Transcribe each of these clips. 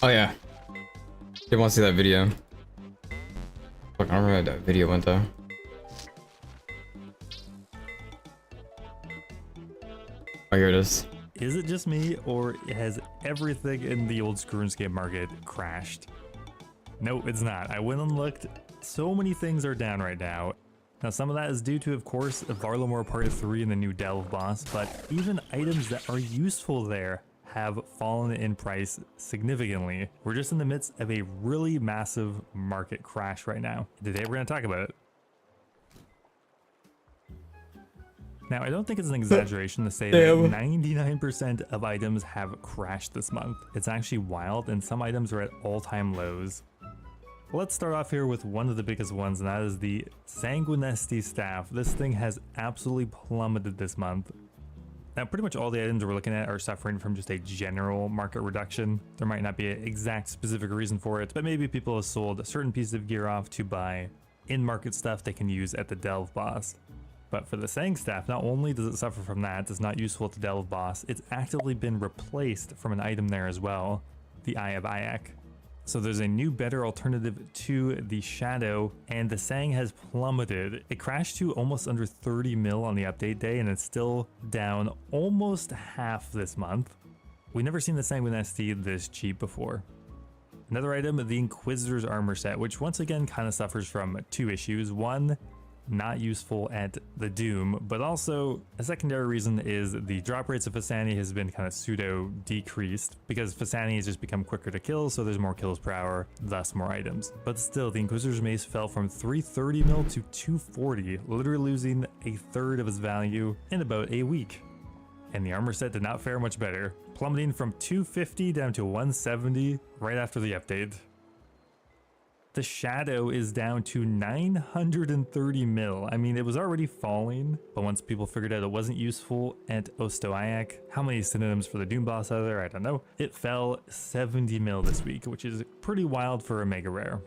Oh yeah. Didn't want to see that video. Fuck, I don't remember how that video went though. Oh, here it is. Is it just me, or has everything in the old RuneScape market crashed? No, it's not. I went and looked. So many things are down right now. Now, some of that is due to, of course, Varlamore Part 3 and the new Delve boss, but even items that are useful there have fallen in price significantly. We're just in the midst of a really massive market crash right now. Today, we're going to talk about it. Now, I don't think it's an exaggeration to say that 99% of items have crashed this month. It's actually wild, and some items are at all-time lows. Let's start off here with one of the biggest ones, and that is the Sanguinesti staff. This thing has absolutely plummeted this month. Now, pretty much all the items we're looking at are suffering from just a general market reduction. There might not be an exact specific reason for it, but maybe people have sold a certain piece of gear off to buy in-market stuff they can use at the Delve boss. But for the Sang staff, not only does it suffer from that, it's not useful at the Delve boss, it's actively been replaced from an item there as well, the Eye of Ayak. So there's a new, better alternative to the Shadow, and the Sang has plummeted. It crashed to almost under 30 mil on the update day, and it's still down almost half this month. We've never seen the Sanguinesti this cheap before. Another item, the Inquisitor's armor set, which once again kind of suffers from two issues. One, not useful at the Doom, but also a secondary reason is the drop rates of Fasani has been kind of pseudo decreased because Fasani has just become quicker to kill, so there's more kills per hour, thus more items. But still, the Inquisitor's mace fell from 330 mil to 240, literally losing a third of its value in about a week. And the armor set did not fare much better, plummeting from 250 down to 170 right after the update. The Shadow is down to 930 mil. I mean, it was already falling, but once people figured out it wasn't useful at Ostoayak, how many synonyms for the Doom boss are there? I don't know. It fell 70 mil this week, which is pretty wild for a mega rare.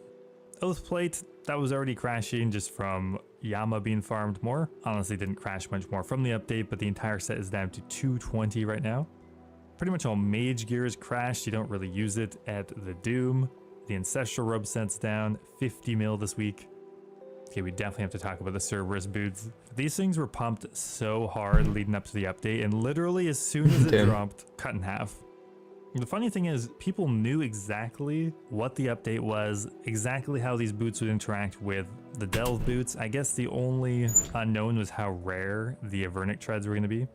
Oathplate, that was already crashing just from Yama being farmed more. Honestly, didn't crash much more from the update, but the entire set is down to 220 right now. Pretty much all mage gear is crashed. You don't really use it at the Doom. The Ancestral Robe set's down 50 mil this week. Okay, we definitely have to talk about the Cerberus boots. These things were pumped so hard leading up to the update, and literally as soon as it dropped, cut in half. The funny thing is, people knew exactly what the update was, exactly how these boots would interact with the Delve boots. I guess the only unknown was how rare the Avernic treads were going to be.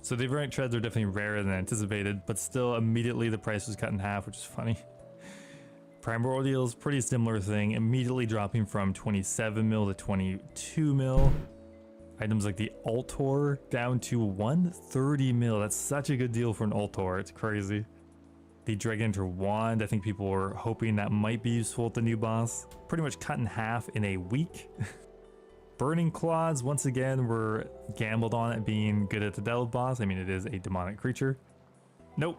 So the Avernic treads are definitely rarer than anticipated, but still immediately the price was cut in half, which is funny. Primordial's pretty similar thing, immediately dropping from 27 mil to 22 mil. Items like the Altor down to 130 mil. That's such a good deal for an Altor. It's crazy. The Dragontor Wand, I think people were hoping that might be useful at the new boss. Pretty much cut in half in a week. Burning Claws, once again, were gambled on it being good at the Delve boss. I mean, it is a demonic creature. Nope.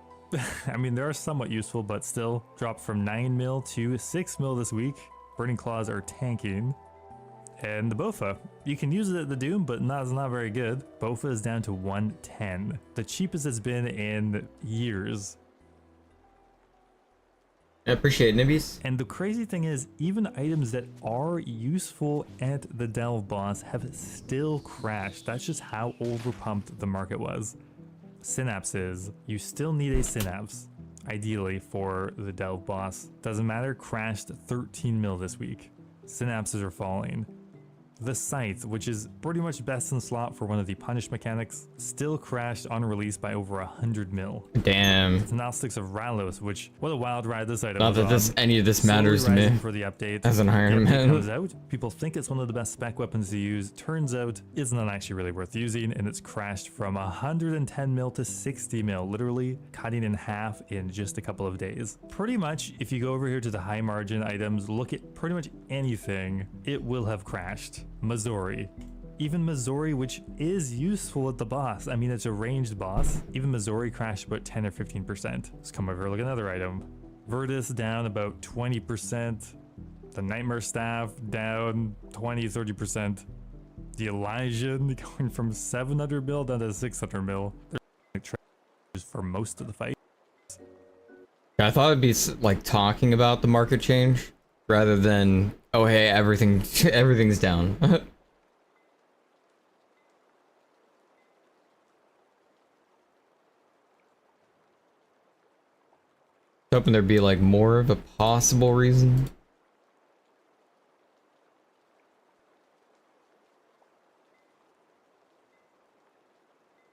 I mean, they are somewhat useful, but still dropped from 9 mil to 6 mil this week. Burning Claws are tanking. And the Bofa, you can use it at the Doom, but it's not very good. Bofa is down to 110, the cheapest it's been in years. I appreciate it, nibbies. And the crazy thing is, even items that are useful at the Delve boss have still crashed. That's just how overpumped the market was. Synapses, you still need a synapse, ideally, for the Delve boss. Doesn't matter, crashed 13 mil this week. Synapses are falling. The Scythe, which is pretty much best in slot for one of the punish mechanics, still crashed on release by over 100 mil. Damn. Gnostics of Ralos, which, what a wild ride this item Not that was any of this matters to me. For the update. As an Iron Man. Comes out, people think it's one of the best spec weapons to use. Turns out, it's not actually really worth using, and it's crashed from 110 mil to 60 mil, literally cutting in half in just a couple of days. Pretty much, if you go over here to the high margin items, look at pretty much anything, it will have crashed. Missouri. Even Missouri, which is useful at the boss. I mean, it's a ranged boss. Even Missouri crashed about 10 or 15%. Let's come over, look at another item. Virtus down about 20%. The Nightmare Staff down 20-30%. The Elysian going from 700 mil down to 600 mil. For most of the fight. I thought it'd be like talking about the market change rather than, oh hey, everything's down. Hoping there'd be like more of a possible reason.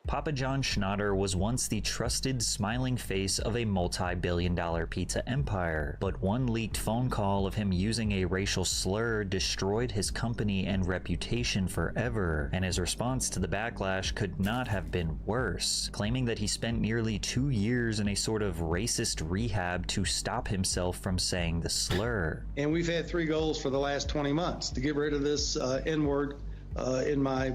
Papa John Schnatter was once the trusted, smiling face of a multi-billion-dollar pizza empire, but one leaked phone call of him using a racial slur destroyed his company and reputation forever, and his response to the backlash could not have been worse, claiming that he spent nearly 2 years in a sort of racist rehab to stop himself from saying the slur. And we've had 3 goals for the last 20 months to get rid of this N-word in my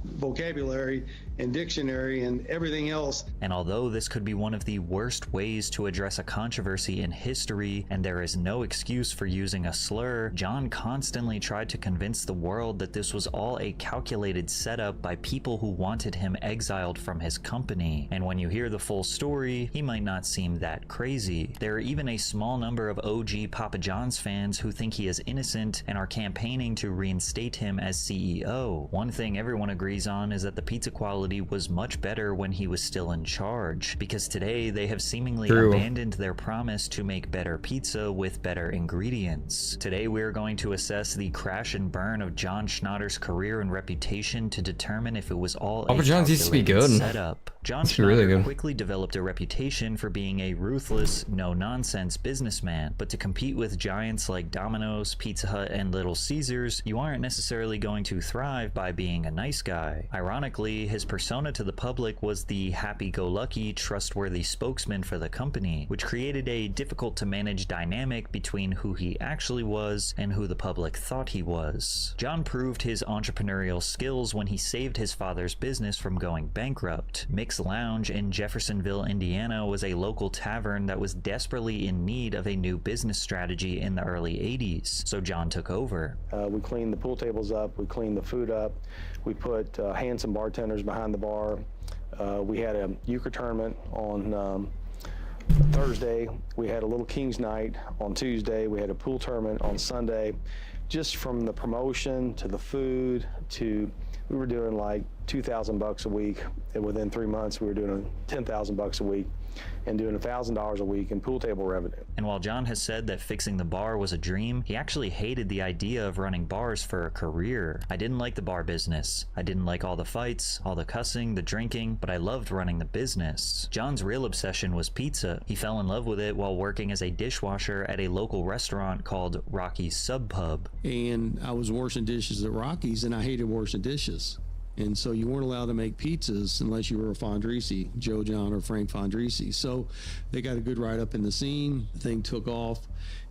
vocabulary and dictionary and everything else. And although this could be one of the worst ways to address a controversy in history, and there is no excuse for using a slur, John constantly tried to convince the world that this was all a calculated setup by people who wanted him exiled from his company. And when you hear the full story, he might not seem that crazy. There are even a small number of OG Papa John's fans who think he is innocent and are campaigning to reinstate him as CEO. One thing everyone agrees on is that the pizza quality was much better when he was still in charge, because today they have seemingly abandoned their promise to make better pizza with better ingredients. Today we are going to assess the crash and burn of John Schnatter's career and reputation to determine if it was all Papa a John's used to be calculated good. setup. John It's really Schnatter good. quickly developed a reputation for being a ruthless, no-nonsense businessman, but to compete with giants like Domino's, Pizza Hut, and Little Caesars, you aren't necessarily going to thrive by being a nice guy. Ironically, his persona to the public was the happy-go-lucky, trustworthy spokesman for the company, which created a difficult-to-manage dynamic between who he actually was and who the public thought he was. John proved his entrepreneurial skills when he saved his father's business from going bankrupt. Mix Lounge in Jeffersonville, Indiana was a local tavern that was desperately in need of a new business strategy in the early 80s, so John took over. We cleaned the pool tables up, we cleaned the food up, we put handsome bartenders behind the bar. We had a euchre tournament on Thursday. We had a little Kings night on Tuesday. We had a pool tournament on Sunday. Just from the promotion to the food to, we were doing like $2,000 a week, and within 3 months we were doing $10,000 a week and doing $1,000 a week in pool table revenue. And while John has said that fixing the bar was a dream, he actually hated the idea of running bars for a career. I didn't like the bar business. I didn't like all the fights, all the cussing, the drinking, but I loved running the business. John's real obsession was pizza. He fell in love with it while working as a dishwasher at a local restaurant called Rocky's Sub Pub. And I was washing dishes at Rocky's, and I hated washing dishes. And so you weren't allowed to make pizzas unless you were a Fondrisi, Joe John or Frank Fondrisi. So they got a good write-up in the scene. The thing took off.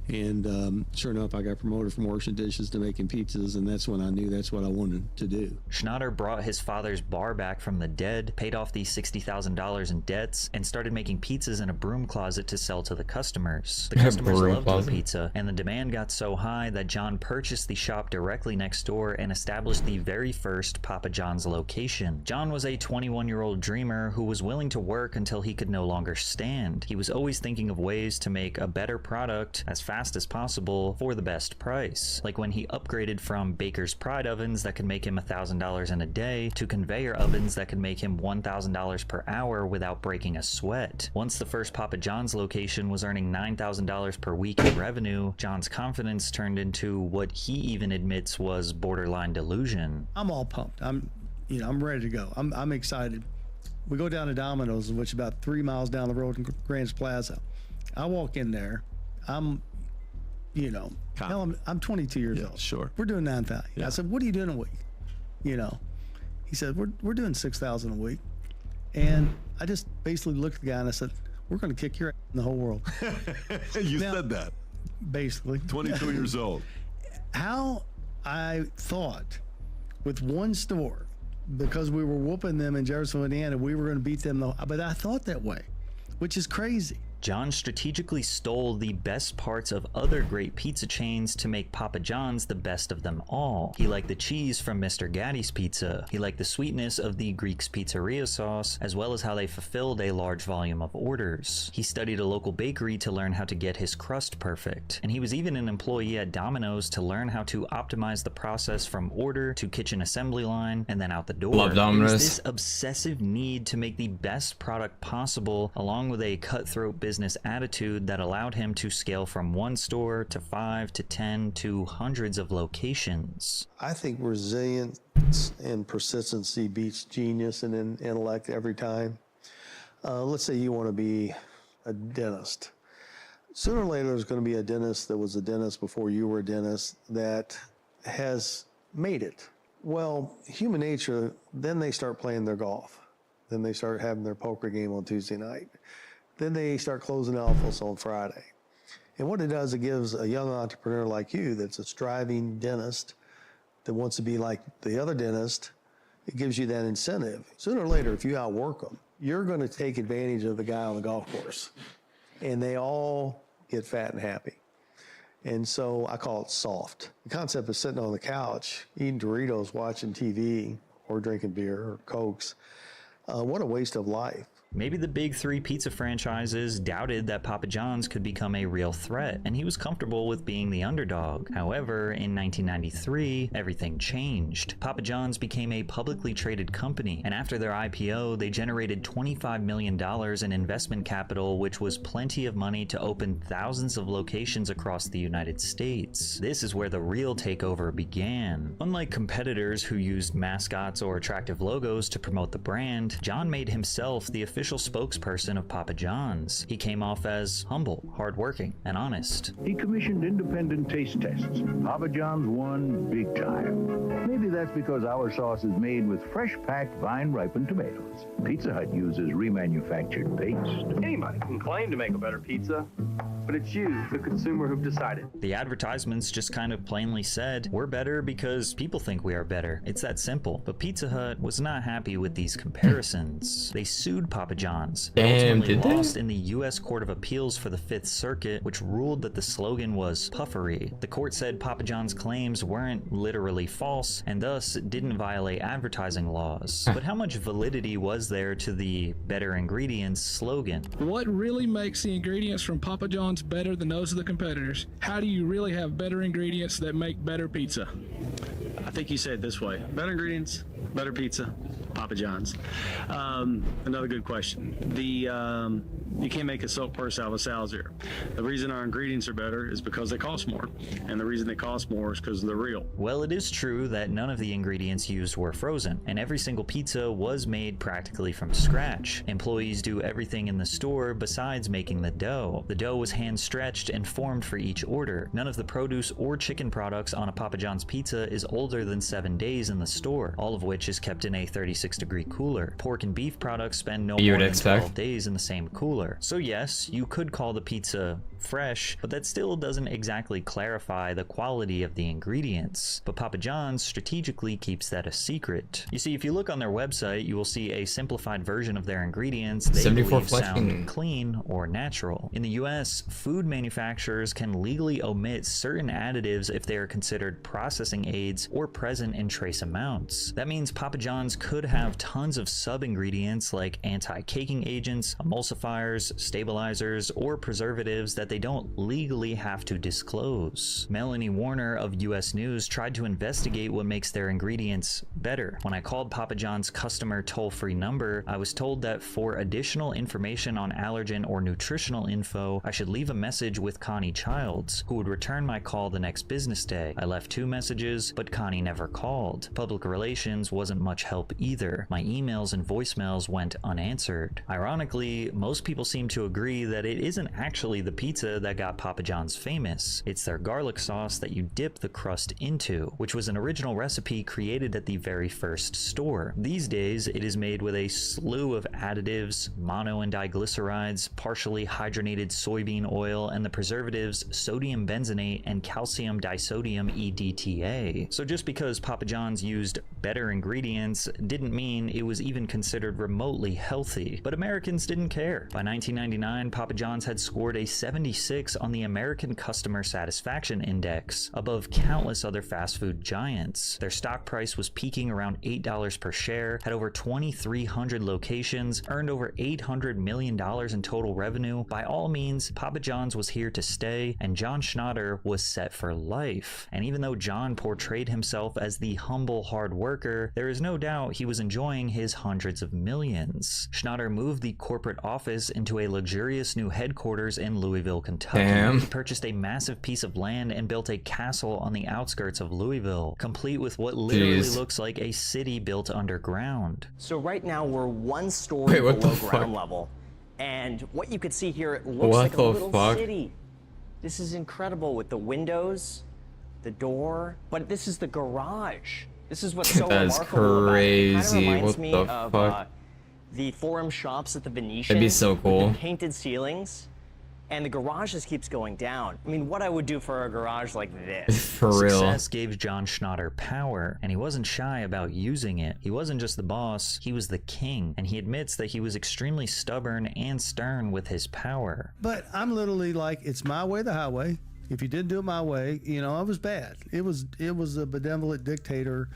And sure enough, I got promoted from washing dishes to making pizzas, and that's when I knew that's what I wanted to do. Schnatter brought his father's bar back from the dead, paid off the $60,000 in debts, and started making pizzas in a broom closet to sell to the customers. The customers loved the pizza, and the demand got so high that John purchased the shop directly next door and established the very first Papa John's location. John was a 21-year-old dreamer who was willing to work until he could no longer stand. He was always thinking of ways to make a better product as fast as possible for the best price, like when he upgraded from Baker's Pride ovens that could make him $1,000 in a day to conveyor ovens that could make him $1,000 per hour without breaking a sweat. Once the first Papa John's location was earning $9,000 per week in revenue, John's confidence turned into what he even admits was borderline delusion. I'm all pumped. I'm ready to go. I'm excited. We go down to Domino's, which is about 3 miles down the road in Grants Plaza. I walk in there. I'm 22 years old. Sure. We're doing 9,000. Yeah. I said, "What are you doing a week?" He said, "We're doing 6,000 a week." And I just basically looked at the guy and I said, "We're going to kick your ass in the whole world." You Now, said that. Basically. 22 years old. How I thought with one store, because we were whooping them in Jeffersonville, Indiana, we were going to beat them. But I thought that way, which is crazy. John strategically stole the best parts of other great pizza chains to make Papa John's the best of them all. He liked the cheese from Mr. Gatti's Pizza. He liked the sweetness of the Greek's Pizzeria sauce, as well as how they fulfilled a large volume of orders. He studied a local bakery to learn how to get his crust perfect. And he was even an employee at Domino's to learn how to optimize the process from order to kitchen assembly line and then out the door. Love Domino's. It was this obsessive need to make the best product possible, along with a cutthroat business attitude that allowed him to scale from one store to 5 to 10 to hundreds of locations. I think resilience and persistency beats genius and intellect every time. Let's say you want to be a dentist. Sooner or later, there's going to be a dentist that was a dentist before you were a dentist that has made it. Well, human nature, then they start playing their golf. Then they start having their poker game on Tuesday night. Then they start closing office on Friday. And what it does, it gives a young entrepreneur like you that's a striving dentist that wants to be like the other dentist, it gives you that incentive. Sooner or later, if you outwork them, you're going to take advantage of the guy on the golf course. And they all get fat and happy. And so I call it soft. The concept of sitting on the couch, eating Doritos, watching TV, or drinking beer or Cokes, what a waste of life. Maybe the big three pizza franchises doubted that Papa John's could become a real threat, and he was comfortable with being the underdog. However, in 1993, everything changed. Papa John's became a publicly traded company, and after their IPO, they generated $25 million in investment capital, which was plenty of money to open thousands of locations across the United States. This is where the real takeover began. Unlike competitors who used mascots or attractive logos to promote the brand, John made himself the official spokesperson of Papa John's. He came off as humble, hardworking, and honest. He commissioned independent taste tests. Papa John's won big time. Maybe that's because our sauce is made with fresh-packed, vine-ripened tomatoes. Pizza Hut uses remanufactured paste. Anybody can claim to make a better pizza, but it's you, the consumer, who've decided. The advertisements just kind of plainly said, we're better because people think we are better. It's that simple. But Pizza Hut was not happy with these comparisons. They sued Papa John's, but ultimately lost in the U.S. Court of Appeals for the Fifth Circuit, which ruled that the slogan was puffery. The court said Papa John's claims weren't literally false, and thus didn't violate advertising laws. But how much validity was there to the better ingredients slogan? What really makes the ingredients from Papa John's better than those of the competitors? How do you really have better ingredients that make better pizza? I think you said it this way: better ingredients, better pizza, Papa John's. Another good question. You can't make a silk purse out of a sow's ear. The reason our ingredients are better is because they cost more, and the reason they cost more is because they're real. Well, it is true that none of the ingredients used were frozen, and every single pizza was made practically from scratch. Employees do everything in the store besides making the dough. The dough was hand stretched and formed for each order. None of the produce or chicken products on a Papa John's pizza is older than 7 days in the store, all of which is kept in a 36-degree cooler. Pork and beef products spend no more than 12 days in the same cooler. So yes, you could call the pizza fresh, but that still doesn't exactly clarify the quality of the ingredients. But Papa John's strategically keeps that a secret. You see, if you look on their website, you will see a simplified version of their ingredients they believe sound clean or natural. In the US, food manufacturers can legally omit certain additives if they are considered processing aids or present in trace amounts. That means Papa John's could have tons of sub-ingredients like anti-caking agents, emulsifiers, stabilizers, or preservatives that they don't legally have to disclose. Melanie Warner of US News tried to investigate what makes their ingredients better. When I called Papa John's customer toll-free number, I was told that for additional information on allergen or nutritional info, I should leave a message with Connie Childs, who would return my call the next business day. I left 2 messages, but Connie never called. Public relations wasn't much help either. My emails and voicemails went unanswered. Ironically, most people seem to agree that it isn't actually the pizza pizza that got Papa John's famous. It's their garlic sauce that you dip the crust into, which was an original recipe created at the very first store. These days, it is made with a slew of additives, mono and diglycerides, partially hydrogenated soybean oil, and the preservatives sodium benzenate and calcium disodium EDTA. So just because Papa John's used better ingredients didn't mean it was even considered remotely healthy, but Americans didn't care. By 1999, Papa John's had scored a 76 on the American Customer Satisfaction Index, above countless other fast food giants. Their stock price was peaking around $8 per share, had over 2,300 locations, earned over $800 million in total revenue. By all means, Papa John's was here to stay, and John Schnatter was set for life. And even though John portrayed himself as the humble hard worker, there is no doubt he was enjoying his hundreds of millions. Schnatter moved the corporate office into a luxurious new headquarters in Louisville, Kentucky. Damn. He purchased a massive piece of land and built a castle on the outskirts of Louisville, complete with what literally looks like a city built underground. So right now we're one story below ground level, and what you could see here, it looks like a little city. This is incredible with the windows, the door, but this is the garage. This is what's so remarkable about it. It kind of reminds me of the Forum shops at the Venetian. That'd be so cool. With the painted ceilings. And the garage just keeps going down. I mean, what I would do for a garage like this. For real. Success gave John Schnatter power, and he wasn't shy about using it. He wasn't just the boss, he was the king, and he admits that he was extremely stubborn and stern with his power. But I'm literally like, it's my way, the highway. If you didn't do it my way, you know, I was bad. It was a benevolent dictator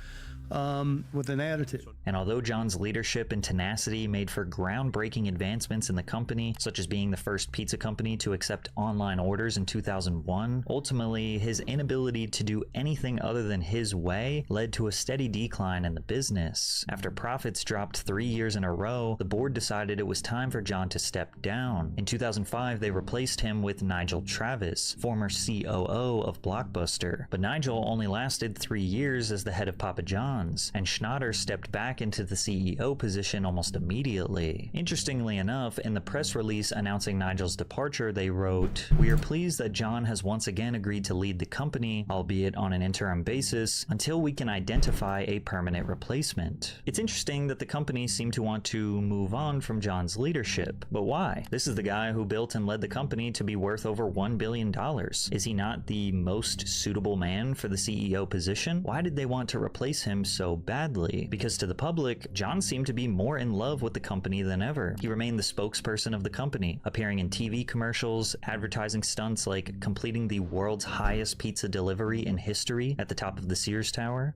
with an attitude. And although John's leadership and tenacity made for groundbreaking advancements in the company, such as being the first pizza company to accept online orders in 2001, ultimately his inability to do anything other than his way led to a steady decline in the business. After profits dropped 3 years in a row, the board decided it was time for John to step down. In 2005, they replaced him with Nigel Travis, former COO of Blockbuster. But Nigel only lasted 3 years as the head of Papa John's, and Schnatter stepped back into the CEO position almost immediately. Interestingly enough, in the press release announcing Nigel's departure, they wrote, "We are pleased that John has once again agreed to lead the company, albeit on an interim basis, until we can identify a permanent replacement." It's interesting that the company seemed to want to move on from John's leadership, but why? This is the guy who built and led the company to be worth over $1 billion. Is he not the most suitable man for the CEO position? Why did they want to replace him so badly? Because to the public, John seemed to be more in love with the company than ever. He remained the spokesperson of the company, appearing in TV commercials, advertising stunts like completing the world's highest pizza delivery in history at the top of the Sears Tower.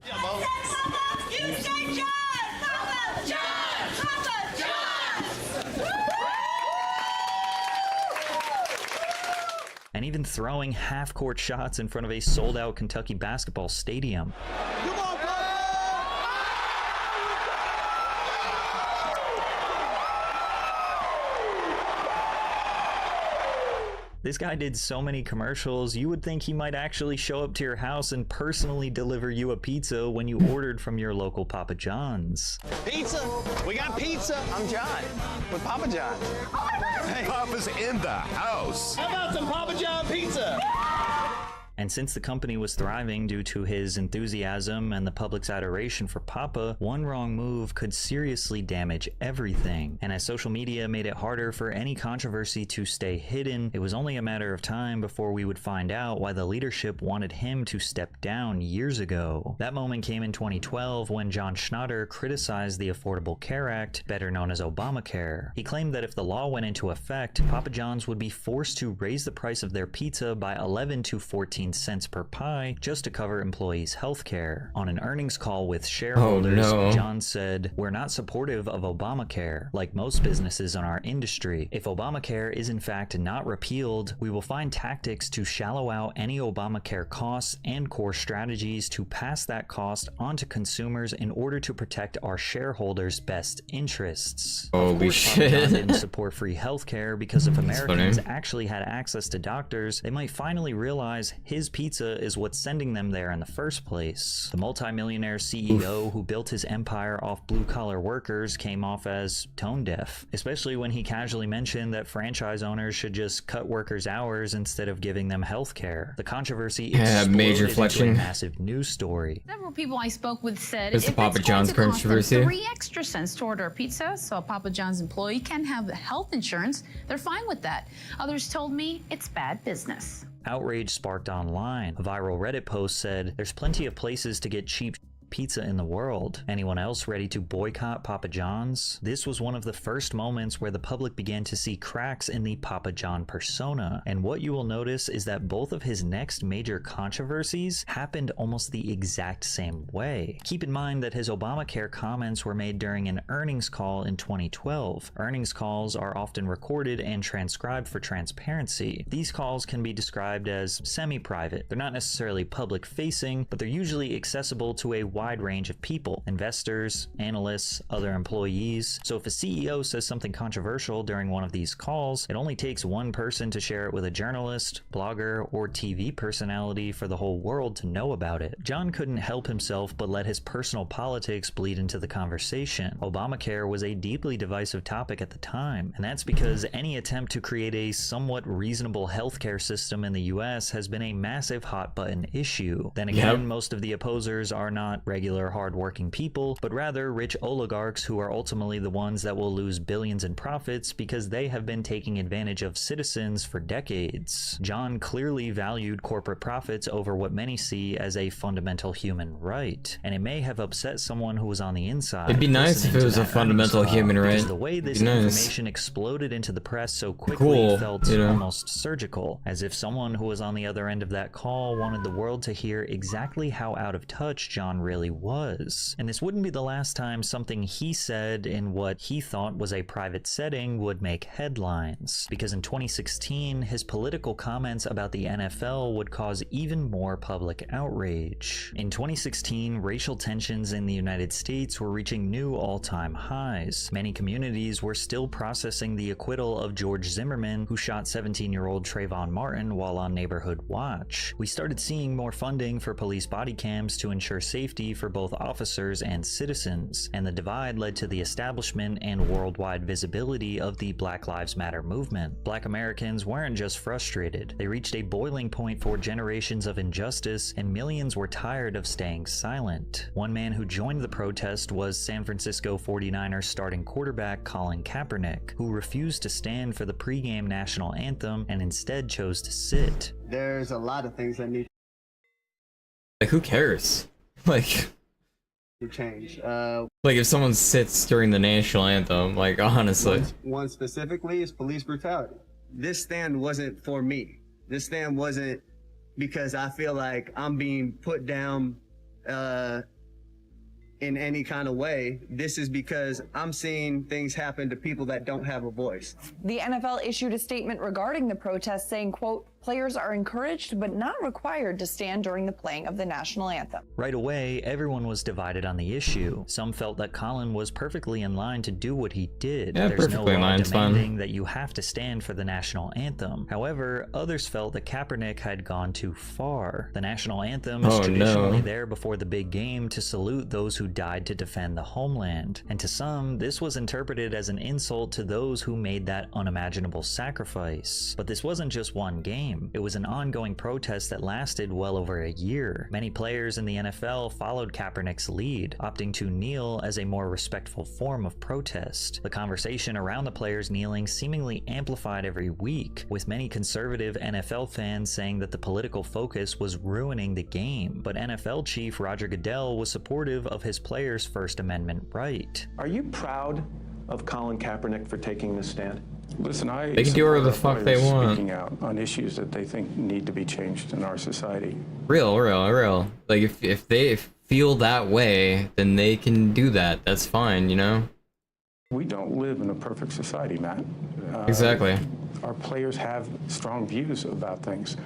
And even throwing half-court shots in front of a sold-out Kentucky basketball stadium. This guy did so many commercials, you would think he might actually show up to your house and personally deliver you a pizza when you ordered from your local Papa John's. Pizza! We got pizza! I'm John, with Papa John. Oh my God! Hey. Papa's in the house! How about some Papa John pizza? And since the company was thriving due to his enthusiasm and the public's adoration for Papa, one wrong move could seriously damage everything. And as social media made it harder for any controversy to stay hidden, it was only a matter of time before we would find out why the leadership wanted him to step down years ago. That moment came in 2012 when John Schnatter criticized the Affordable Care Act, better known as Obamacare. He claimed that if the law went into effect, Papa John's would be forced to raise the price of their pizza by 11 to 14 cents per pie just to cover employees' health care. On an earnings call with shareholders, John said, "We're not supportive of Obamacare, like most businesses in our industry. If Obamacare is in fact not repealed, we will find tactics to shallow out any Obamacare costs and core strategies to pass that cost onto consumers in order to protect our shareholders' best interests." Holy shit. Papa John didn't support free healthcare because if Americans actually had access to doctors, they might finally realize his pizza is what's sending them there in the first place. The multimillionaire CEO who built his empire off blue-collar workers came off as tone-deaf, especially when he casually mentioned that franchise owners should just cut workers' hours instead of giving them health care. The controversy exploded into a massive news story. Several people I spoke with said it's the Papa John's controversy. 3 extra cents to order a pizza, so a Papa John's employee can have health insurance. They're fine with that. Others told me it's bad business. Outrage sparked online. A viral Reddit post said, "There's plenty of places to get cheap pizza in the world. Anyone else ready to boycott Papa John's?" This was one of the first moments where the public began to see cracks in the Papa John persona, and what you will notice is that both of his next major controversies happened almost the exact same way. Keep in mind that his Obamacare comments were made during an earnings call in 2012. Earnings calls are often recorded and transcribed for transparency. These calls can be described as semi-private. They're not necessarily public-facing, but they're usually accessible to a wide range of people: investors, analysts, other employees. So if a CEO says something controversial during one of these calls, it only takes one person to share it with a journalist, blogger, or TV personality for the whole world to know about it. John couldn't help himself but let his personal politics bleed into the conversation. Obamacare was a deeply divisive topic at the time, and that's because any attempt to create a somewhat reasonable healthcare system in the US has been a massive hot button issue. Then again, most of the opposers are not regular hard-working people, but rather rich oligarchs who are ultimately the ones that will lose billions in profits because they have been taking advantage of citizens for decades. John clearly valued corporate profits over what many see as a fundamental human right, and it may have upset someone who was on the inside. It'd be nice if it was a fundamental human right. The way this information exploded into the press so quickly felt almost surgical, as if someone who was on the other end of that call wanted the world to hear exactly how out of touch John really was. And this wouldn't be the last time something he said in what he thought was a private setting would make headlines, because in 2016 his political comments about the NFL would cause even more public outrage. In 2016, racial tensions in the United States were reaching new all-time highs. Many communities were still processing the acquittal of George Zimmerman, who shot 17-year-old Trayvon Martin while on neighborhood watch. We started seeing more funding for police body cams to ensure safety for both officers and citizens, and the divide led to the establishment and worldwide visibility of the Black Lives Matter movement. Black Americans weren't just frustrated, they reached a boiling point for generations of injustice, and millions were tired of staying silent. One man who joined the protest was San Francisco 49ers starting quarterback Colin Kaepernick, who refused to stand for the pregame national anthem and instead chose to sit. There's a lot of things that need like, who cares? Like, to change. Like if someone sits during the national anthem, like honestly. One specifically is police brutality. This stand wasn't for me. This stand wasn't because I feel like I'm being put down in any kind of way. This is because I'm seeing things happen to people that don't have a voice. The NFL issued a statement regarding the protest saying, quote, "Players are encouraged but not required to stand during the playing of the national anthem." Right away, everyone was divided on the issue. Some felt that Colin was perfectly in line to do what he did. Yeah, There's no law demanding fun. that you have to stand for the national anthem. However, others felt that Kaepernick had gone too far. The national anthem is traditionally there before the big game to salute those who died to defend the homeland. And to some, this was interpreted as an insult to those who made that unimaginable sacrifice. But this wasn't just one game. It was an ongoing protest that lasted well over a year. Many players in the NFL followed Kaepernick's lead, opting to kneel as a more respectful form of protest. The conversation around the players kneeling seemingly amplified every week, with many conservative NFL fans saying that the political focus was ruining the game. But NFL chief Roger Goodell was supportive of his players' First Amendment right. Are you proud of Colin Kaepernick for taking this stand? Listen, they can do whatever the fuck they want. Speaking out on issues that they think need to be changed in our society. Real. Like if they feel that way, then they can do that. That's fine, you know? We don't live in a perfect society, Matt. Exactly. Our players have strong views about things.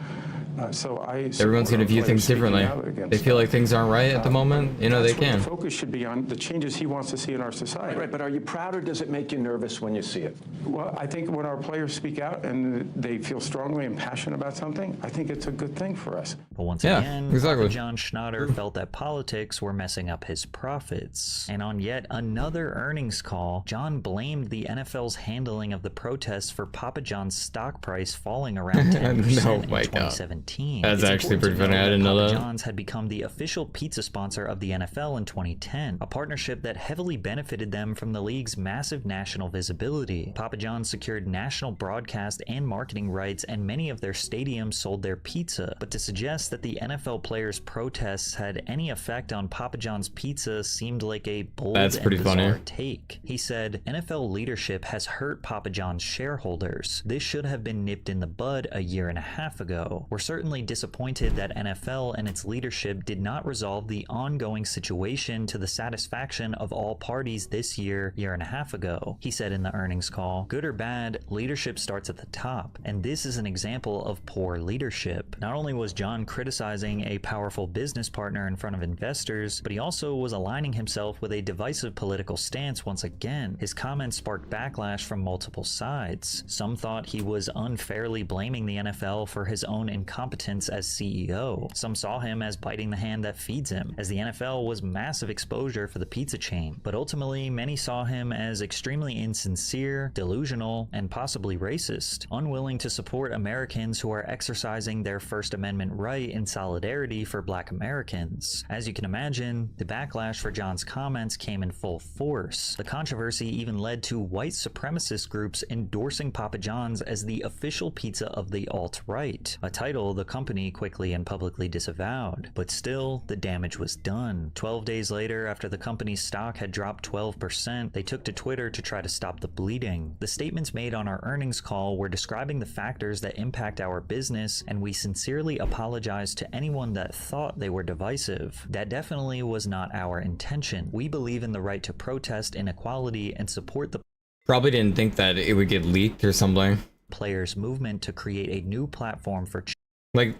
So I Everyone's going to view things differently. They feel like things aren't right at the moment. You know, they can. The focus should be on the changes he wants to see in our society. Right, but are you proud or does it make you nervous when you see it? Well, I think when our players speak out and they feel strongly and passionate about something, I think it's a good thing for us. But once again, Papa John Schnatter felt that politics were messing up his profits. And on yet another earnings call, John blamed the NFL's handling of the protests for Papa John's stock price falling around 10% in 2017. That's actually pretty funny. I didn't know that. Papa John's had become the official pizza sponsor of the NFL in 2010, a partnership that heavily benefited them from the league's massive national visibility. Papa John's secured national broadcast and marketing rights, and many of their stadiums sold their pizza. But to suggest that the NFL players' protests had any effect on Papa John's pizza seemed like a bold and bizarre take. He said, NFL leadership has hurt Papa John's shareholders. This should have been nipped in the bud a year and a half ago. We're certainly disappointed that NFL and its leadership did not resolve the ongoing situation to the satisfaction of all parties this year and a half ago. He said in the earnings call, good or bad, leadership starts at the top, and this is an example of poor leadership. Not only was John criticizing a powerful business partner in front of investors, but he also was aligning himself with a divisive political stance once again. His comments sparked backlash from multiple sides. Some thought he was unfairly blaming the NFL for his own incompetence as CEO. Some saw him as biting the hand that feeds him, as the NFL was massive exposure for the pizza chain. But ultimately, many saw him as extremely insincere, delusional, and possibly racist, unwilling to support Americans who are exercising their First Amendment right in solidarity for Black Americans. As you can imagine, the backlash for John's comments came in full force. The controversy even led to white supremacist groups endorsing Papa John's as the official pizza of the alt-right, a title the company quickly and publicly disavowed. But still, the damage was done. 12 days later, after the company's stock had dropped 12%, they took to Twitter to try to stop the bleeding. The statements made on our earnings call were describing the factors that impact our business, and we sincerely apologize to anyone that thought they were divisive. That definitely was not our intention. We believe in the right to protest inequality and support the probably didn't think that it would get leaked or something. Players' movement to create a new platform for like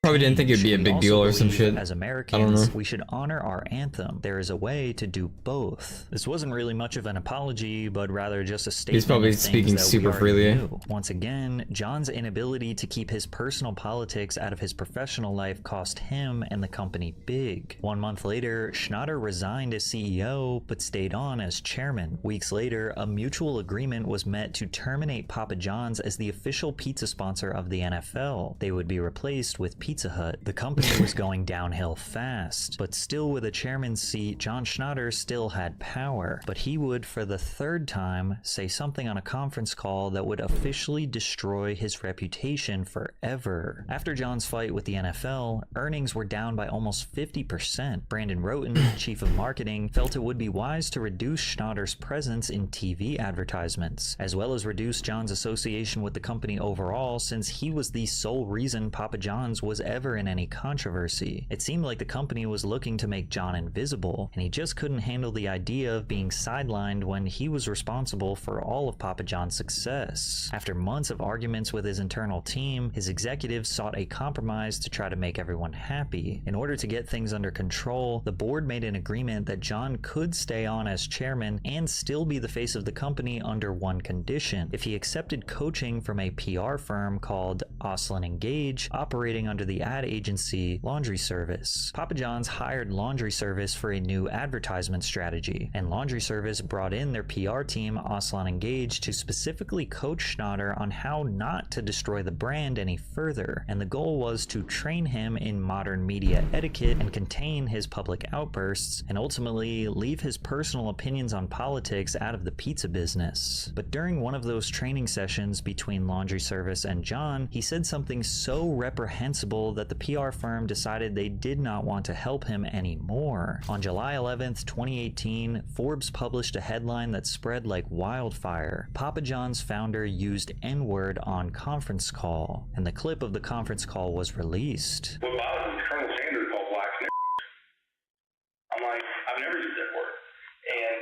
probably didn't think it'd be a big deal or some shit. As Americans, we should honor our anthem. There is a way to do both. This wasn't really much of an apology, but rather just a statement. He's probably speaking super freely. Once again, John's inability to keep his personal politics out of his professional life cost him and the company big. 1 month later, Schnatter resigned as CEO, but stayed on as chairman. Weeks later, a mutual agreement was met to terminate Papa John's as the official pizza sponsor of the NFL. They would be replaced with Pizza Hut. The company was going downhill fast, but still with a chairman's seat, John Schnatter still had power. But he would, for the third time, say something on a conference call that would officially destroy his reputation forever. After John's fight with the NFL, earnings were down by almost 50%. Brandon Roten, chief of marketing, felt it would be wise to reduce Schnatter's presence in TV advertisements, as well as reduce John's association with the company overall, since he was the sole reason Papa John's was ever in any controversy. It seemed like the company was looking to make John invisible, and he just couldn't handle the idea of being sidelined when he was responsible for all of Papa John's success. After months of arguments with his internal team, his executives sought a compromise to try to make everyone happy. In order to get things under control, the board made an agreement that John could stay on as chairman and still be the face of the company under one condition: if he accepted coaching from a PR firm called Oslin & Gage, operating under the ad agency Laundry Service. Papa John's hired Laundry Service for a new advertisement strategy, and Laundry Service brought in their PR team, Oslin & Gage, to specifically coach Schnatter on how not to destroy the brand any further, and the goal was to train him in modern media etiquette and contain his public outbursts, and ultimately leave his personal opinions on politics out of the pizza business. But during one of those training sessions between Laundry Service and John, he said something so reprehensible that the PR firm decided they did not want to help him anymore. On July 11th, 2018, Forbes published a headline that spread like wildfire. Papa John's founder used N-word on conference call, and the clip of the conference call was released. What bothers me is Colonel Sanders called blacks niggers. I'm like, I've never used that word. And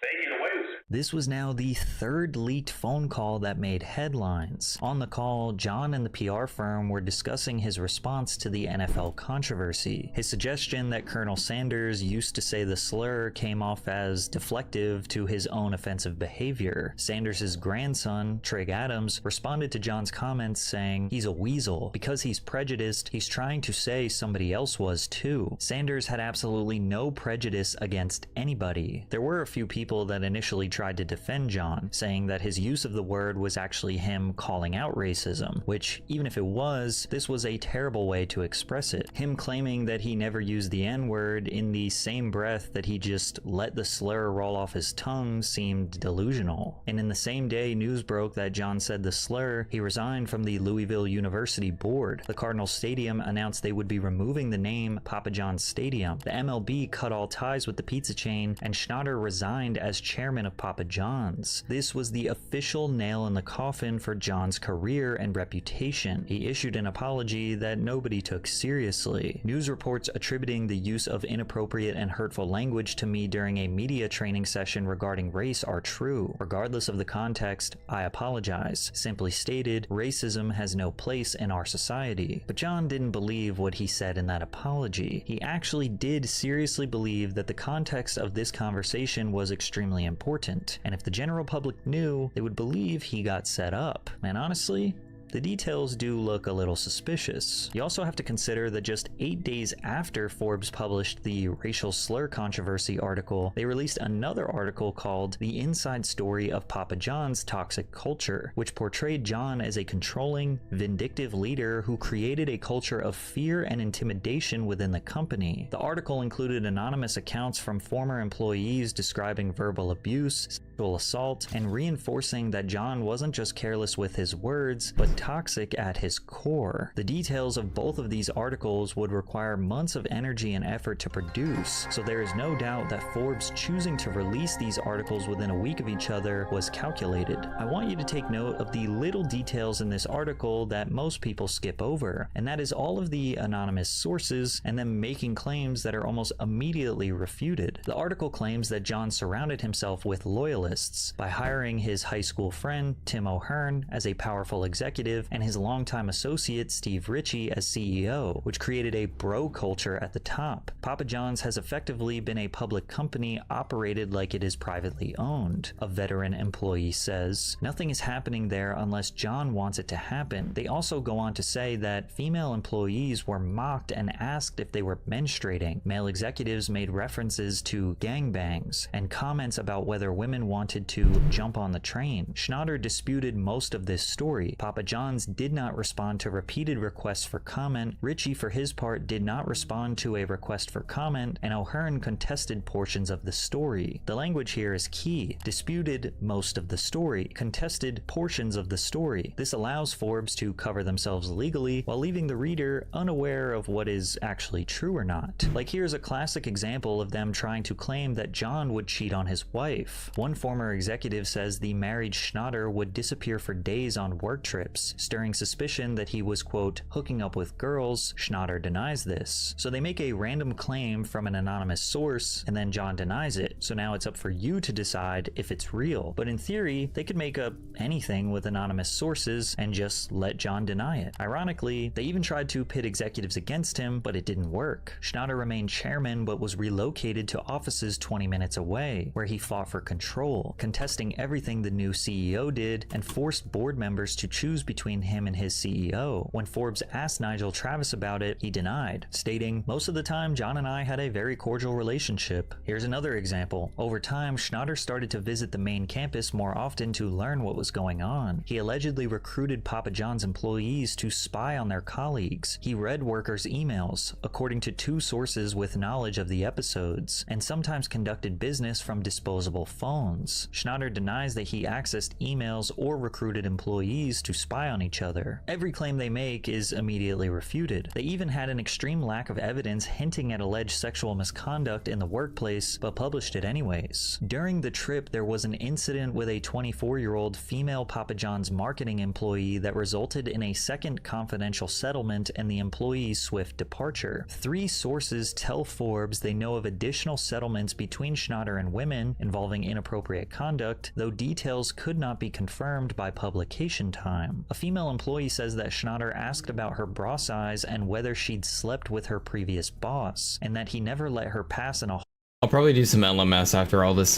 they get away with it. This was now the third leaked phone call that made headlines. On the call, John and the PR firm were discussing his response to the NFL controversy. His suggestion that Colonel Sanders used to say the slur came off as deflective to his own offensive behavior. Sanders' grandson, Trig Adams, responded to John's comments saying, "He's a weasel. Because he's prejudiced, he's trying to say somebody else was too." Sanders had absolutely no prejudice against anybody. There were a few people that initially tried to defend John, saying that his use of the word was actually him calling out racism, which, even if it was, this was a terrible way to express it. Him claiming that he never used the N-word in the same breath that he just let the slur roll off his tongue seemed delusional. And in the same day news broke that John said the slur, he resigned from the Louisville University board. The Cardinals Stadium announced they would be removing the name Papa John's Stadium. The MLB cut all ties with the pizza chain, and Schnatter resigned as chairman of Papa John's. This was the official nail in the coffin for John's career and reputation. He issued an apology that nobody took seriously. News reports attributing the use of inappropriate and hurtful language to me during a media training session regarding race are true. Regardless of the context, I apologize. Simply stated, racism has no place in our society. But John didn't believe what he said in that apology. He actually did seriously believe that the context of this conversation was extremely important, and if the general public knew, they would believe he got set up. And honestly, the details do look a little suspicious. You also have to consider that just 8 days after Forbes published the racial slur controversy article, they released another article called The Inside Story of Papa John's Toxic Culture, which portrayed John as a controlling, vindictive leader who created a culture of fear and intimidation within the company. The article included anonymous accounts from former employees describing verbal abuse, sexual assault, and reinforcing that John wasn't just careless with his words, but toxic at his core. The details of both of these articles would require months of energy and effort to produce, so there is no doubt that Forbes choosing to release these articles within a week of each other was calculated. I want you to take note of the little details in this article that most people skip over, and that is all of the anonymous sources and them making claims that are almost immediately refuted. The article claims that John surrounded himself with loyalists by hiring his high school friend Tim O'Hearn as a powerful executive and his longtime associate Steve Ritchie as CEO, which created a bro culture at the top. Papa John's has effectively been a public company operated like it is privately owned. A veteran employee says, "Nothing is happening there unless John wants it to happen." They also go on to say that female employees were mocked and asked if they were menstruating. Male executives made references to gangbangs and comments about whether women wanted to jump on the train. Schnatter disputed most of this story. Papa John's did not respond to repeated requests for comment. Ritchie, for his part, did not respond to a request for comment, and O'Hearn contested portions of the story. The language here is key. Disputed most of the story. Contested portions of the story. This allows Forbes to cover themselves legally while leaving the reader unaware of what is actually true or not. Like, here's a classic example of them trying to claim that John would cheat on his wife. One former executive says the married Schnatter would disappear for days on work trips, stirring suspicion that he was, quote, hooking up with girls. Schnatter denies this. So they make a random claim from an anonymous source, and then John denies it. So now it's up for you to decide if it's real. But in theory, they could make up anything with anonymous sources and just let John deny it. Ironically, they even tried to pit executives against him, but it didn't work. Schnatter remained chairman, but was relocated to offices 20 minutes away, where he fought for control, contesting everything the new CEO did, and forced board members to choose between him and his CEO. When Forbes asked Nigel Travis about it, he denied, stating, "Most of the time, John and I had a very cordial relationship." Here's another example. Over time, Schnatter started to visit the main campus more often to learn what was going on. He allegedly recruited Papa John's employees to spy on their colleagues. He read workers' emails, according to two sources with knowledge of the episodes, and sometimes conducted business from disposable phones. Schnatter denies that he accessed emails or recruited employees to spy spy on each other. Every claim they make is immediately refuted. They even had an extreme lack of evidence hinting at alleged sexual misconduct in the workplace, but published it anyways. During the trip, there was an incident with a 24-year-old female Papa John's marketing employee that resulted in a second confidential settlement and the employee's swift departure. 3 sources tell Forbes they know of additional settlements between Schnatter and women involving inappropriate conduct, though details could not be confirmed by publication time. A female employee says that Schnatter asked about her bra size and whether she'd slept with her previous boss, and that he never let her pass in a... I'll probably do some LMS after all this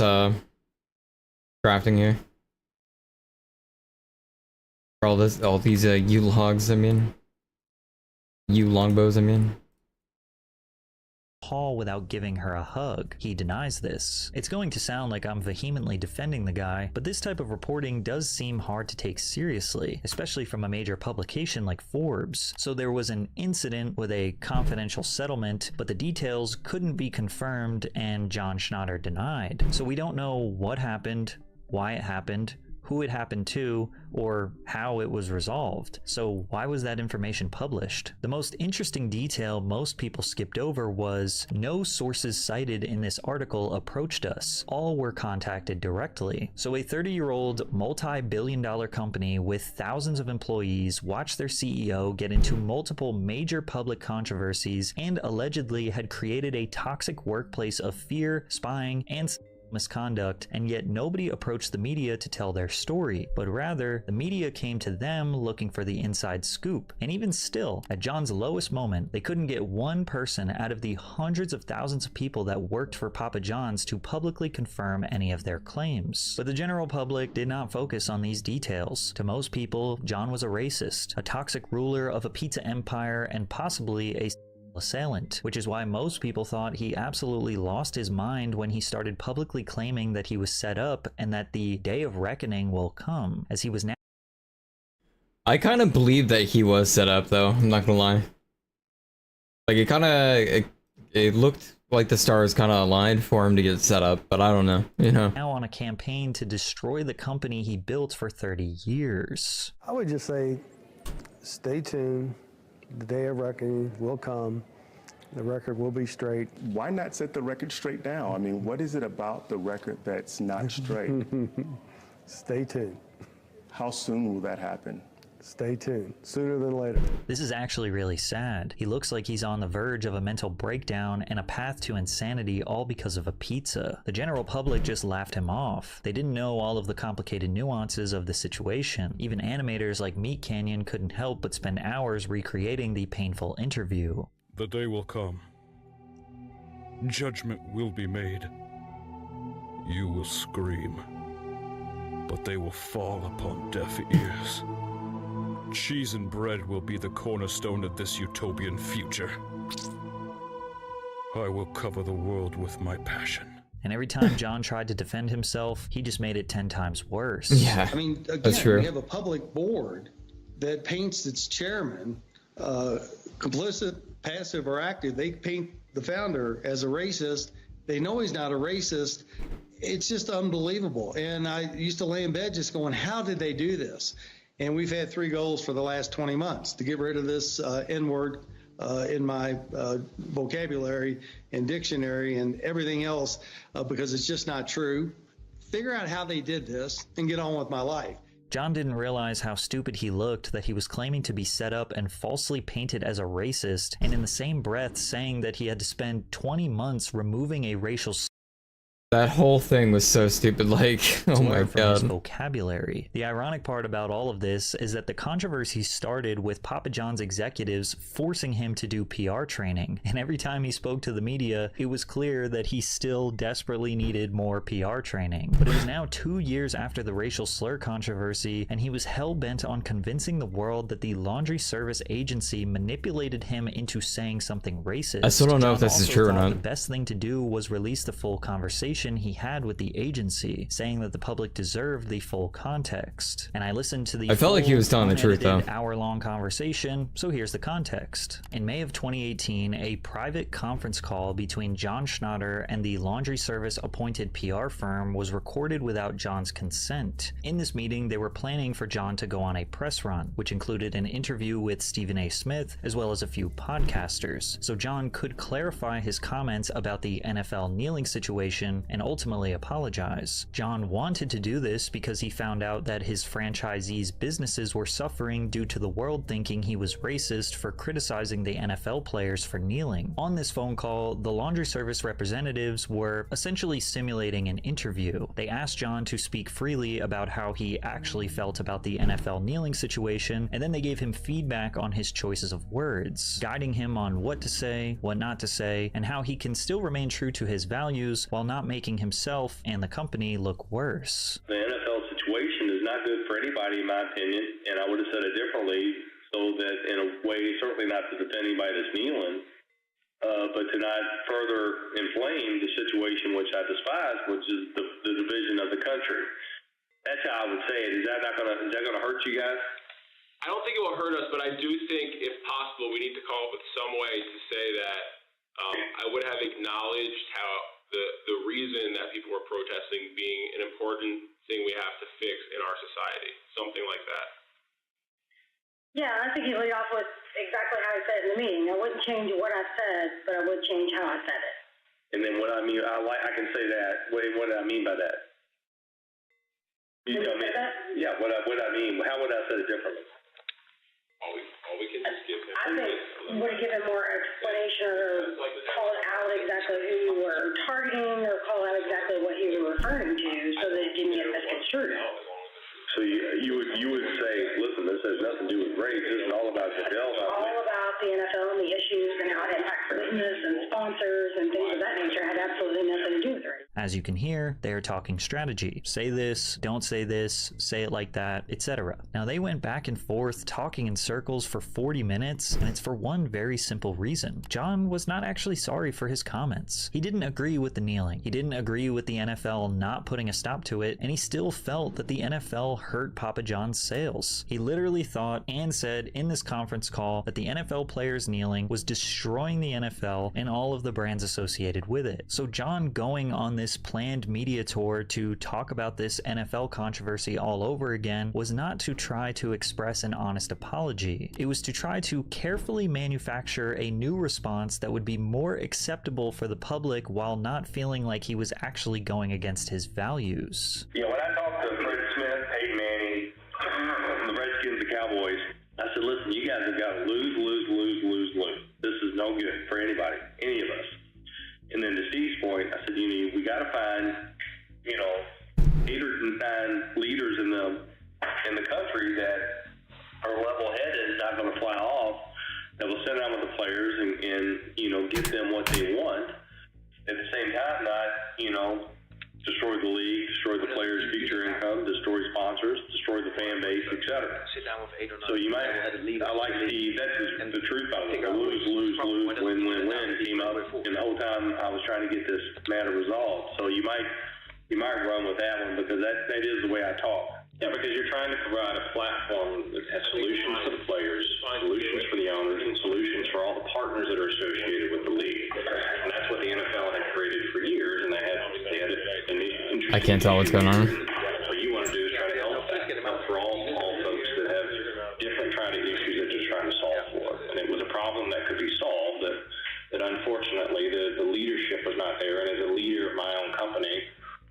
crafting here. All these U-logs, U-longbows, hall without giving her a hug. He denies this. It's going to sound like I'm vehemently defending the guy, but this type of reporting does seem hard to take seriously, especially from a major publication like Forbes. So there was an incident with a confidential settlement, but the details couldn't be confirmed and John Schnatter denied. So we don't know what happened, why it happened, who it happened to, or how it was resolved. So why was that information published? The most interesting detail most people skipped over was no sources cited in this article approached us. All were contacted directly. So a 30-year-old multi-billion-dollar company with thousands of employees watched their CEO get into multiple major public controversies and allegedly had created a toxic workplace of fear, spying, and misconduct, and yet nobody approached the media to tell their story, but rather the media came to them looking for the inside scoop. And even still, at John's lowest moment, they couldn't get one person out of the hundreds of thousands of people that worked for Papa John's to publicly confirm any of their claims. But the general public did not focus on these details. To most people, John was a racist, a toxic ruler of a pizza empire, and possibly a assailant, which is why most people thought he absolutely lost his mind when he started publicly claiming that he was set up and that the day of reckoning will come, as he was now. I kind of believe that he was set up, though. I'm not gonna lie. Like, it looked like the stars kind of aligned for him to get set up, but I don't know, Now on a campaign to destroy the company he built for 30 years. I would just say, stay tuned. The day of reckoning will come. The record will be straight. Why not set the record straight now? I mean, what is it about the record that's not straight? Stay tuned. How soon will that happen? Stay tuned. Sooner than later. This is actually really sad. He looks like he's on the verge of a mental breakdown and a path to insanity, all because of a pizza. The general public just laughed him off. They didn't know all of the complicated nuances of the situation. Even animators like Meat Canyon couldn't help but spend hours recreating the painful interview. The day will come. Judgment will be made. You will scream, but they will fall upon deaf ears. Cheese and bread will be the cornerstone of this utopian future. I will cover the world with my passion. And every time John tried to defend himself, he just made it 10 times worse. Yeah, I mean, again, that's true. We have a public board that paints its chairman complicit, passive, or active. They paint the founder as a racist. They know he's not a racist. It's just unbelievable. And I used to lay in bed just going, how did they do this? And we've had 3 goals for the last 20 months to get rid of this N-word in my vocabulary and dictionary and everything else because it's just not true. Figure out how they did this and get on with my life. John didn't realize how stupid he looked that he was claiming to be set up and falsely painted as a racist, and in the same breath saying that he had to spend 20 months removing a racial slur. That whole thing was so stupid, like, oh my god. Vocabulary. The ironic part about all of this is that the controversy started with Papa John's executives forcing him to do PR training, and every time he spoke to the media, it was clear that he still desperately needed more PR training. But it was now 2 years after the racial slur controversy, and he was hell-bent on convincing the world that the laundry service agency manipulated him into saying something racist. I still don't know if this is true or not. The best thing to do was release the full conversation conversation he had with the agency, saying that the public deserved the full context. And I listened to the I felt like he was telling the truth, though. hour-long conversation, so here's the context. In May of 2018, a private conference call between John Schnatter and the laundry service appointed PR firm was recorded without John's consent. In this meeting, they were planning for John to go on a press run, which included an interview with Stephen A. Smith, as well as a few podcasters, so John could clarify his comments about the NFL kneeling situation and ultimately apologize. John wanted to do this because he found out that his franchisees' businesses were suffering due to the world thinking he was racist for criticizing the NFL players for kneeling. On this phone call, the laundry service representatives were essentially simulating an interview. They asked John to speak freely about how he actually felt about the NFL kneeling situation, and then they gave him feedback on his choices of words, guiding him on what to say, what not to say, and how he can still remain true to his values while not making himself and the company look worse. The NFL situation is not good for anybody, in my opinion, and I would have said it differently, so that in a way, certainly not to defend anybody that's kneeling, but to not further inflame the situation which I despise, which is the division of the country. That's how I would say it. Is that gonna hurt you guys? I don't think it will hurt us, but I do think, if possible, we need to come up with some way to say that I would have acknowledged how the reason that people were protesting being an important thing we have to fix in our society, something like that. Yeah, I think you lead off with exactly how I said it in the meeting. I wouldn't change what I said, but I would change how I said it. And then what I mean, I can say that. What do I mean by that? You tell me. Yeah, what I mean. How would I say it differently? All we can just give him. I think you would have given more explanation or call out exactly who you were targeting or call out exactly what you were referring to so that it didn't get misconstrued. So you would say, listen, this has nothing to do with race. This is all about Goodell. It's all about the NFL and the issues and how it impacts business and sponsors and things of that nature. It had absolutely nothing to do with race. As you can hear, they are talking strategy. Say this, don't say this, say it like that, etc. Now they went back and forth talking in circles for 40 minutes, and it's for one very simple reason. John was not actually sorry for his comments. He didn't agree with the kneeling. He didn't agree with the NFL not putting a stop to it, and he still felt that the NFL hurt Papa John's sales. He literally thought and said in this conference call that the NFL players kneeling was destroying the NFL and all of the brands associated with it. So John going on this planned media tour to talk about this NFL controversy all over again was not to try to express an honest apology. It was to try to carefully manufacture a new response that would be more acceptable for the public while not feeling like he was actually going against his values. Yeah, when I talked to Fred Smith, Peyton Manning, the Redskins, the Cowboys, I said, listen, you guys have got to lose. This is no good for anybody, any of us. And then to Steve's point, I said, we got to find, 8 or 9 leaders in the country that are level-headed, not going to fly off, that will sit down with the players and get them what they want. At the same time, not, destroy the league, destroy the players' future income, destroy sponsors, destroy the fan base, etc. So you might, I like Steve, that's the truth of it. Lose, win, team up. And the whole time I was trying to get this matter resolved. So you might run with that one because that is the way I talk. Yeah, because you're trying to provide a platform that has solutions for the players, solutions for the owners, and solutions for all the partners that are associated with the league. And that's what the NFL had created for years, and they had I can't tell what's going on. What you want to do is try to help for all folks that have different kind of issues that you're trying to solve for. And it was a problem that could be solved that unfortunately the leadership was not there. And as a leader of my own company,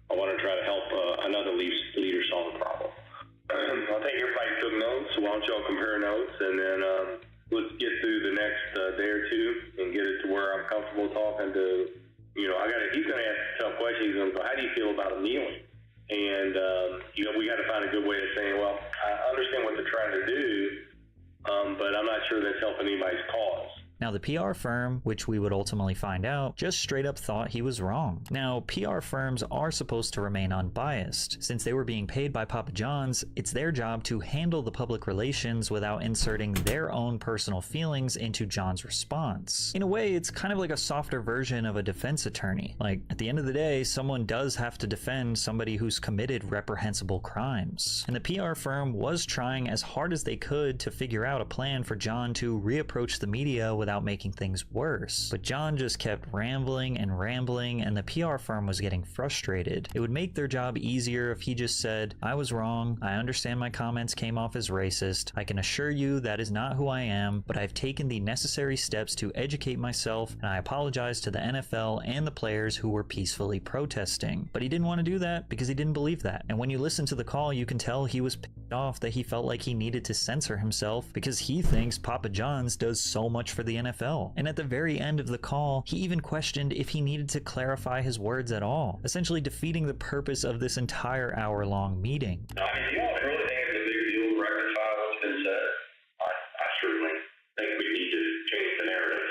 I want to try to help another leader solve the problem. I think everybody took notes, so why don't y'all compare notes, and then let's get through the next day or two and get it to where I'm comfortable talking to, he's going to ask tough questions. He's going to go, how do you feel about kneeling? And, we got to find a good way of saying, well, I understand what they're trying to do, but I'm not sure that's helping anybody's cause. Now, the PR firm, which we would ultimately find out, just straight up thought he was wrong. Now, PR firms are supposed to remain unbiased. Since they were being paid by Papa John's, it's their job to handle the public relations without inserting their own personal feelings into John's response. In a way, it's kind of like a softer version of a defense attorney. Like, at the end of the day, someone does have to defend somebody who's committed reprehensible crimes. And the PR firm was trying as hard as they could to figure out a plan for John to reapproach the media without making things worse. But John just kept rambling and rambling, and the PR firm was getting frustrated. It would make their job easier if he just said, "I was wrong. I understand my comments came off as racist. I can assure you that is not who I am, but I've taken the necessary steps to educate myself, and I apologize to the NFL and the players who were peacefully protesting." But he didn't want to do that because he didn't believe that. And when you listen to the call, you can tell he was pissed off that he felt like he needed to censor himself because he thinks Papa John's does so much for the NFL. And at the very end of the call, he even questioned if he needed to clarify his words at all, essentially defeating the purpose of this entire hour-long meeting. I mean, you all really think it's a big deal to rectify what's been said? I certainly think we need to change the narrative.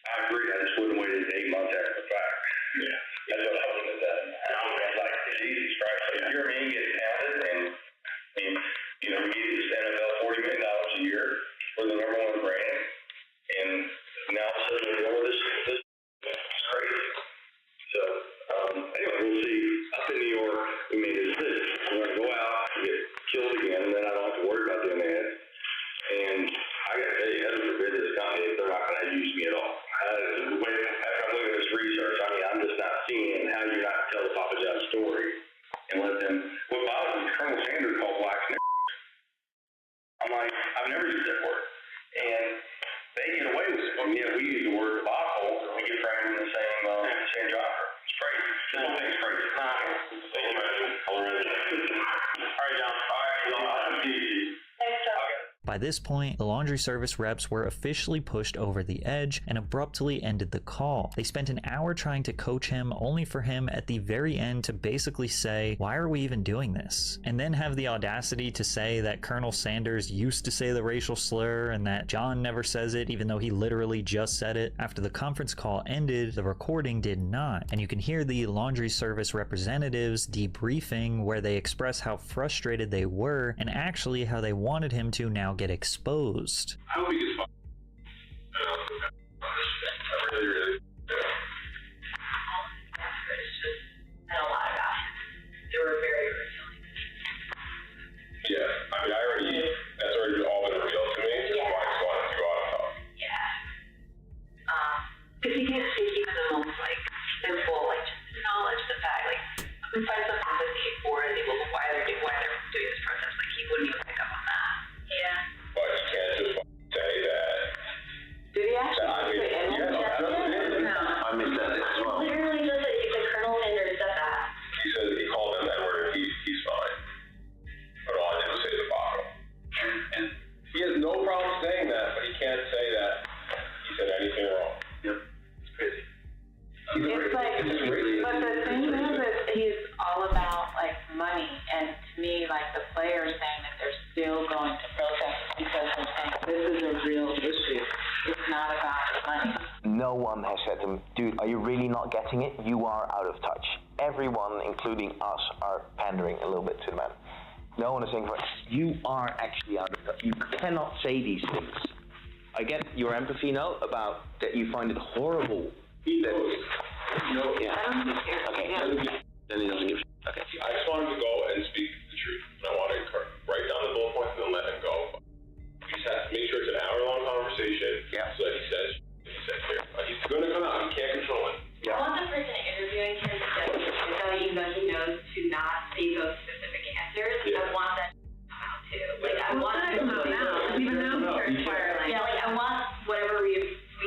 I agree. I just wouldn't wait 8 months after the fact. Yeah. That's what I was going to say. And I was like, Jesus Christ, if you're me, get counted, and you know, we give this NFL $40 million a year for the number one brand, and now all of a sudden we're going with this is crazy. So, anyway, we'll see. Up in New York, we made a decision. I'm going to go out and get killed again, and then I don't have to worry about doing that. And I got to tell you, heaven forbid this company, if they're not going to use me at all. After I'm looking at this research, I mean, I'm just not seeing how you're not tell the Papa John story and let them. What bothers me is Colonel Sanders called blacks and I'm like, I've never used that word. And they get away with it. Yeah, we use the word debacle, we get framed in the same genre. It's crazy. This whole thing's crazy. All right, John. All right, I'll see you. Thanks, John. By this point, the laundry service reps were officially pushed over the edge and abruptly ended the call. They spent an hour trying to coach him, only for him at the very end to basically say, "Why are we even doing this?" And then have the audacity to say that Colonel Sanders used to say the racial slur and that John never says it, even though he literally just said it. After the conference call ended, the recording did not. And you can hear the laundry service representatives debriefing where they express how frustrated they were and actually how they wanted him to now get exposed. How big is I really and a lot of guys. They were very revealing. Yeah, I mean, that's already all been revealed to me. Yeah. So I just wanted to go out and talk. Yeah. Because you can't speak even the most simple, just acknowledge the fact, we find some empathy for the people why they're doing this protest. He wouldn't even pick up on that. Yeah. But you can't just say that. Did he actually say anything? No. I missed that as well. Literally just said, Colonel Sanders said that. He said he called him that word and he's fine. But all I did was say the bottle. And he has no problem saying that, but he can't say that he said anything wrong. Yep. It's crazy. But the thing is that he's all about money, and to me, the players saying that they're still going to protest because they're saying this is a real issue. It's not about money. No one has said to him, "Dude, are you really not getting it? You are out of touch." Everyone, including us, are pandering a little bit to the man. No one is saying, "You are actually out of touch. You cannot say these things." I get your empathy now about that you find it horrible. He knows. Yeah. Okay. Then he doesn't give a shit. Okay. I just wanted to go and speak the truth. And I wanted to write down the bullet points and then let him go. We just have to make sure it's an hour-long conversation so that he says here. He's going to come out. He can't control it. I want the person interviewing him to say, even though he knows to not say those specific answers, I want that to come out too. I want it to come out now, even though it's fire. Yeah, I want whatever we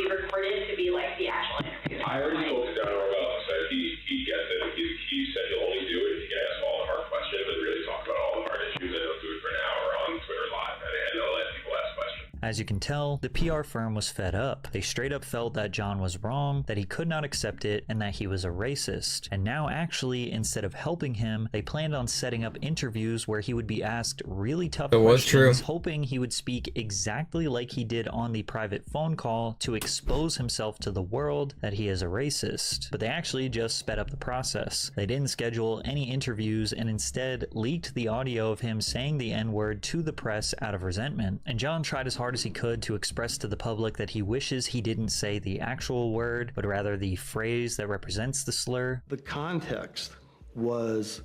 recorded to be the actual interview. I already spoke to Don Orwell and said he gets it. He said he'll only do it if he can ask all the hard questions and really talk about all the hard issues, and he'll do it for an hour on Twitter Live, and he'll let people ask questions. As you can tell, the PR firm was fed up. They straight up felt that John was wrong, that he could not accept it, and that he was a racist. And now actually, instead of helping him, they planned on setting up interviews where he would be asked really tough questions, hoping he would speak exactly like he did on the private phone call to expose himself to the world that he is a racist. But they actually just sped up the process. They didn't schedule any interviews and instead leaked the audio of him saying the N-word to the press out of resentment. And John tried as hard as he could to express to the public that he wishes he didn't say the actual word, but rather the phrase that represents the slur. The context was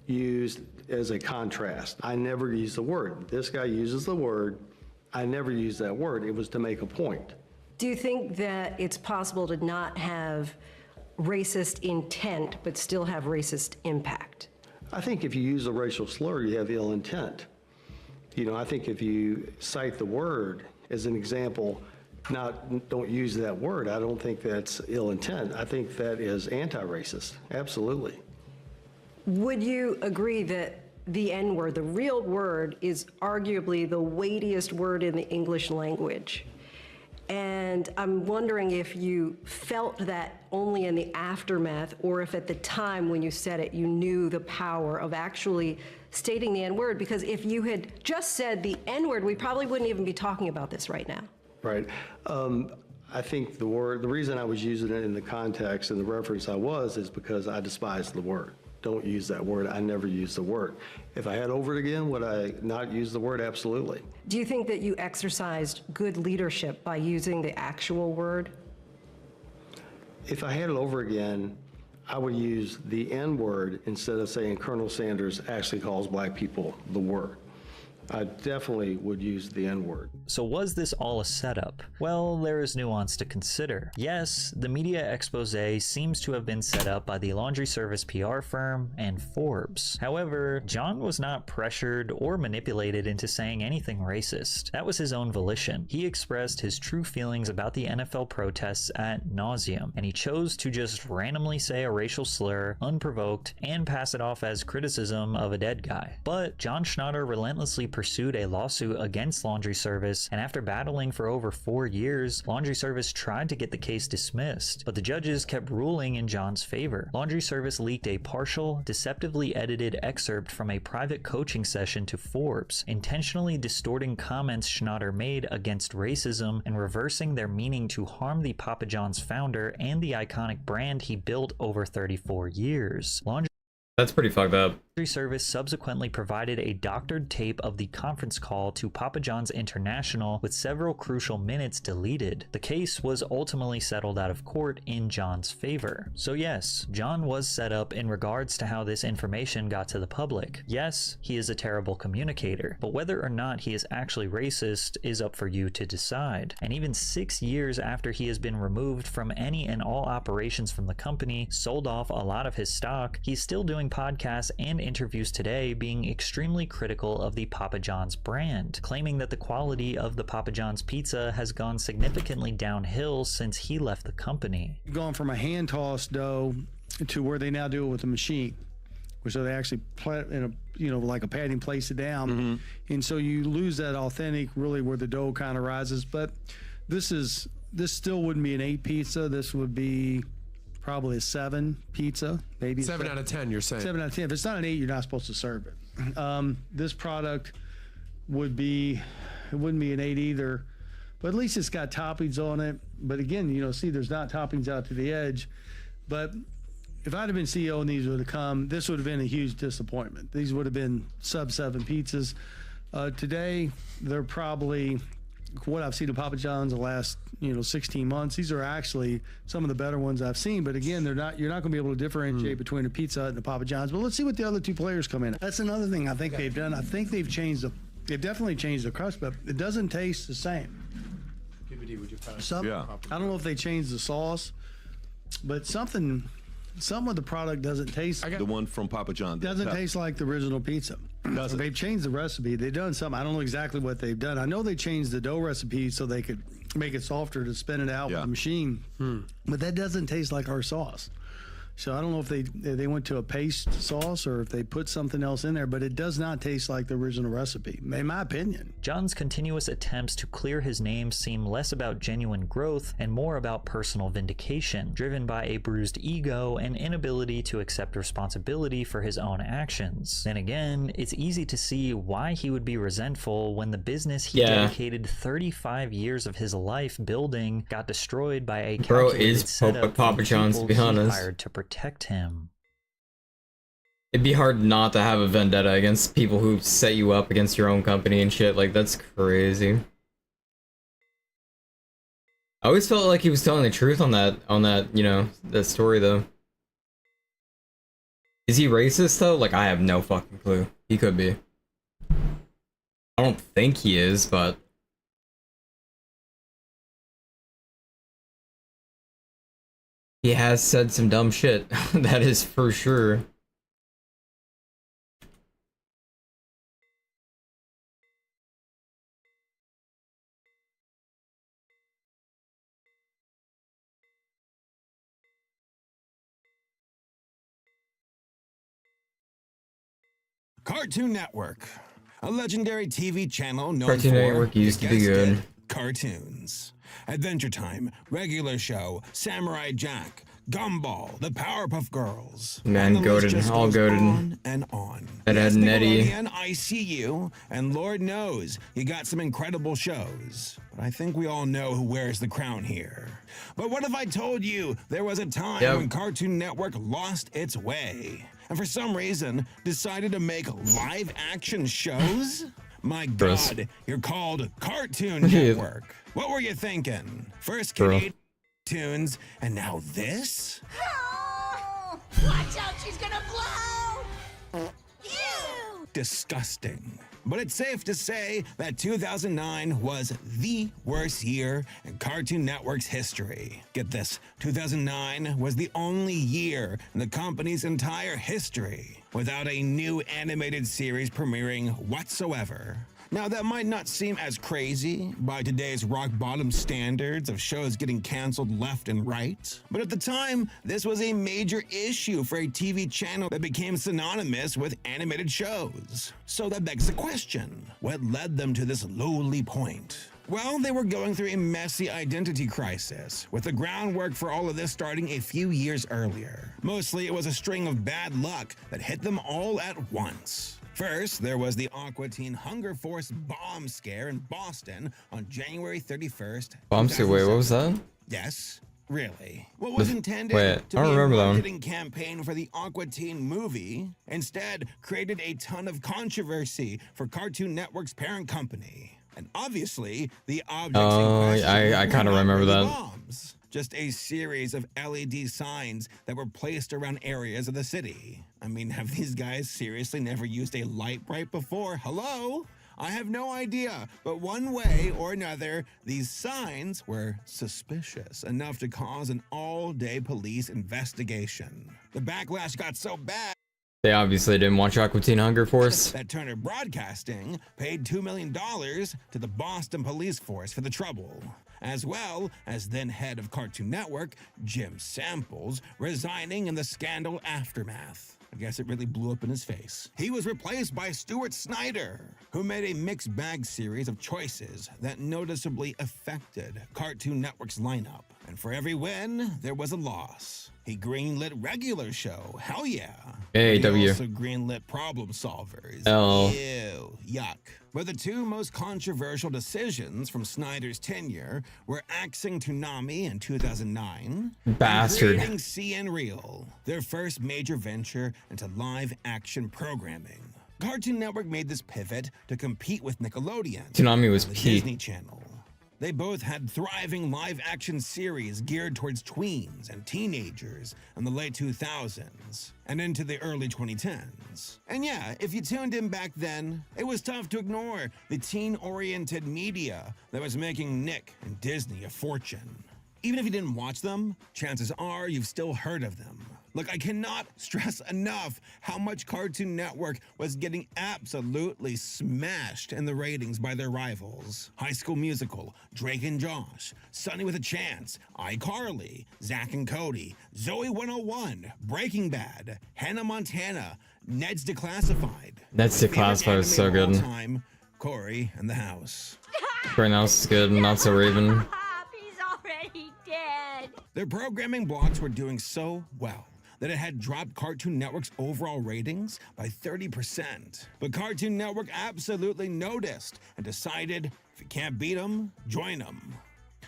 used as a contrast. I never used the word. This guy uses the word. I never used that word. It was to make a point. Do you think that it's possible to not have racist intent but still have racist impact? I think if you use a racial slur, you have ill intent. You know, I think if you cite the word as an example, don't use that word, I don't think that's ill intent. I think that is anti-racist, absolutely. Would you agree that the N-word, the real word, is arguably the weightiest word in the English language? And I'm wondering if you felt that only in the aftermath, or if at the time when you said it, you knew the power of actually stating the N-word, because if you had just said the N-word, we probably wouldn't even be talking about this right now. Right. I think the reason I was using it in the context and the reference I was is because I despise the word. Don't use that word. I never use the word. If I had over it again, would I not use the word? Absolutely. Do you think that you exercised good leadership by using the actual word? If I had it over again, I would use the N word instead of saying Colonel Sanders actually calls black people the word. I definitely would use the N-word. So was this all a setup? Well, there is nuance to consider. Yes, the media expose seems to have been set up by the laundry service PR firm and Forbes. However, John was not pressured or manipulated into saying anything racist. That was his own volition. He expressed his true feelings about the NFL protests ad nauseum, and he chose to just randomly say a racial slur, unprovoked, and pass it off as criticism of a dead guy. But John Schnatter relentlessly pursued a lawsuit against Laundry Service, and after battling for over 4 years, Laundry Service tried to get the case dismissed, but the judges kept ruling in John's favor. Laundry Service leaked a partial, deceptively edited excerpt from a private coaching session to Forbes, intentionally distorting comments Schnatter made against racism and reversing their meaning to harm the Papa John's founder and the iconic brand he built over 34 years. That's pretty fucked up. Service subsequently provided a doctored tape of the conference call to Papa John's International with several crucial minutes deleted. The case was ultimately settled out of court in John's favor. So yes, John was set up in regards to how this information got to the public. Yes, he is a terrible communicator, but whether or not he is actually racist is up for you to decide. And even 6 years after he has been removed from any and all operations from the company, sold off a lot of his stock, he's still doing podcasts and interviews today, being extremely critical of the Papa John's brand, claiming that the quality of the Papa John's pizza has gone significantly downhill since he left the company. Going from a hand-tossed dough to where they now do it with a machine, so they actually like a patty, place it down, and so you lose that authentic, really where the dough kind of rises. But this still wouldn't be an 8 pizza. This would be probably a 7 pizza, maybe 7 out of 10. You're saying 7 out of 10. If it's not an 8, you're not supposed to serve it. This product wouldn't be an 8 either, but at least it's got toppings on it. But again, see, there's not toppings out to the edge. But if I'd have been CEO and these would have come, this would have been a huge disappointment. These would have been sub 7 pizzas. Today, they're probably, what I've seen of Papa John's the last 16 months, these are actually some of the better ones I've seen. But again, you're not going to be able to differentiate between a Pizza Hut and a Papa John's. But let's see what the other 2 players come in. That's another thing I think they've done. I think they've definitely changed the crust, but it doesn't taste the same. Would you I don't know if they changed the sauce, but some of the product doesn't taste. The one from Papa John's doesn't taste like the original pizza. So they've changed the recipe. They've done something. I don't know exactly what they've done. I know they changed the dough recipe so they could make it softer to spin it out with the machine. But that doesn't taste like our sauce. So I don't know if they went to a paste sauce or if they put something else in there, but it does not taste like the original recipe, in my opinion. John's continuous attempts to clear his name seem less about genuine growth and more about personal vindication, driven by a bruised ego and inability to accept responsibility for his own actions. Then again, it's easy to see why he would be resentful when the business he dedicated 35 years of his life building got destroyed by a calculated setup Papa John's, to be honest. Hired to protect him. It'd be hard not to have a vendetta against people who set you up against your own company and shit. Like, that's crazy. I always felt like he was telling the truth on that, you know, that story though. Is he racist though? Like, I have no fucking clue. He could be. I don't think he is, but he has said some dumb shit. That is for sure. Cartoon Network, a legendary TV channel known Cartoon Network used to be good. Cartoons. Adventure Time, Regular Show, Samurai Jack, Gumball, The Powerpuff Girls. Man, goated, all goated. On and on. That had Nettie. Nickelodeon, I see you, and Lord knows you got some incredible shows. But I think we all know who wears the crown here. But what if I told you there was a time when Cartoon Network lost its way, and for some reason decided to make live-action shows? My God, you're called Cartoon Network. What were you thinking? First Canadian tunes, and now this? Oh, watch out, she's gonna blow! Ew! Disgusting. But it's safe to say that 2009 was the worst year in Cartoon Network's history. Get this, 2009 was the only year in the company's entire history without a new animated series premiering whatsoever. Now, that might not seem as crazy by today's rock-bottom standards of shows getting canceled left and right, but at the time, this was a major issue for a TV channel that became synonymous with animated shows. So that begs the question, what led them to this lowly point? Well, they were going through a messy identity crisis, with the groundwork for all of this starting a few years earlier. Mostly, it was a string of bad luck that hit them all at once. First, there was the Aqua Teen Hunger Force bomb scare in Boston on January 31st. Bomb scare? Wait, what was that? Yes, really. What was intended to I don't be a remember that one. marketing campaign for the Aqua Teen movie instead created a ton of controversy for Cartoon Network's parent company. And obviously, the objects in question I kind of were not remember really that. bombs, just a series of LED signs that were placed around areas of the city. I mean, have these guys seriously never used a light bright before? Hello? I have no idea, but one way or another, these signs were suspicious enough to cause an all-day police investigation. The backlash got so bad They obviously didn't watch Aqua Teen Hunger Force. that Turner Broadcasting paid $2 million to the Boston Police Force for the trouble, as well as then head of Cartoon Network, Jim Samples, resigning in the scandal aftermath. I guess it really blew up in his face. He was replaced by Stuart Snyder, who made a mixed bag series of choices that noticeably affected Cartoon Network's lineup. And for every win, there was a loss. He greenlit Regular Show, hell yeah. AAW. He also greenlit Problem Solvers. L. Ew, yuck. But the two most controversial decisions from Snyder's tenure were axing Toonami in 2009 Bastard. and creating CN Real, their first major venture into live-action programming. Cartoon Network made this pivot to compete with Nickelodeon, Toonami was the peak. Disney Channel. They both had thriving live-action series geared towards tweens and teenagers in the late 2000s and into the early 2010s. And yeah, if you tuned in back then, it was tough to ignore the teen-oriented media that was making Nick and Disney a fortune. Even if you didn't watch them, chances are you've still heard of them. Look, I cannot stress enough how much Cartoon Network was getting absolutely smashed in the ratings by their rivals. High School Musical, Drake and Josh, Sunny with a Chance, iCarly, Zack and Cody, Zoe 101, Breaking Bad, Hannah Montana, Ned's Declassified. Ned's Declassified is so good. Time, Corey and the House. Right now it's good, not so Raven. He's already dead. Their programming blocks were doing so well that it had dropped Cartoon Network's overall ratings by 30%. But Cartoon Network absolutely noticed and decided, if you can't beat them, join them.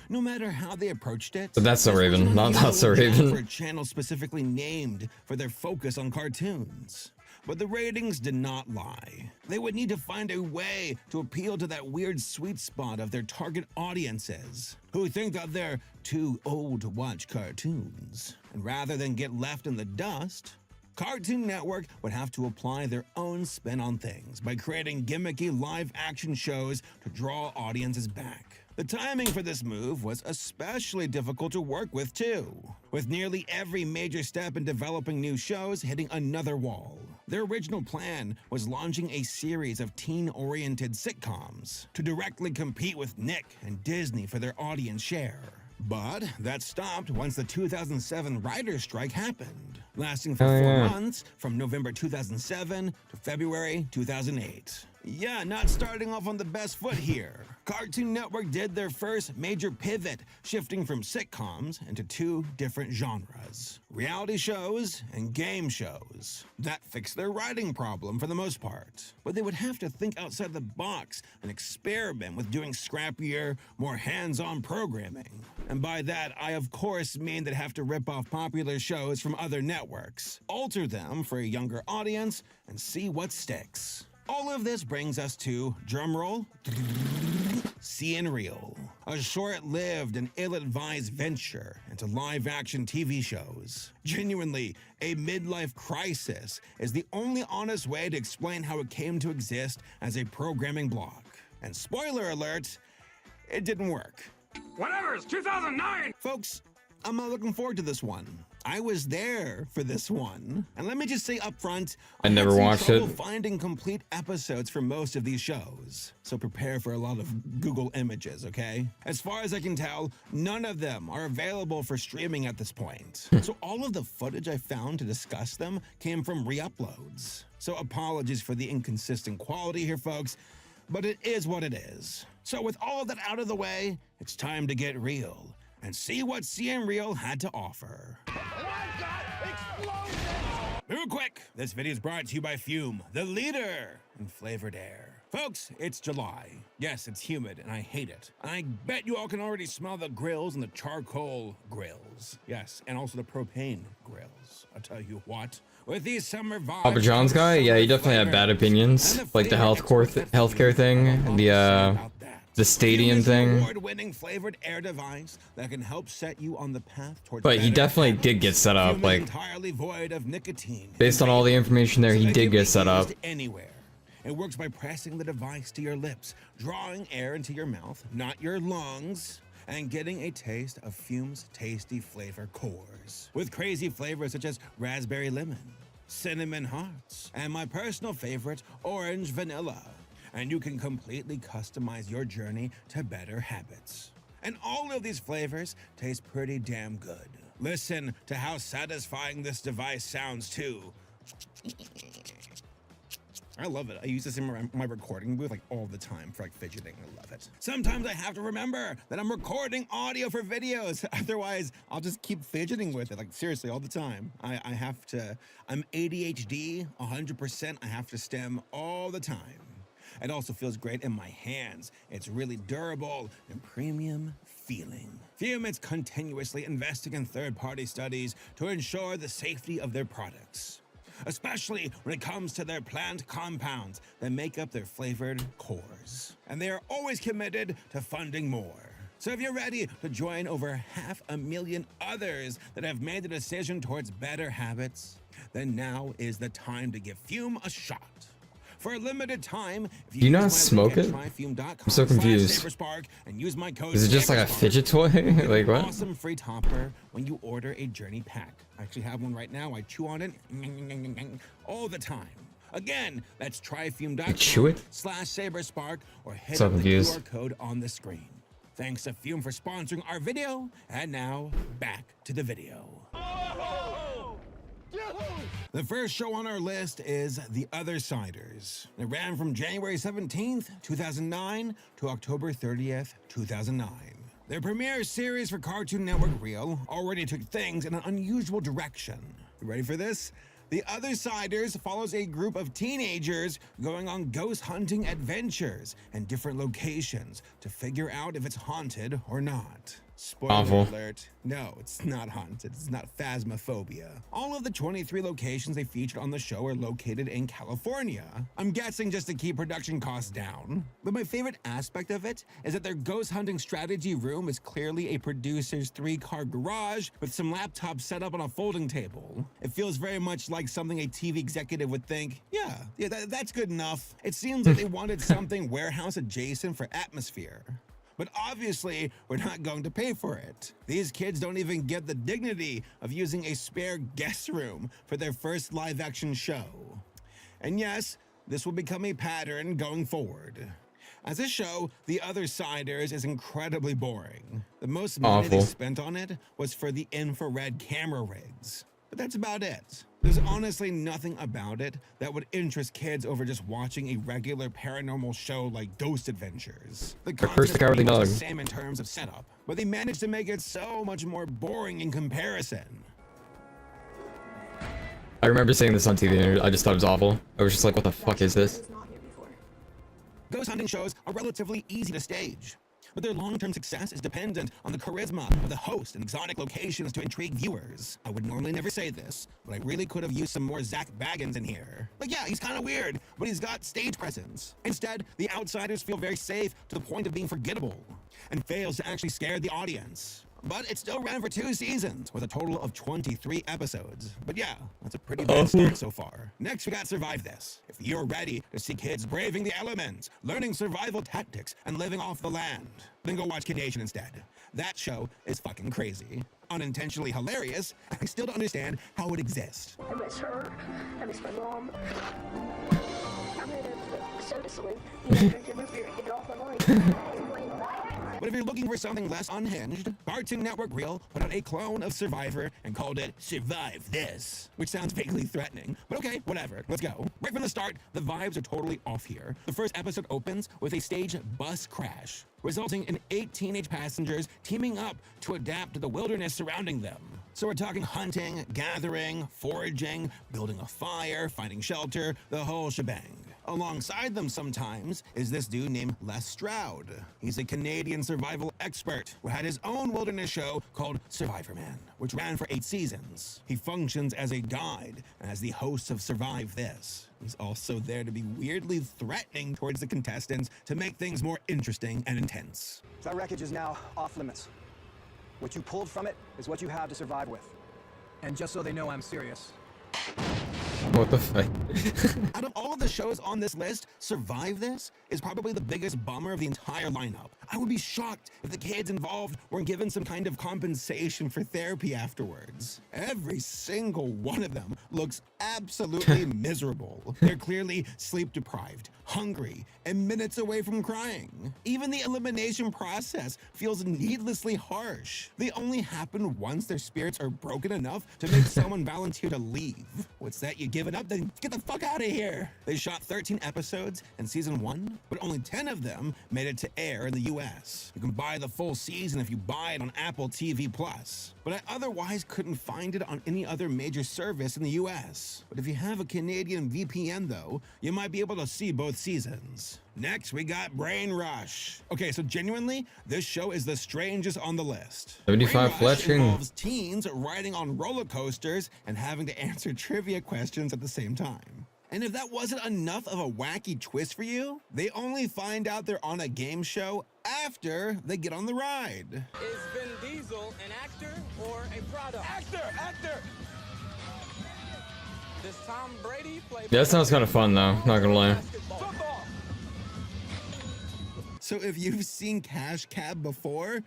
No matter how they approached it, But that's so Raven, not so for Raven. a channel specifically named for their focus on cartoons. But the ratings did not lie. They would need to find a way to appeal to that weird sweet spot of their target audiences, who think that they're too old to watch cartoons. And rather than get left in the dust, Cartoon Network would have to apply their own spin on things by creating gimmicky live-action shows to draw audiences back. The timing for this move was especially difficult to work with too, with nearly every major step in developing new shows hitting another wall. Their original plan was launching a series of teen-oriented sitcoms to directly compete with Nick and Disney for their audience share. But that stopped once the 2007 writer's strike happened, lasting for 4 months from November 2007 to February 2008. Yeah, not starting off on the best foot here. Cartoon Network did their first major pivot, shifting from sitcoms into 2 different genres: reality shows and game shows. That fixed their writing problem for the most part. But they would have to think outside the box and experiment with doing scrappier, more hands-on programming. And by that, I of course mean they'd have to rip off popular shows from other networks, alter them for a younger audience, and see what sticks. All of this brings us to, drumroll, CN Real, a short-lived and ill-advised venture into live-action TV shows. Genuinely, a midlife crisis is the only honest way to explain how it came to exist as a programming block. And spoiler alert, it didn't work. Whatever, it's 2009! Folks, I'm not looking forward to this one. I was there for this one. And let me just say up front, I never watched it. Finding complete episodes for most of these shows. So prepare for a lot of Google images, okay? As far as I can tell, none of them are available for streaming at this point. So all of the footage I found to discuss them came from re-uploads. So apologies for the inconsistent quality here, folks, but it is what it is. So with all of that out of the way, it's time to get real and see what CN Real had to offer. Real quick, this video is brought to you by Fume, the leader in flavored air. Folks, it's July. Yes, it's humid and I hate it. I bet you all can already smell the grills and the charcoal grills. Yes, and also the propane grills. I'll tell you what, with these summer vibes... Papa John's guy? Yeah, he definitely had bad opinions. Like the healthcare thing, the stadium thing. Award-winning flavored air device that can help set you on the path towards But he definitely did get set up, like, entirely void of nicotine. based on all the information there, he did get set up. Anywhere. It works by pressing the device to your lips, drawing air into your mouth, not your lungs, and getting a taste of Fume's tasty flavor cores. With crazy flavors such as raspberry lemon, cinnamon hearts, and my personal favorite, orange vanilla. And you can completely customize your journey to better habits. And all of these flavors taste pretty damn good. Listen to how satisfying this device sounds too. I love it. I use this in my recording booth like all the time for like fidgeting. I love it. Sometimes I have to remember that I'm recording audio for videos. Otherwise, I'll just keep fidgeting with it. Like seriously, all the time. I have to, I'm ADHD 100%. I have to stem all the time. It also feels great in my hands. It's really durable and premium feeling. Fume is continuously investing in third-party studies to ensure the safety of their products, especially when it comes to their plant compounds that make up their flavored cores. And they are always committed to funding more. So if you're ready to join over 500,000 others that have made the decision towards better habits, then now is the time to give Fume a shot. For a limited time, if Do you not smoke it? tryfume.com I'm so confused. /Saberspark and use my code Is it just like a Saberspark, fidget toy? you get Like an what? awesome free topper when you order a Journey pack. I actually have one right now. I chew on it all the time. Again, that's tryfume.com chew it? /Saberspark or hit So up the confused. QR code on the screen. Thanks to Fume for sponsoring our video. And now, back to the video. The first show on our list is The Othersiders. It ran from January 17th, 2009 to October 30th, 2009. Their premiere series for Cartoon Network Reel already took things in an unusual direction. You ready for this? The Othersiders follows a group of teenagers going on ghost hunting adventures in different locations to figure out if it's haunted or not. Spoiler Awful. alert. No, it's not haunted. It's not phasmophobia. All of the 23 locations they featured on the show are located in California. I'm guessing just to keep production costs down. But my favorite aspect of it is that their ghost hunting strategy room is clearly a producer's 3-car garage with some laptops set up on a folding table. It feels very much like something a TV executive would think, yeah, that's good enough. It seems like they wanted something warehouse adjacent for atmosphere. But obviously, we're not going to pay for it. These kids don't even get the dignity of using a spare guest room for their first live-action show. And yes, this will become a pattern going forward. As a show, The Othersiders is incredibly boring. The most money they spent on it was for the infrared camera rigs. But that's about it. There's honestly nothing about it that would interest kids over just watching a regular paranormal show like Ghost Adventures. The concept is the same in terms of setup, but they managed to make it so much more boring in comparison. I remember seeing this on TV and I just thought it was awful. I was just like, what the fuck is this? Ghost hunting shows are relatively easy to stage, but their long-term success is dependent on the charisma of the host and exotic locations to intrigue viewers. I would normally never say this, but I really could have used some more Zach Baggins in here. Like, yeah, he's kind of weird, but he's got stage presence. Instead, the Outsiders feel very safe to the point of being forgettable, and fails to actually scare the audience. But it still ran for 2 seasons, with a total of 23 episodes. But yeah, that's a pretty bad start so far. Next, we got Survive This. If you're ready to see kids braving the elements, learning survival tactics, and living off the land, then go watch Kid Nation instead. That show is fucking crazy. Unintentionally hilarious, and I still don't understand how it exists. I miss her. I miss my mom. I'm gonna have soda saloon. Drinking root beer and get it off my mind. But if you're looking for something less unhinged, Cartoon Network Reel put out a clone of Survivor and called it Survive This, which sounds vaguely threatening, but okay, whatever, let's go. Right from the start, the vibes are totally off here. The first episode opens with a staged bus crash, resulting in 8 teenage passengers teaming up to adapt to the wilderness surrounding them. So we're talking hunting, gathering, foraging, building a fire, finding shelter, the whole shebang. Alongside them sometimes is this dude named Les Stroud. He's a Canadian survival expert who had his own wilderness show called Survivor Man, which ran for 8 seasons. He functions as a guide and as the host of Survive This. He's also there to be weirdly threatening towards the contestants to make things more interesting and intense. That wreckage is now off limits. What you pulled from it is what you have to survive with. And just so they know I'm serious. What the fuck? Out of all of the shows on this list, Survive This is probably the biggest bummer of the entire lineup. I would be shocked if the kids involved weren't given some kind of compensation for therapy afterwards. Every single one of them looks absolutely miserable. They're clearly sleep deprived, hungry, and minutes away from crying. Even the elimination process feels needlessly harsh. They only happen once their spirits are broken enough to make someone volunteer to leave. What's that, you give it up? Then get the fuck out of here. They shot 13 episodes in season 1, but only 10 of them made it to air in the US. You can buy the full season if you buy it on Apple TV+. But I otherwise couldn't find it on any other major service in the US. But if you have a Canadian VPN though, you might be able to see both seasons. Next, we got Brain Rush. Okay, so genuinely, this show is the strangest on the list. 75 fletching. Involves teens riding on roller coasters and having to answer trivia questions at the same time. And if that wasn't enough of a wacky twist for you, they only find out they're on a game show after they get on the ride. Is Vin Diesel an actor or a product? Actor! Does Tom Brady play? Yeah, that sounds kind of fun though, not gonna lie. So if you've seen Cash Cab before,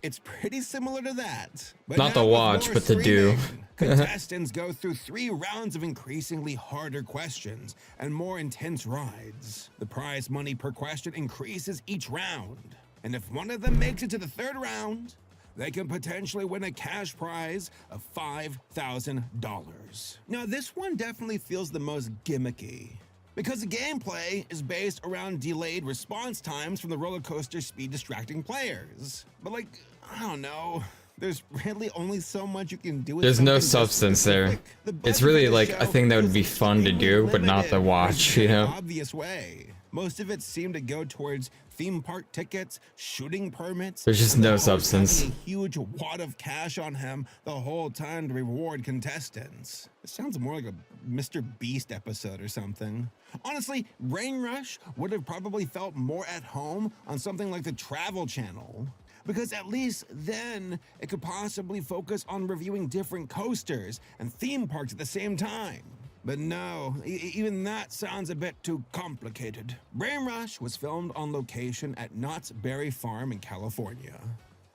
it's pretty similar to that. But Not to now with watch, more but to do. streaming. Contestants go through 3 rounds of increasingly harder questions and more intense rides. The prize money per question increases each round. And if one of them makes it to the 3rd round, they can potentially win a cash prize of $5,000. Now, this one definitely feels the most gimmicky, because the gameplay is based around delayed response times from the roller coaster speed distracting players. But like, I don't know, there's really only so much you can do with There's no something this substance there. specific. The It's budget really for the like a show thing that would is be fun to do, but not to limited watch, in you an know? obvious way. Most of it seemed to go towards theme park tickets, shooting permits. There's just and the no host substance. having a huge wad of cash on him the whole time to reward contestants. It sounds more like a Mr. Beast episode or something. Honestly, Brain Rush would have probably felt more at home on something like the Travel Channel, because at least then it could possibly focus on reviewing different coasters and theme parks at the same time. But no, even that sounds a bit too complicated. Brain Rush was filmed on location at Knott's Berry Farm in California,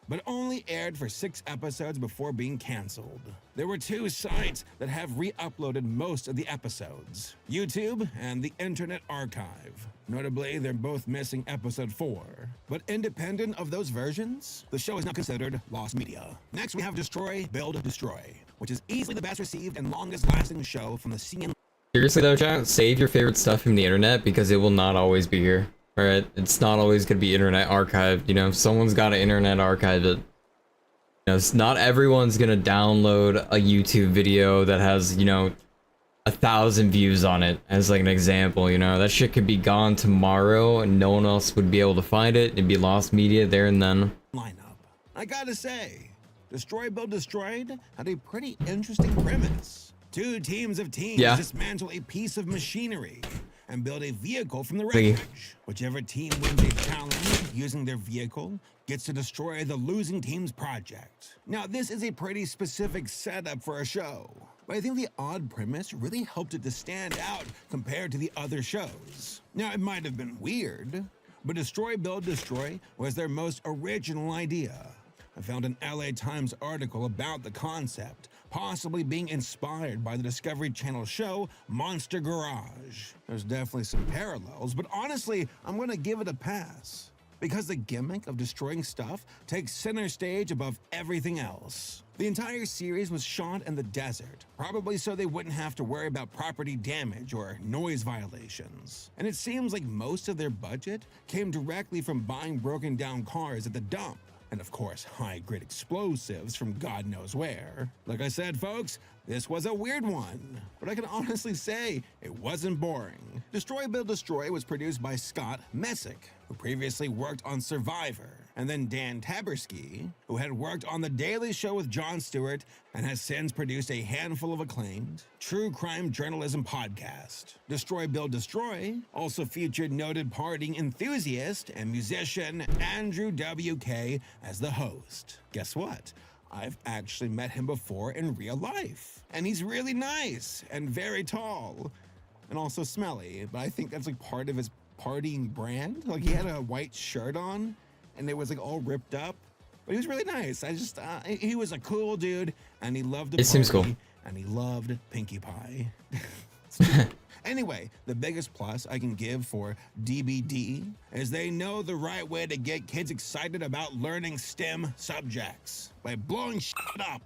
but only aired for 6 episodes before being canceled. There were 2 sites that have re-uploaded most of the episodes, YouTube and the Internet Archive. Notably, they're both missing episode 4. But independent of those versions, the show is now considered lost media. Next, we have Destroy, Build, Destroy, which is easily the best received and longest lasting show from the CNN. Seriously though, chat, save your favorite stuff from the internet because it will not always be here. Alright? It's not always gonna be internet archived, you know, someone's gotta internet archive it. You know, not everyone's gonna download a YouTube video that has, you know, 1,000 views on it as like an example, you know. That shit could be gone tomorrow and no one else would be able to find it. It'd be lost media there and then. Lineup. I gotta say, Destroy, Build, Destroyed had a pretty interesting premise. 2 teams of teams dismantle a piece of machinery and build a vehicle from the wreckage. Whichever team wins a challenge using their vehicle gets to destroy the losing team's project. Now, this is a pretty specific setup for a show, but I think the odd premise really helped it to stand out compared to the other shows. Now, it might have been weird, but Destroy, Build, Destroy was their most original idea. I found an LA Times article about the concept, possibly being inspired by the Discovery Channel show Monster Garage. There's definitely some parallels, but honestly, I'm gonna give it a pass, because the gimmick of destroying stuff takes center stage above everything else. The entire series was shot in the desert, probably so they wouldn't have to worry about property damage or noise violations. And it seems like most of their budget came directly from buying broken down cars at the dump. And of course, high-grade explosives from God knows where. Like I said, folks, this was a weird one, but I can honestly say it wasn't boring. Destroy, Build, Destroy was produced by Scott Messick, who previously worked on Survivor, and then Dan Taberski, who had worked on The Daily Show with Jon Stewart and has since produced a handful of acclaimed true crime journalism podcasts. Destroy, Build, Destroy also featured noted partying enthusiast and musician Andrew WK as the host. Guess what? I've actually met him before in real life, and he's really nice and very tall and also smelly, but I think that's like part of his partying brand. Like, he had a white shirt on and it was like all ripped up, but he was really nice. He was a cool dude, and he loved to party. It seems cool. And he loved Pinkie Pie. Anyway, the biggest plus I can give for DBD is they know the right way to get kids excited about learning STEM subjects by blowing shit up.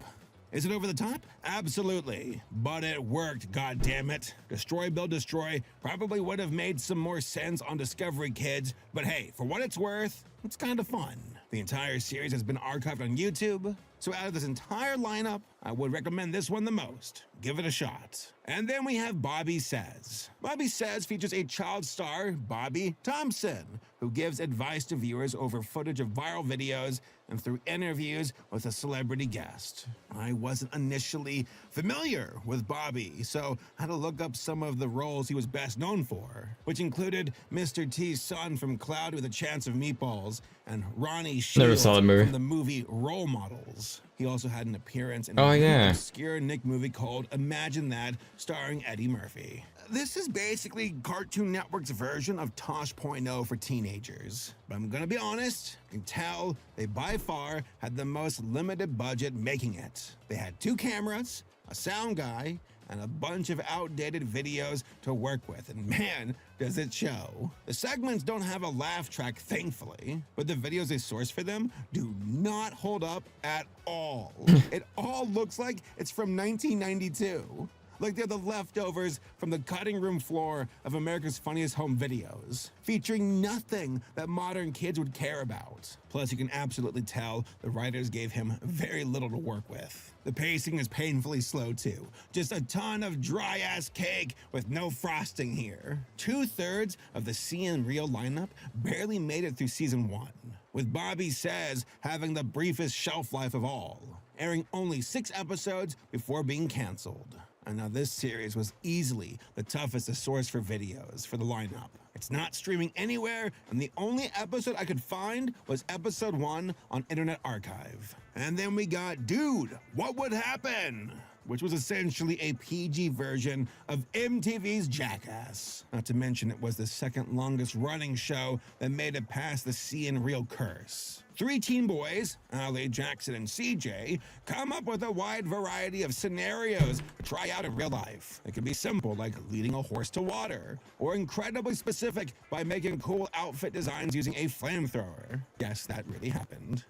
Is it over the top? Absolutely. But it worked, goddammit. Destroy, Build, Destroy probably would have made some more sense on Discovery Kids, but hey, for what it's worth, it's kind of fun. The entire series has been archived on YouTube, so out of this entire lineup, I would recommend this one the most. Give it a shot. And then we have Bobby Says. Bobby Says features a child star, Bobby Thompson, who gives advice to viewers over footage of viral videos and through interviews with a celebrity guest. I wasn't initially familiar with Bobby, so I had to look up some of the roles he was best known for, which included Mr. T's son from Cloudy with a Chance of Meatballs and Ronnie Shields from the movie Role Models. He also had an appearance in an obscure Nick movie called Imagine That, starring Eddie Murphy. This is basically Cartoon Network's version of Tosh.0 for teenagers. But I'm gonna be honest, you can tell they by far had the most limited budget making it. They had 2 cameras, a sound guy, and a bunch of outdated videos to work with, and man, does it show. The segments don't have a laugh track, thankfully, but the videos they source for them do not hold up at all. It all looks like it's from 1992. Like they're the leftovers from the cutting room floor of America's Funniest Home Videos, featuring nothing that modern kids would care about. Plus, you can absolutely tell the writers gave him very little to work with. The pacing is painfully slow too. Just a ton of dry-ass cake with no frosting here. 2/3 of the CN Real lineup barely made it through season 1, with Bobby Says having the briefest shelf life of all, airing only 6 episodes before being canceled. And now this series was easily the toughest to source for videos for the lineup. It's not streaming anywhere, and the only episode I could find was episode 1 on Internet Archive. And then we got Dude, What Would Happen?, which was essentially a PG version of MTV's Jackass. Not to mention it was the second longest running show that made it past the CN Real curse. 3 teen boys, Ali, Jackson, and CJ, come up with a wide variety of scenarios to try out in real life. It can be simple, like leading a horse to water, or incredibly specific by making cool outfit designs using a flamethrower. Yes, that really happened.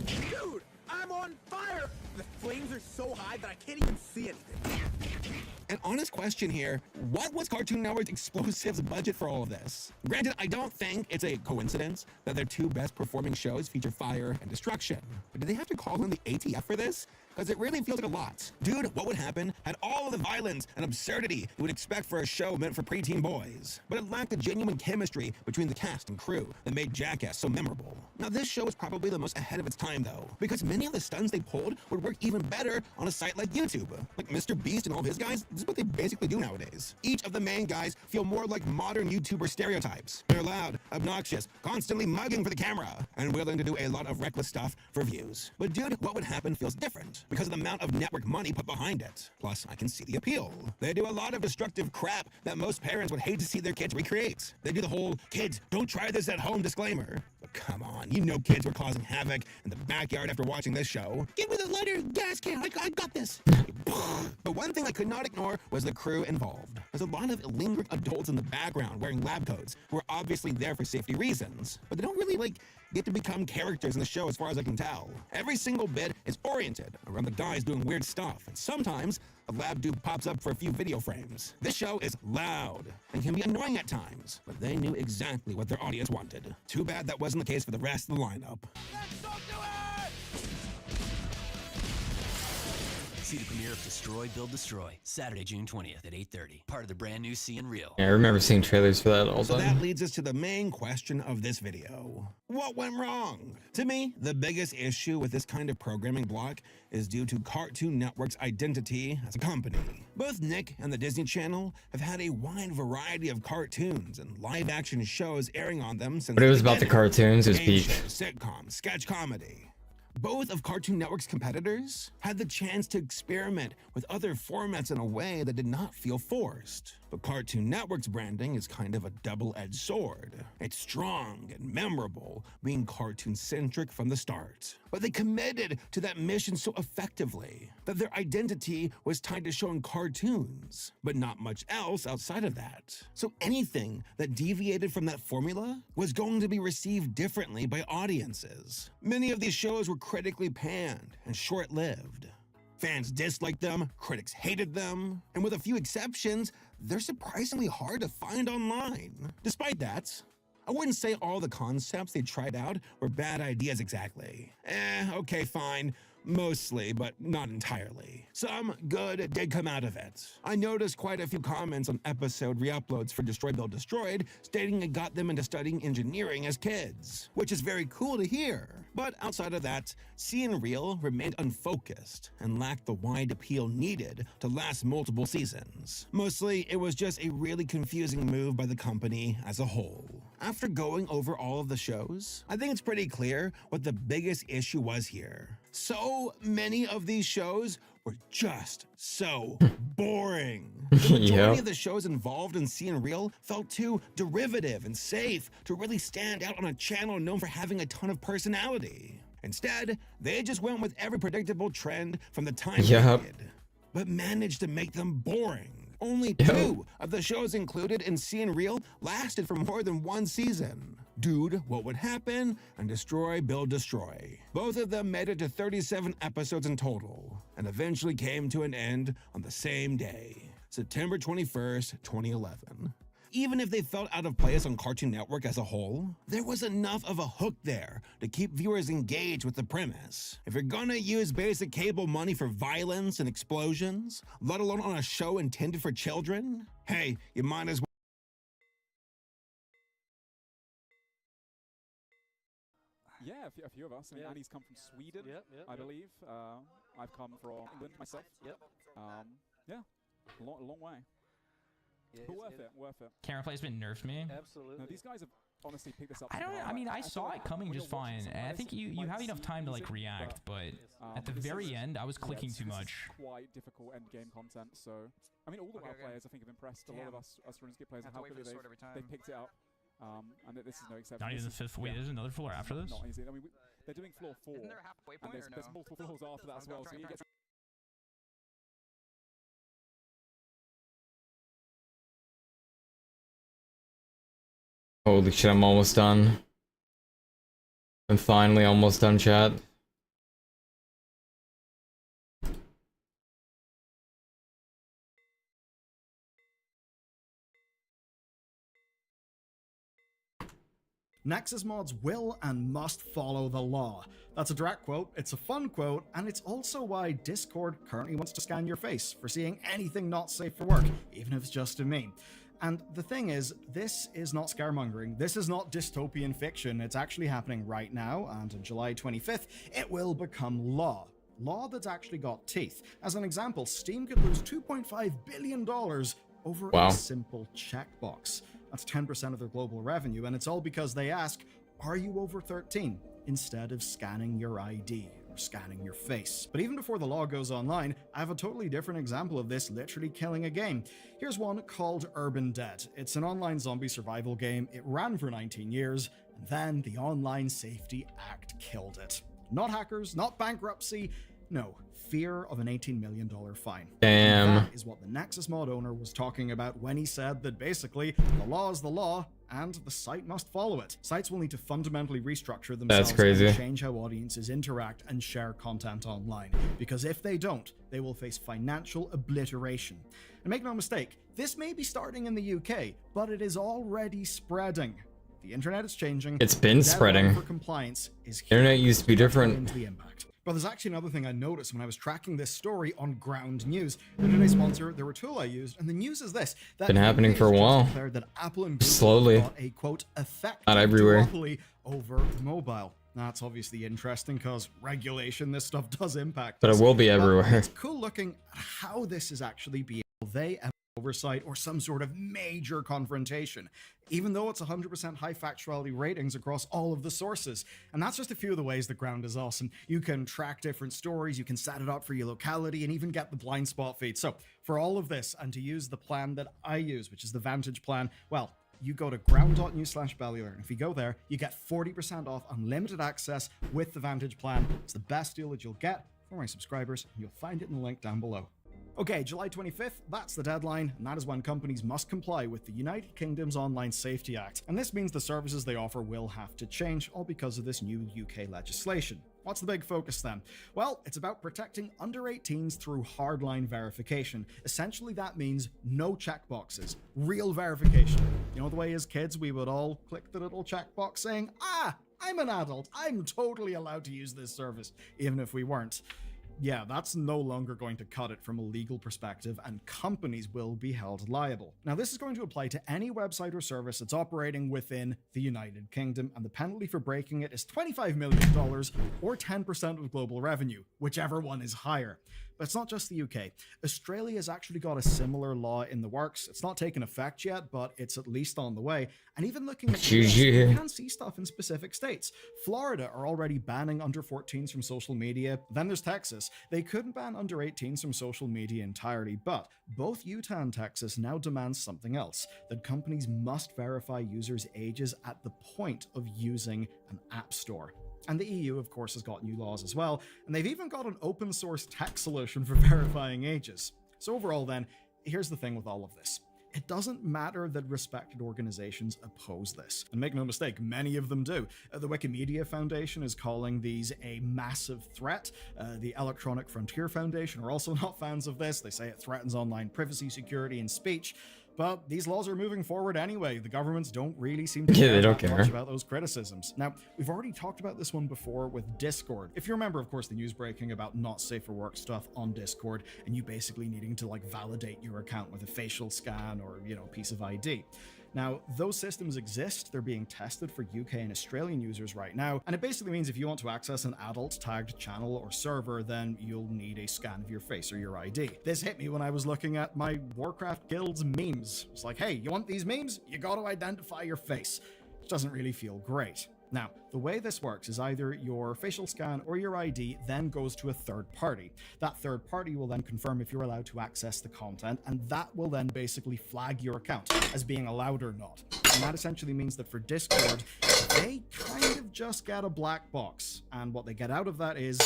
Dude, I'm on fire! The flames are so high that I can't even see anything. An honest question here, what was Cartoon Network's Explosives budget for all of this? Granted, I don't think it's a coincidence that their 2 best performing shows feature fire and destruction. But did they have to call in the ATF for this? Because it really feels like a lot. Dude, What Would Happen had all of the violence and absurdity you would expect for a show meant for preteen boys. But it lacked the genuine chemistry between the cast and crew that made Jackass so memorable. Now this show is probably the most ahead of its time though, because many of the stunts they pulled would work even better on a site like YouTube. Like Mr. Beast and all of his guys, this is what they basically do nowadays. Each of the main guys feel more like modern YouTuber stereotypes. They're loud, obnoxious, constantly mugging for the camera, and willing to do a lot of reckless stuff for views. But Dude, What Would Happen feels different because of the amount of network money put behind it. Plus, I can see the appeal. They do a lot of destructive crap that most parents would hate to see their kids recreate. They do the whole, kids, don't try this at home disclaimer. But come on, you know kids were causing havoc in the backyard after watching this show. Give me the lighter gas can, I got this. But one thing I could not ignore was the crew involved. There's a lot of lingering adults in the background wearing lab coats who are obviously there for safety reasons, but they don't really get to become characters in the show as far as I can tell. Every single bit is oriented around the guys doing weird stuff, and sometimes a lab dude pops up for a few video frames. This show is loud and can be annoying at times, but they knew exactly what their audience wanted. Too bad that wasn't the case for the rest of the lineup. See the premiere of Destroy, Build, Destroy, Saturday, June 20th at 8:30. Part of the brand new CN Real. Yeah, I remember seeing trailers for that all the So time. that leads us to the main question of this video. What went wrong? To me, the biggest issue with this kind of programming block is due to Cartoon Network's identity as a company. Both Nick and the Disney Channel have had a wide variety of cartoons and live-action shows airing on them since But it was about the cartoons, it was game peak. shows, sitcoms, sketch comedy. Both of Cartoon Network's competitors had the chance to experiment with other formats in a way that did not feel forced. But Cartoon Network's branding is kind of a double-edged sword. It's strong and memorable, being cartoon-centric from the start. But they committed to that mission so effectively that their identity was tied to showing cartoons, but not much else outside of that. So anything that deviated from that formula was going to be received differently by audiences. Many of these shows were critically panned and short-lived. Fans disliked them, critics hated them, and with a few exceptions, they're surprisingly hard to find online. Despite that, I wouldn't say all the concepts they tried out were bad ideas exactly. Okay, fine. Mostly, but not entirely. Some good did come out of it. I noticed quite a few comments on episode re-uploads for Destroy, Build, Destroyed, stating it got them into studying engineering as kids, which is very cool to hear. But outside of that, CN Real remained unfocused and lacked the wide appeal needed to last multiple seasons. Mostly, it was just a really confusing move by the company as a whole. After going over all of the shows, I think it's pretty clear what the biggest issue was here. So many of these shows were just so boring. The majority of the shows involved in seeing real felt too derivative and safe to really stand out on a channel known for having a ton of personality. Instead, they just went with every predictable trend from the time period, but managed to make them boring. Only 2 of the shows included in Seeing Real lasted for more than 1 season. Dude, What Would Happen, and Destroy, Build, Destroy. Both of them made it to 37 episodes in total, and eventually came to an end on the same day, September 21st, 2011. Even if they felt out of place on Cartoon Network as a whole, there was enough of a hook there to keep viewers engaged with the premise. If you're gonna use basic cable money for violence and explosions, let alone on a show intended for children, hey, you might as well. Yeah, a few of us. I mean, Annie's come from Sweden, I believe. I've come from England myself. Yeah, long way. But worth it. Camera placement nerfed me. Absolutely. No, these guys have honestly picked this up. I don't know. I mean, I saw it coming just fine. And I think you have enough time to like react, but at the very end, I was clicking too much. Quite difficult end game content. So, I mean, all the WoW players I think have impressed a lot of us RuneScape players and how quickly they picked it up. And this is no exception. Not even the 5th. Wait, there's another floor after this? Not easy. I mean, they're doing floor 4. Isn't there a halfway point and there's multiple floors after that as well. So you get. Holy shit, I'm almost done. I'm finally almost done, chat. Nexus mods will and must follow the law. That's a direct quote, it's a fun quote, and it's also why Discord currently wants to scan your face for seeing anything not safe for work, even if it's just a meme. And the thing is, this is not scaremongering, this is not dystopian fiction, it's actually happening right now, and on July 25th, it will become law. Law that's actually got teeth. As an example, Steam could lose $2.5 billion over a simple checkbox. That's 10% of their global revenue, and it's all because they ask, are you over 13? Instead of scanning your ID. Scanning your face. But even before the law goes online, I have a totally different example of this literally killing a game. Here's one called Urban Dead. It's an online zombie survival game. It ran for 19 years, and then the Online Safety Act killed it. Not hackers, not bankruptcy, no, fear of an $18 million fine. Damn. And that is what the Nexus mod owner was talking about when he said that basically, the law is the law, and the site must follow it. Sites will need to fundamentally restructure themselves and change how audiences interact and share content online. Because if they don't, they will face financial obliteration. And make no mistake, this may be starting in the UK, but it is already spreading. The internet is changing. It's been spreading. For compliance is internet used to be different. The impact. But there's actually another thing I noticed when I was tracking this story on Ground News. The today's sponsor, they were a tool I used, and the news is this. That been happening for a while. That Apple and Google slowly. Got a, quote, effective not everywhere. Duopoly over mobile. That's obviously interesting because regulation, this stuff does impact But us. it will be everywhere. It's cool looking at how this is actually being. They have oversight or some sort of major confrontation, even though it's 100% high factuality ratings across all of the sources. And that's just a few of the ways the Ground is awesome. You can track different stories, you can set it up for your locality, and even get the blind spot feed. So for all of this, and to use the plan that I use, which is the Vantage plan, well, you go to ground.news/Bellular, and if you go there, you get 40% off unlimited access with the Vantage plan. It's the best deal that you'll get for my subscribers, and you'll find it in the link down below. Okay, July 25th, that's the deadline, and that is when companies must comply with the United Kingdom's Online Safety Act. And this means the services they offer will have to change, all because of this new UK legislation. What's the big focus then? Well, it's about protecting under 18s through hardline verification. Essentially, that means no checkboxes, real verification. You know the way as kids we would all click the little checkbox saying, I'm an adult, I'm totally allowed to use this service, even if we weren't. Yeah, that's no longer going to cut it from a legal perspective, and companies will be held liable. Now, this is going to apply to any website or service that's operating within the United Kingdom, and the penalty for breaking it is $25 million or 10% of global revenue, whichever one is higher. But it's not just the UK. Australia's actually got a similar law in the works. It's not taken effect yet, but it's at least on the way. And even looking at the US, you can see stuff in specific states. Florida are already banning under 14s from social media. Then there's Texas. They couldn't ban under 18s from social media entirely, but both Utah and Texas now demand something else, that companies must verify users' ages at the point of using an app store. And the EU, of course, has got new laws as well, and they've even got an open source tech solution for verifying ages. So overall then, here's the thing with all of this. It doesn't matter that respected organizations oppose this. And make no mistake, many of them do. The Wikimedia Foundation is calling these a massive threat. The Electronic Frontier Foundation are also not fans of this. They say it threatens online privacy, security, and speech. But these laws are moving forward anyway. The governments don't really seem to care much about those criticisms. Now, we've already talked about this one before with Discord. If you remember, of course, the news breaking about not safe for work stuff on Discord, and you basically needing to like validate your account with a facial scan or, you know, a piece of ID. Now, those systems exist. They're being tested for UK and Australian users right now, and it basically means if you want to access an adult tagged channel or server, then you'll need a scan of your face or your ID. This hit me when I was looking at my Warcraft guild's memes. It's like, hey, you want these memes? You got to identify your face. Which doesn't really feel great. Now, the way this works is either your facial scan or your ID then goes to a third party. That third party will then confirm if you're allowed to access the content, and that will then basically flag your account as being allowed or not. And that essentially means that for Discord, they kind of just get a black box. And what they get out of that is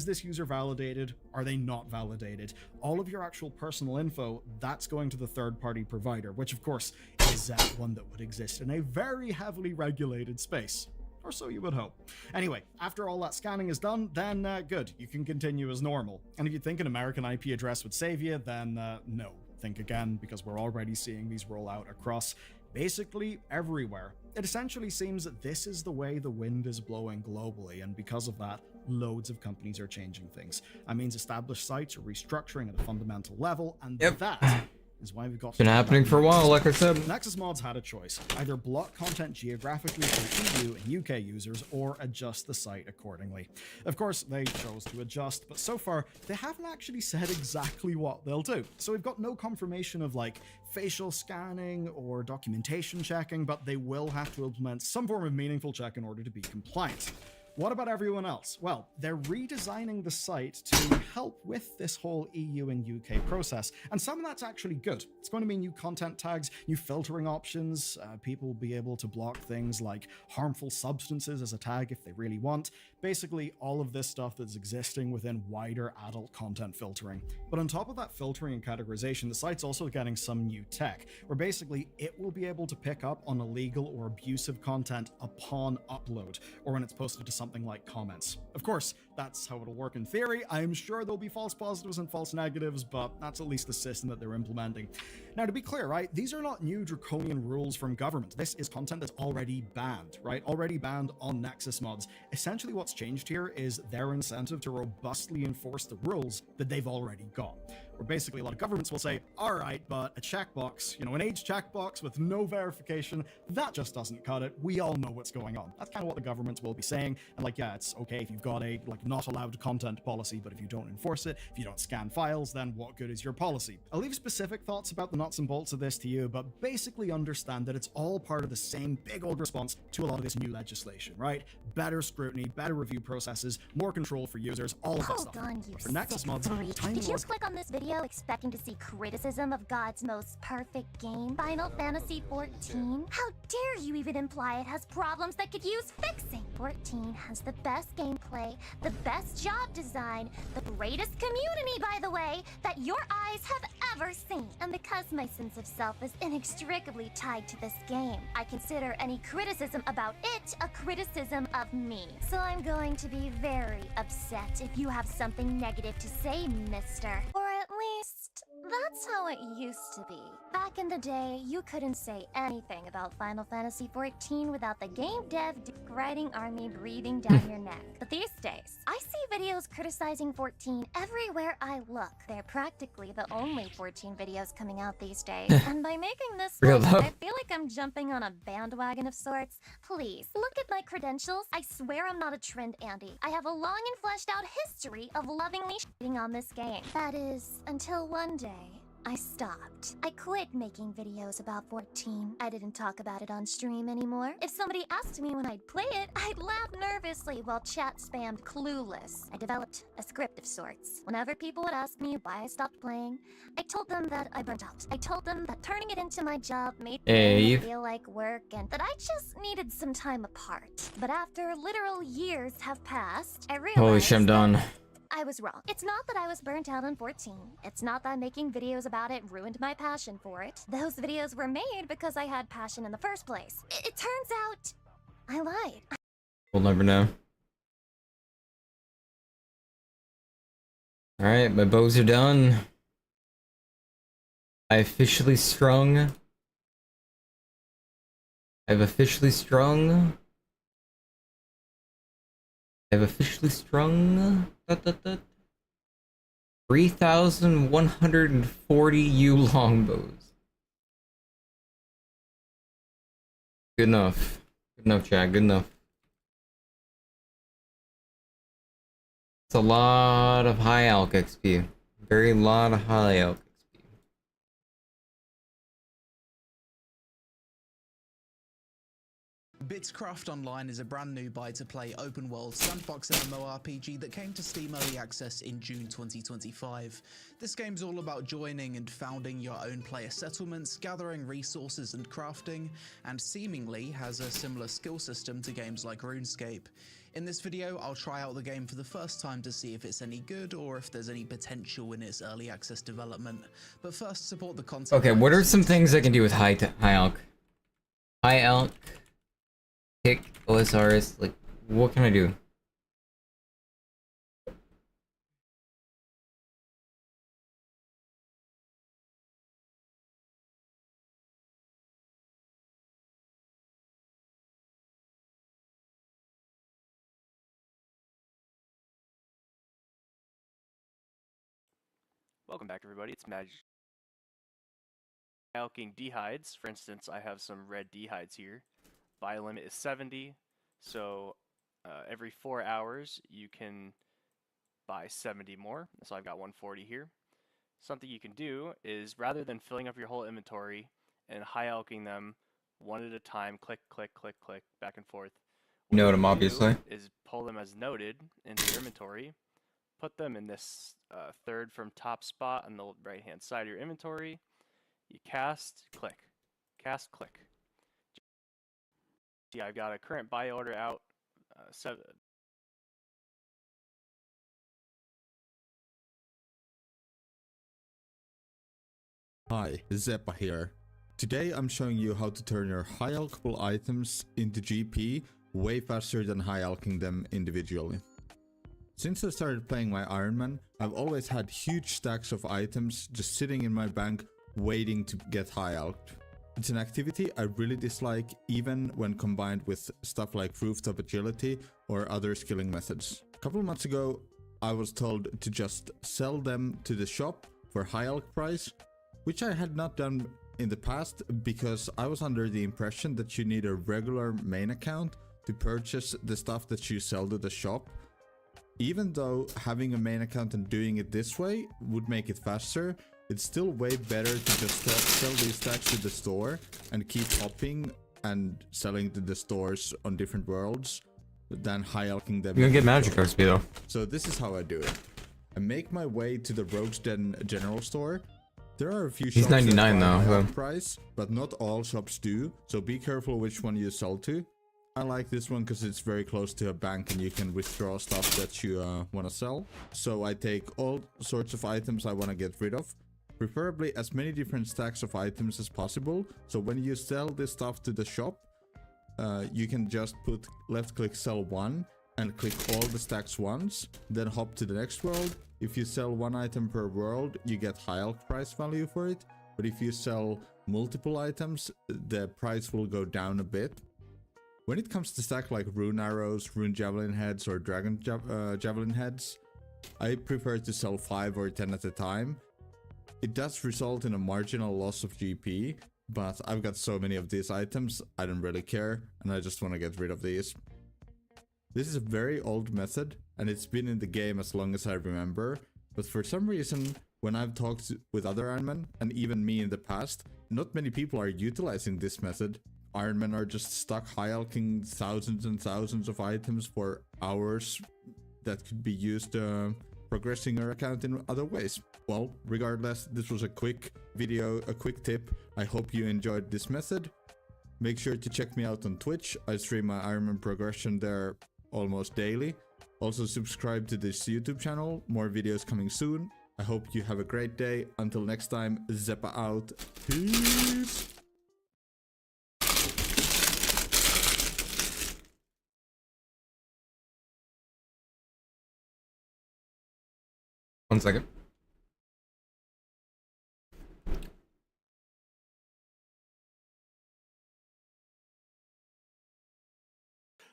this user validated? Are they not validated? All of your actual personal info, that's going to the third party provider, which of course is one that would exist in a very heavily regulated space. Or so you would hope. Anyway, after all that scanning is done, then good, you can continue as normal. And if you think an American IP address would save you, then no. Think again, because we're already seeing these roll out across basically everywhere. It essentially seems that this is the way the wind is blowing globally, and because of that, loads of companies are changing things. That means established sites are restructuring at a fundamental level, and that is why we've got... It's been happening for a while, like I said. Nexus Mods had a choice. Either block content geographically for EU and UK users, or adjust the site accordingly. Of course, they chose to adjust, but so far, they haven't actually said exactly what they'll do. So we've got no confirmation of, like, facial scanning or documentation checking, but they will have to implement some form of meaningful check in order to be compliant. What about everyone else? Well, they're redesigning the site to help with this whole EU and UK process, and some of that's actually good. It's going to mean new content tags, new filtering options, people will be able to block things like harmful substances as a tag if they really want. Basically, all of this stuff that's existing within wider adult content filtering. But on top of that filtering and categorization, the site's also getting some new tech, where basically it will be able to pick up on illegal or abusive content upon upload, or when it's posted to something like comments. Of course, that's how it'll work in theory. I'm sure there'll be false positives and false negatives, but that's at least the system that they're implementing. Now, to be clear, right, these are not new draconian rules from government. This is content that's already banned, right? Already banned on Nexus Mods. Essentially, what's changed here is their incentive to robustly enforce the rules that they've already got. Where basically a lot of governments will say, all right, but a checkbox, you know, an age checkbox with no verification, that just doesn't cut it. We all know what's going on. That's kind of what the governments will be saying. And like, yeah, it's okay if you've got a like not allowed content policy, but if you don't enforce it, if you don't scan files, then what good is your policy? I'll leave specific thoughts about the nuts and bolts of this to you, but basically understand that it's all part of the same big old response to a lot of this new legislation, right? Better scrutiny, better review processes, more control for users, all of that stuff. Hold on, you for Nexus Mods, Did you click on this video expecting to see criticism of God's most perfect game, Final Fantasy XIV? How dare you even imply it has problems that could use fixing? 14 has the best gameplay, the best job design, the greatest community, by the way, that your eyes have ever seen. And because my sense of self is inextricably tied to this game, I consider any criticism about it a criticism of me. So I'm going to be very upset if you have something negative to say, mister. Or at least, that's how it used to be. Back in the day, you couldn't say anything about Final Fantasy XIV without the game dev riding army breathing down your neck. But these days, I see videos criticizing 14 everywhere I look. They're practically the only 14 videos coming out these days. And by making this list, I feel like I'm jumping on a bandwagon of sorts. Please, look at my credentials. I swear I'm not a trend Andy. I have a long and fleshed out history of lovingly shitting on this game. That is, until one day, I stopped. I quit making videos about 14. I didn't talk about it on stream anymore. If somebody asked me when I'd play it, I'd laugh nervously while chat spammed clueless. I developed a script of sorts. Whenever people would ask me why I stopped playing, I told them that I burnt out. I told them that turning it into my job made me feel like work and that I just needed some time apart. But after literal years have passed, I realized holy shit, I'm done. I was wrong. It's not that I was burnt out on 14. It's not that making videos about it ruined my passion for it. Those videos were made because I had passion in the first place. It turns out I lied. We'll never know. Alright, my bows are done. I've officially strung. I've officially strung 3,140 U longbows. Good enough. Good enough, chat. Good enough. It's a lot of high alk XP. Very lot of high alk. Bitscraft Online is a brand new buy-to-play open-world sandbox MMORPG that came to Steam Early Access in June 2025. This game's all about joining and founding your own player settlements, gathering resources and crafting, and seemingly has a similar skill system to games like RuneScape. In this video, I'll try out the game for the first time to see if it's any good or if there's any potential in its early access development. But first, support the content. Okay, what are some things I can do with high alk? High alk. Pick OSRs, like, what can I do? Welcome back, everybody. It's Magic. Alking dehydes. For instance, I have some red dehydes here. Buy limit is 70, so every 4 hours you can buy 70 more. So I've got 140 here. Something you can do is, rather than filling up your whole inventory and high alking them one at a time, click, click, click, click, back and forth. Note them, obviously. Is pull them as noted into your inventory, put them in this third from top spot on the right-hand side of your inventory. You cast, click, cast, click. Yeah, I've got a current buy order out. Hi, Zeppa here. Today I'm showing you how to turn your high alkable items into GP way faster than high alking them individually. Since I started playing my Ironman, I've always had huge stacks of items just sitting in my bank waiting to get high alked. It's an activity I really dislike, even when combined with stuff like rooftop agility or other skilling methods. A couple of months ago, I was told to just sell them to the shop for high alk price, which I had not done in the past because I was under the impression that you need a regular main account to purchase the stuff that you sell to the shop. Even though having a main account and doing it this way would make it faster, it's still way better to just sell these stacks to the store and keep hopping and selling to the stores on different worlds than high alking them. You're gonna get magic XP though. So this is how I do it. I make my way to the Rogue's Den general store. There are a few shops. He's 99 that though. Price, but not all shops do. So be careful which one you sell to. I like this one because it's very close to a bank and you can withdraw stuff that you want to sell. So I take all sorts of items I want to get rid of. Preferably as many different stacks of items as possible. So when you sell this stuff to the shop, you can just put left click sell one and click all the stacks once. Then hop to the next world. If you sell one item per world, you get high alk price value for it. But if you sell multiple items, the price will go down a bit. When it comes to stack like rune arrows, rune javelin heads, or dragon javelin heads, I prefer to sell 5 or 10 at a time. It does result in a marginal loss of GP, but I've got so many of these items, I don't really care, and I just want to get rid of these. This is a very old method, and it's been in the game as long as I remember, but for some reason, when I've talked with other Ironmen, and even me in the past, not many people are utilizing this method. Ironmen are just stuck high-alking thousands and thousands of items for hours that could be used progressing your account in other ways. Well, regardless, this was a quick video, a quick tip. I hope you enjoyed this method. Make sure to check me out on Twitch. I stream my Ironman progression there almost daily. Also subscribe to this YouTube channel. More videos coming soon. I hope you have a great day. Until next time, Zeppa out. Peace! One second.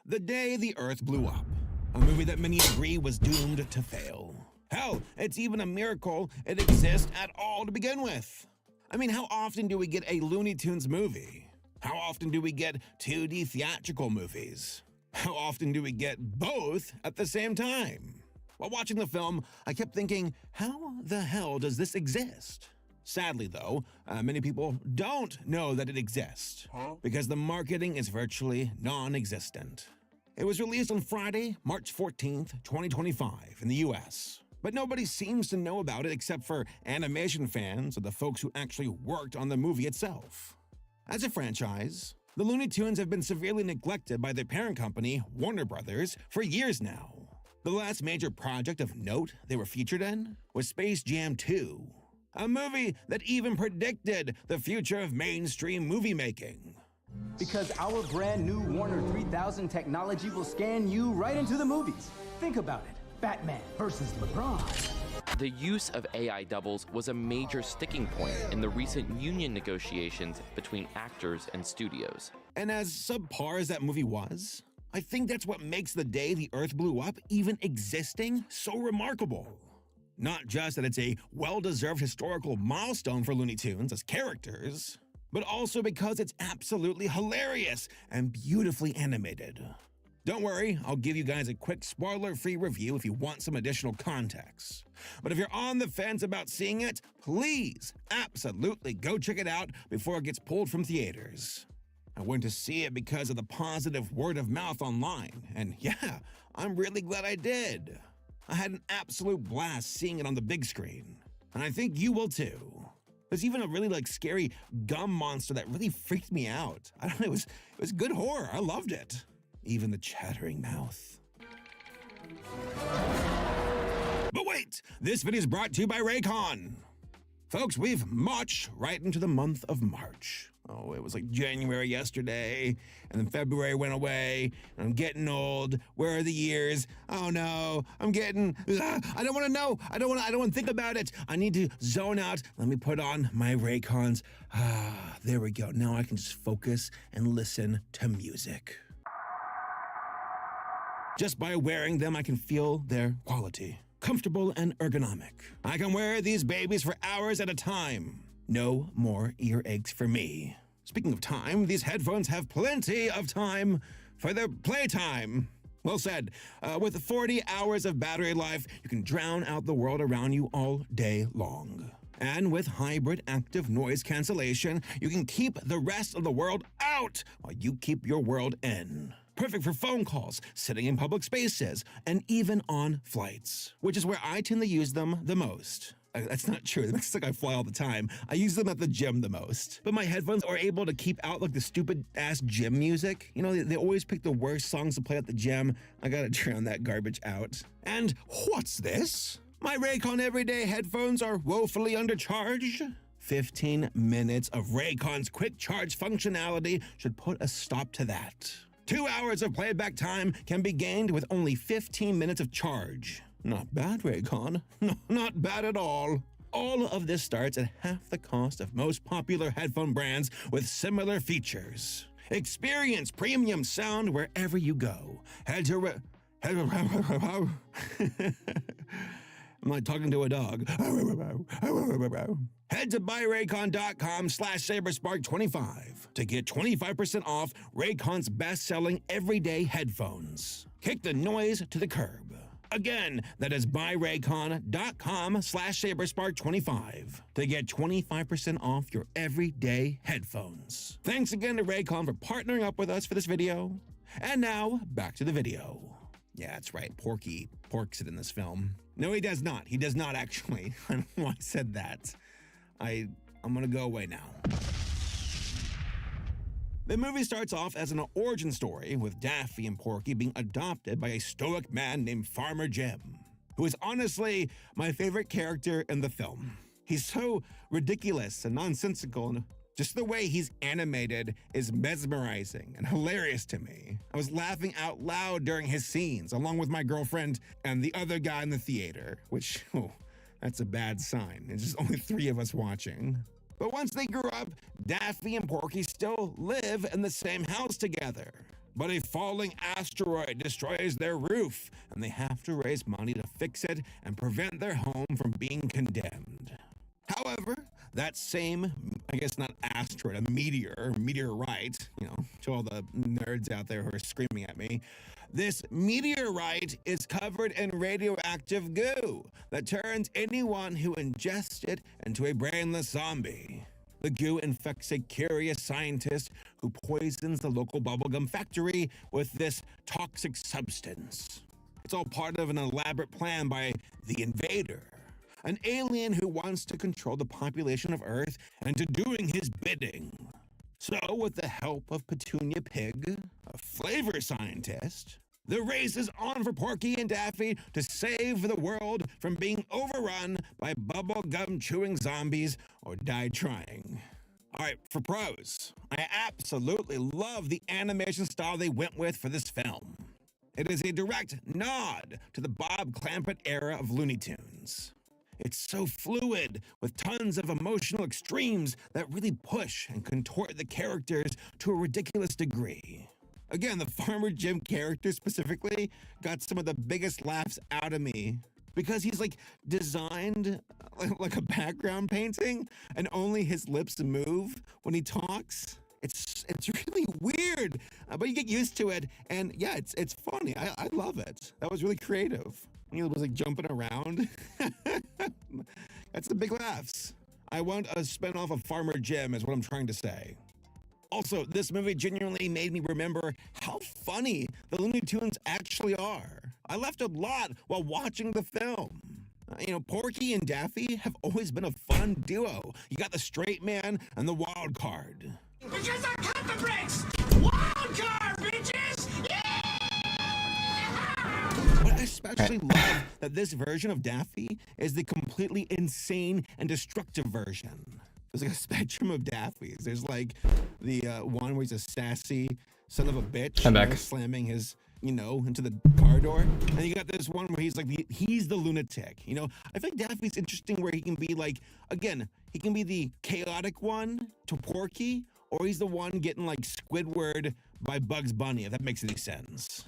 The Day the Earth Blew Up, a movie that many agree was doomed to fail. Hell, it's even a miracle it exists at all to begin with. I mean, how often do we get a Looney Tunes movie? How often do we get 2D theatrical movies? How often do we get both at the same time? While watching the film, I kept thinking, how the hell does this exist? Sadly, though, many people don't know that it exists, because the marketing is virtually non-existent. It was released on Friday, March 14th, 2025 in the US, but nobody seems to know about it except for animation fans or the folks who actually worked on the movie itself. As a franchise, the Looney Tunes have been severely neglected by their parent company, Warner Brothers, for years now. The last major project of note they were featured in was Space Jam 2, a movie that even predicted the future of mainstream movie making. Because our brand new Warner 3000 technology will scan you right into the movies. Think about it. Batman versus LeBron. The use of AI doubles was a major sticking point in the recent union negotiations between actors and studios. And as subpar as that movie was, I think that's what makes The Day the Earth Blew Up even existing so remarkable. Not just that it's a well-deserved historical milestone for Looney Tunes as characters, but also because it's absolutely hilarious and beautifully animated. Don't worry, I'll give you guys a quick spoiler-free review if you want some additional context. But if you're on the fence about seeing it, please absolutely go check it out before it gets pulled from theaters. I went to see it because of the positive word of mouth online, and yeah, I'm really glad I did. I had an absolute blast seeing it on the big screen, and I think you will too. There's even a really scary gum monster that really freaked me out. I don't know, it was good horror. I loved it. Even the chattering mouth. But wait, this video is brought to you by Raycon. Folks, we've marched right into the month of March. Oh, it was like January yesterday, and then February went away, and I'm getting old. Where are the years? Oh no, I'm getting, I don't want to know. I don't want to think about it. I need to zone out. Let me put on my Raycons. There we go. Now I can just focus and listen to music. Just by wearing them, I can feel their quality. Comfortable and ergonomic. I can wear these babies for hours at a time. No more earaches for me. Speaking of time, these headphones have plenty of time for their playtime. Well said. With 40 hours of battery life, you can drown out the world around you all day long. And with hybrid active noise cancellation, you can keep the rest of the world out while you keep your world in. Perfect for phone calls, sitting in public spaces, and even on flights, which is where I tend to use them the most. That's not true. It makes it like I fly all the time. I use them at the gym the most. But my headphones are able to keep out the stupid-ass gym music. You know, they always pick the worst songs to play at the gym. I gotta drown that garbage out. And what's this? My Raycon Everyday headphones are woefully undercharged. 15 minutes of Raycon's quick charge functionality should put a stop to that. 2 hours of playback time can be gained with only 15 minutes of charge. Not bad, Raycon. No, not bad at all. All of this starts at half the cost of most popular headphone brands with similar features. Experience premium sound wherever you go. I'm like talking to a dog. Head to buyraycon.com/Saberspark25 to get 25% off Raycon's best-selling everyday headphones. Kick the noise to the curb. Again, that is buyraycon.com/Saberspark25 to get 25% off your everyday headphones. Thanks again to Raycon for partnering up with us for this video. And now, back to the video. Yeah, that's right, Porky porks it in this film. No, he does not. He does not, actually. I don't know why I said that. I'm gonna go away now. The movie starts off as an origin story with Daffy and Porky being adopted by a stoic man named Farmer Jim, who is honestly my favorite character in the film. He's so ridiculous and nonsensical, and just the way he's animated is mesmerizing and hilarious to me. I was laughing out loud during his scenes, along with my girlfriend and the other guy in the theater, which, oh, that's a bad sign. It's just only 3 of us watching. But once they grew up, Daffy and Porky still live in the same house together. But a falling asteroid destroys their roof, and they have to raise money to fix it and prevent their home from being condemned. However, that same, I guess not asteroid, a meteorite, you know, to all the nerds out there who are screaming at me, this meteorite is covered in radioactive goo that turns anyone who ingests it into a brainless zombie. The goo infects a curious scientist who poisons the local bubblegum factory with this toxic substance. It's all part of an elaborate plan by the Invader, an alien who wants to control the population of Earth and to doing his bidding. So, with the help of Petunia Pig, a flavor scientist, the race is on for Porky and Daffy to save the world from being overrun by bubblegum chewing zombies or die trying. All right, for pros, I absolutely love the animation style they went with for this film. It is a direct nod to the Bob Clampett era of Looney Tunes. It's so fluid, with tons of emotional extremes that really push and contort the characters to a ridiculous degree. Again, the Farmer Jim character specifically got some of the biggest laughs out of me because he's like designed like a background painting and only his lips move when he talks. It's really weird, but you get used to it, and yeah, it's funny. I love it. That was really creative. He was like jumping around. That's the big laughs. I want a spinoff of Farmer Jim is what I'm trying to say. Also, this movie genuinely made me remember how funny the Looney Tunes actually are. I laughed a lot while watching the film. You know, Porky and Daffy have always been a fun duo. You got the straight man and the wild card. Because I cut the brakes! Wild card, bitches! But I especially love that this version of Daffy is the completely insane and destructive version. There's like a spectrum of Daffys. There's like the one where he's a sassy son of a bitch, slamming his, into the car door. And you got this one where he's like, he's the lunatic. I think Daffy's interesting where he can be like, again, he can be the chaotic one to Porky, or he's the one getting like Squidward by Bugs Bunny, if that makes any sense.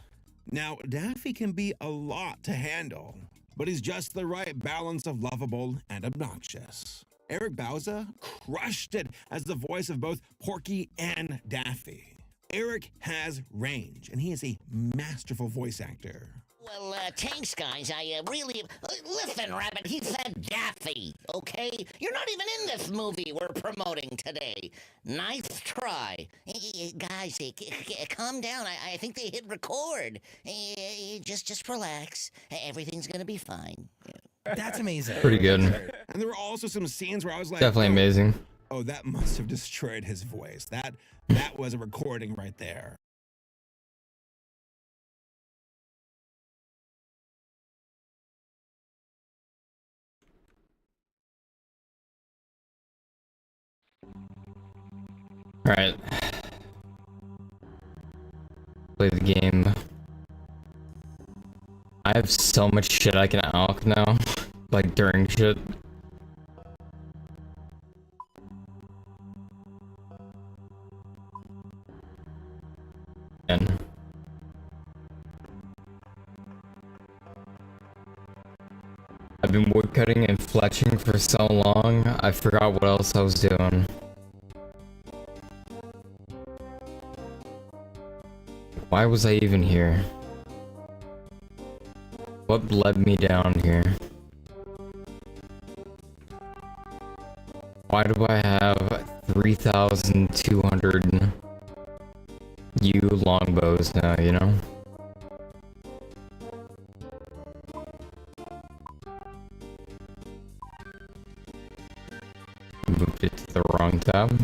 Now, Daffy can be a lot to handle, but he's just the right balance of lovable and obnoxious. Eric Bauza crushed it as the voice of both Porky and Daffy. Eric has range, and he is a masterful voice actor. Well, thanks, guys. I really... listen, Rabbit, he said Daffy, okay? You're not even in this movie we're promoting today. Nice try. Guys, calm down. I think they hit record. Just relax. Everything's gonna be fine. That's amazing. Pretty good. And there were also some scenes where I was like... Definitely amazing. Oh, that must have destroyed his voice. That was a recording right there. Alright. Play the game. I have so much shit I can alk now. Like during shit. I've been woodcutting and fletching for so long, I forgot what else I was doing. Why was I even here? What led me down here? Why do I have 3,200 longbows now, you know? Moved it to the wrong tab.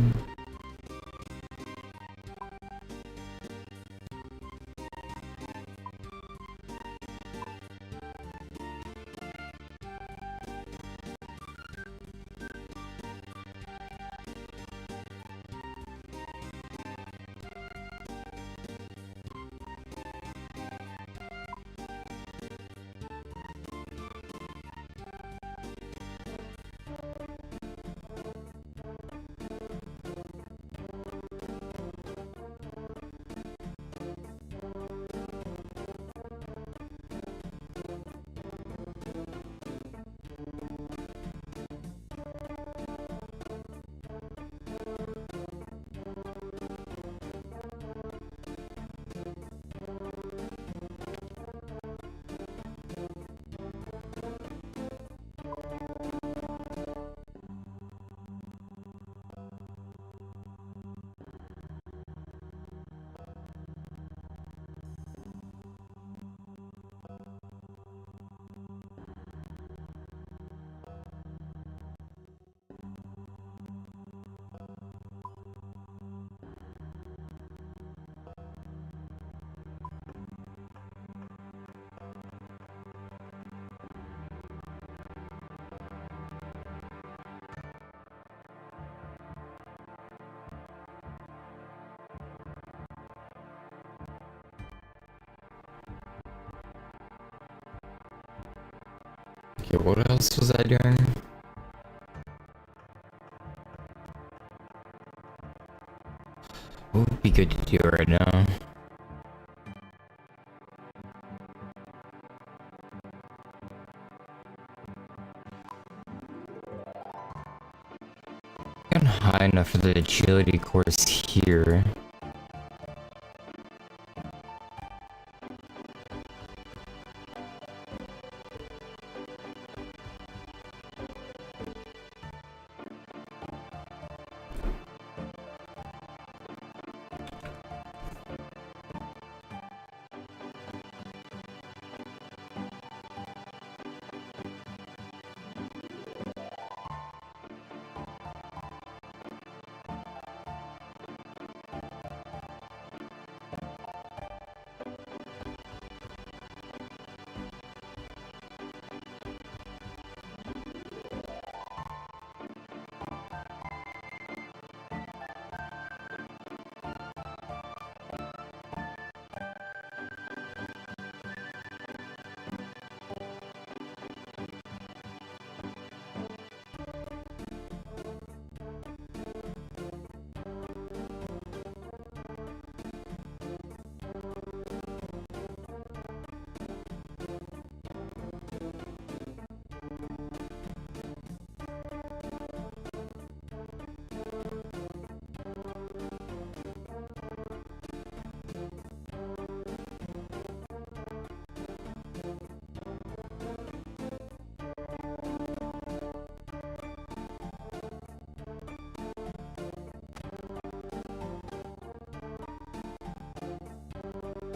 Okay, what else was I doing? What would be good to do right now? I'm high enough for the agility course here.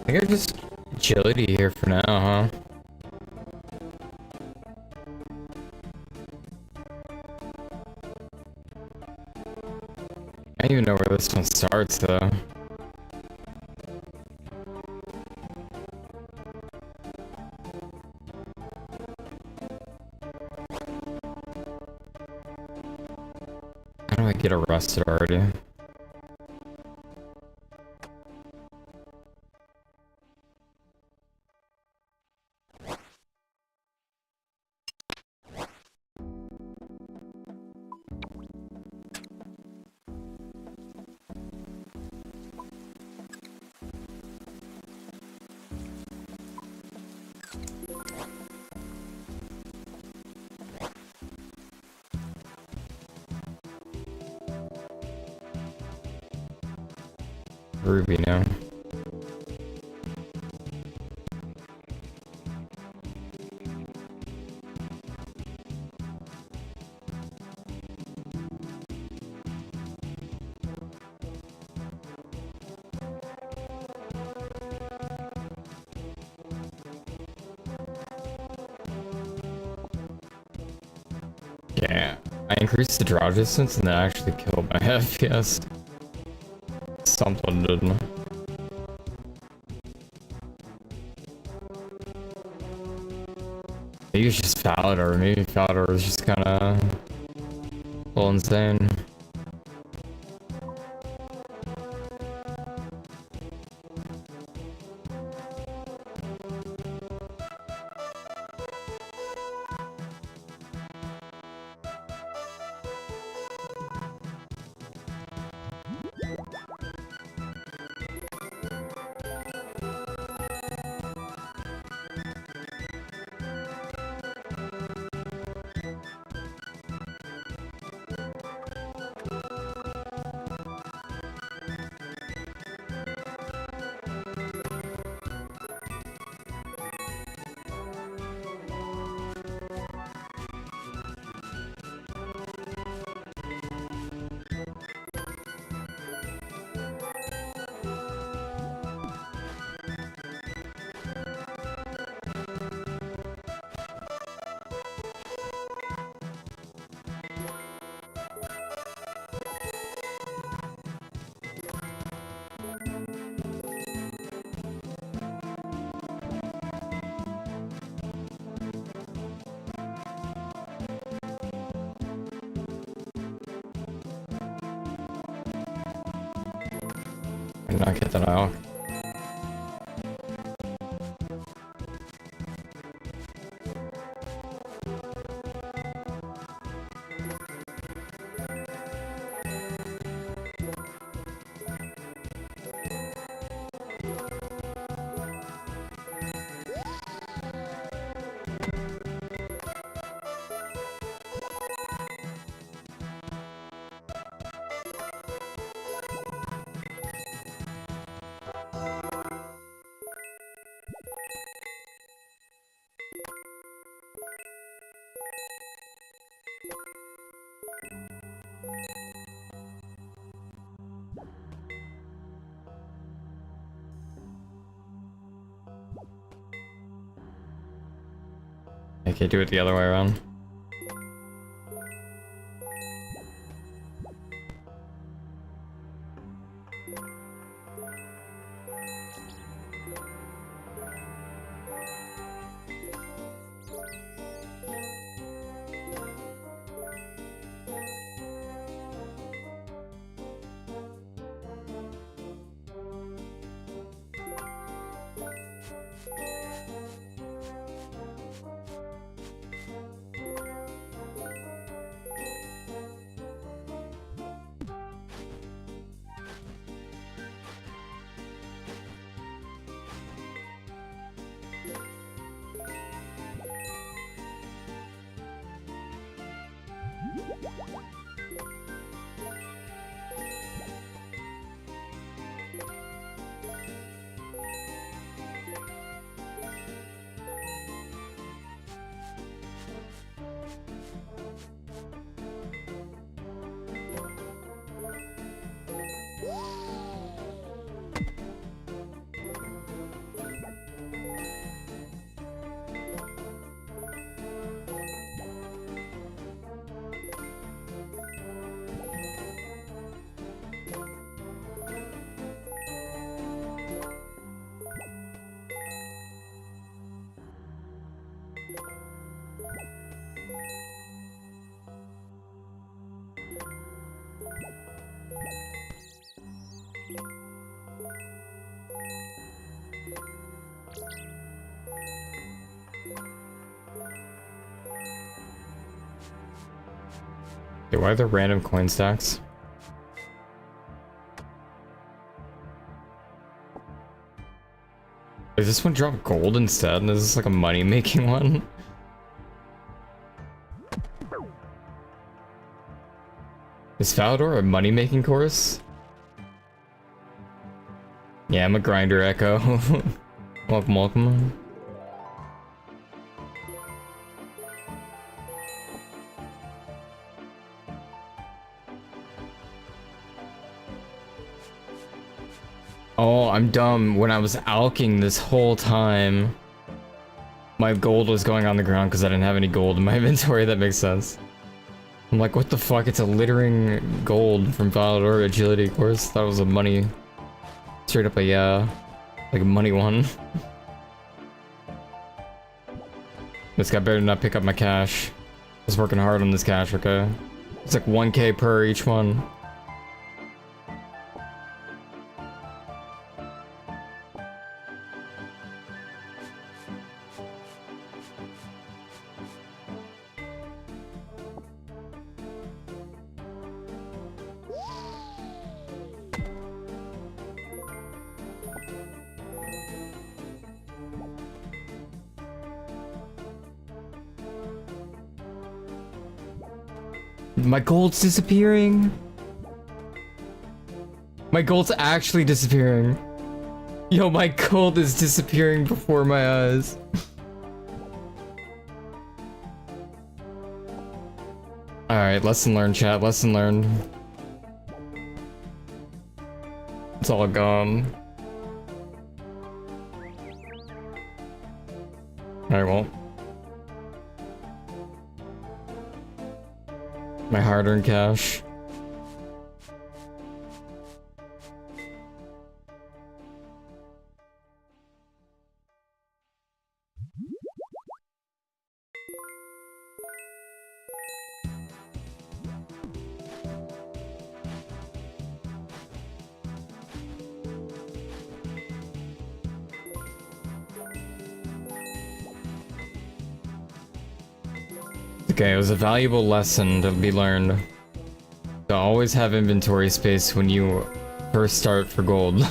I think I just agility here for now, huh? I don't even know where this one starts though. How do I get arrested already? Ruby now. Yeah, I increased the draw distance and that actually killed my FPS. Something didn't. Maybe it's just Falador. Maybe Falador is just kind of a little insane. I did not get that out. I can't do it the other way around. Okay, why are there random coin stacks? Does this one drop gold instead? Is this like a money-making one? Is Falador a money-making course? Yeah, I'm a grinder echo. Welcome, welcome. Oh, I'm dumb. When I was alking this whole time, my gold was going on the ground because I didn't have any gold in my inventory. That makes sense. I'm like, what the fuck? It's a littering gold from Valor Agility course. That was a money. Straight up a, yeah. Like a money one. This guy better not pick up my cash. I was working hard on this cash, okay? It's like 1k per each one. My gold's disappearing. My gold's actually disappearing. Yo, my gold is disappearing before my eyes. Alright, lesson learned, chat. Lesson learned. It's all gone. Alright, well. My hard-earned cash. Okay, it was a valuable lesson to be learned. To always have inventory space when you first start for gold.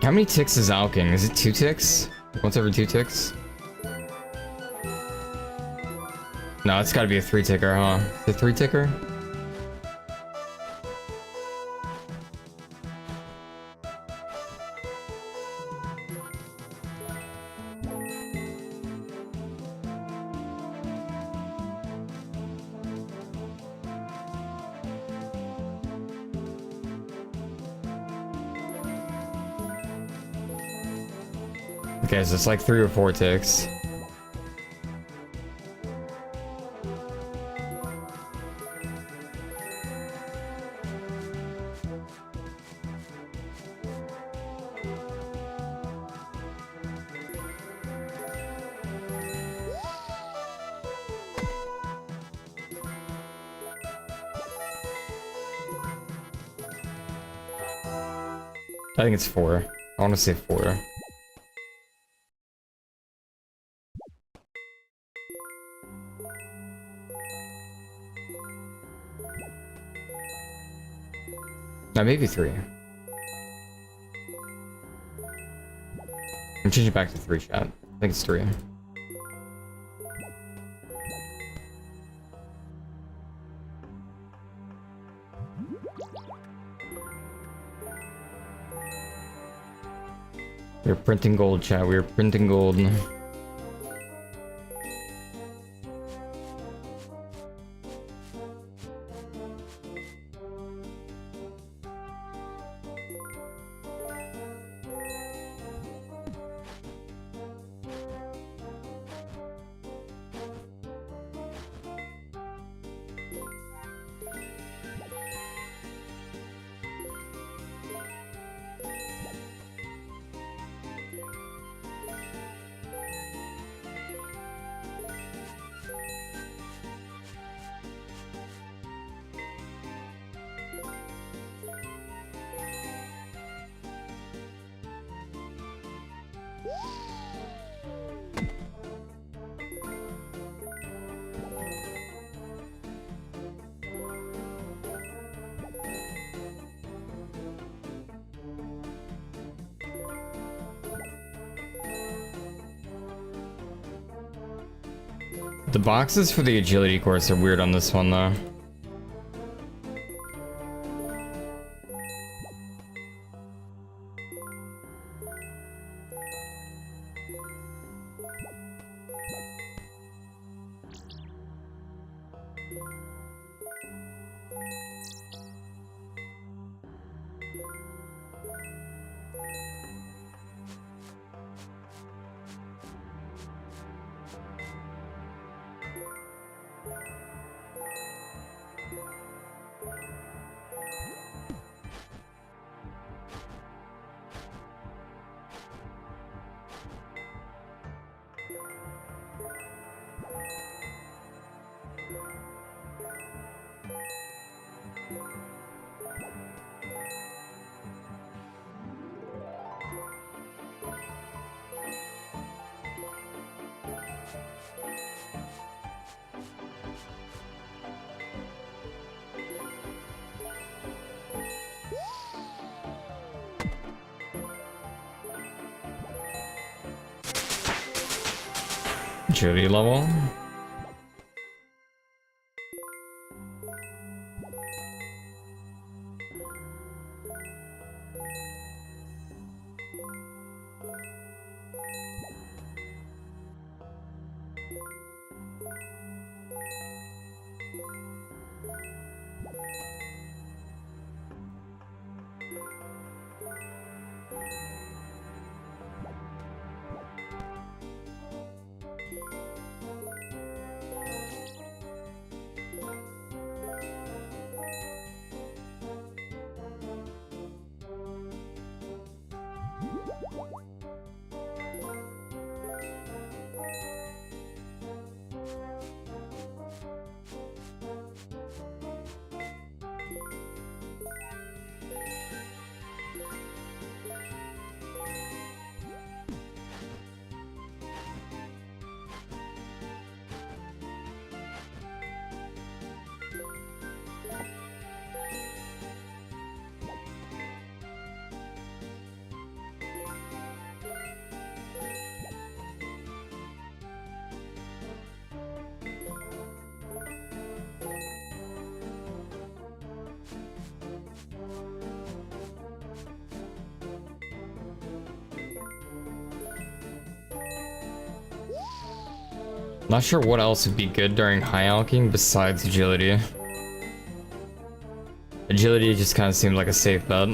How many ticks is alking? Is it 2 ticks? Once every 2 ticks? No, it's gotta be a 3 ticker, huh? The 3 ticker? Okay, so it's like 3 or 4 ticks. I think it's 4. I want to say 4. No, maybe 3. I'm changing back to 3, chat. I think it's 3. We're printing gold, chat. We're printing gold. The boxes for the agility course are weird on this one though. Agility level. Not sure what else would be good during high alching besides agility. Agility just kind of seemed like a safe bet.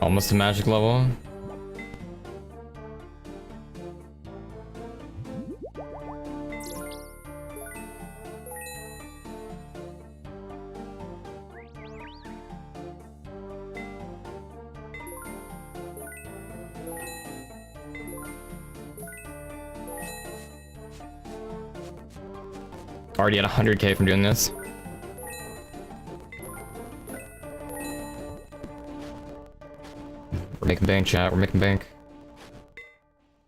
Almost a magic level. Already at 100k from doing this. We're making bank, chat. We're making bank.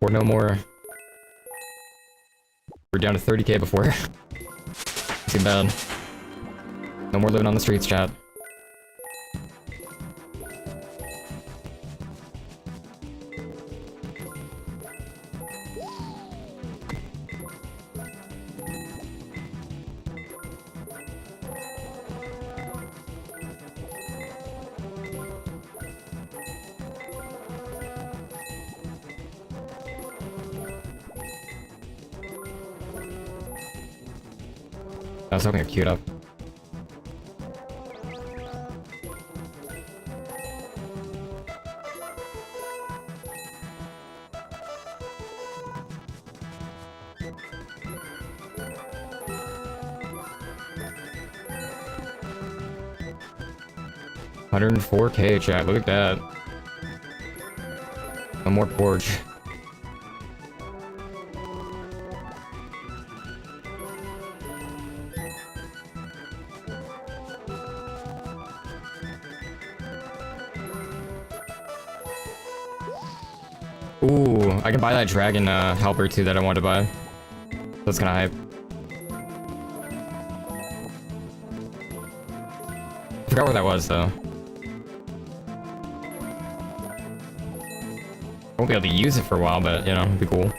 Or no more. We're down to 30k before. Too bad. No more living on the streets, chat. I was hoping it queued up. $104k, chat. Look at that. No more porch. Ooh, I can buy that dragon helper too that I wanted to buy. That's kind of hype. I forgot where that was though. I won't be able to use it for a while, but you know, it'd be cool.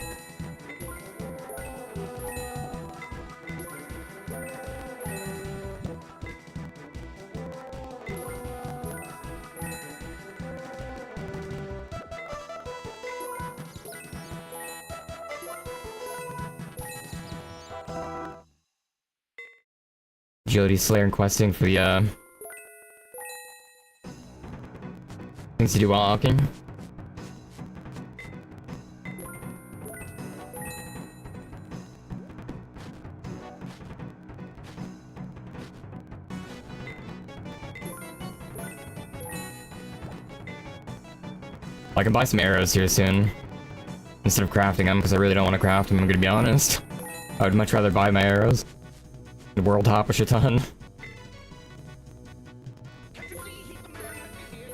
Agility Slayer and questing for the things to do while walking. I can buy some arrows here soon instead of crafting them because I really don't want to craft them. I'm gonna be honest. I would much rather buy my arrows. World hop a shit ton.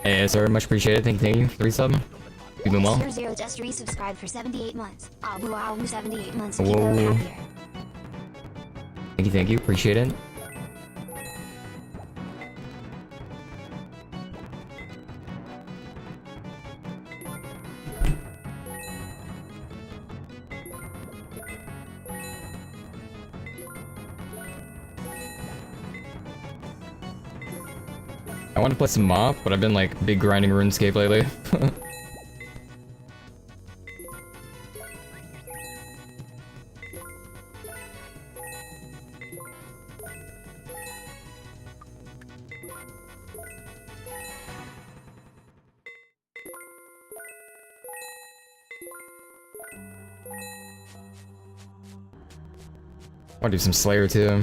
Hey, sir, much appreciated. Thank you for the resub. You've been well. Zero just resubscribed for 78 months. Abu 78 months. Whoa. Thank you, appreciate it. I want to play some mop, but I've been like big grinding RuneScape lately. I want to do some Slayer too.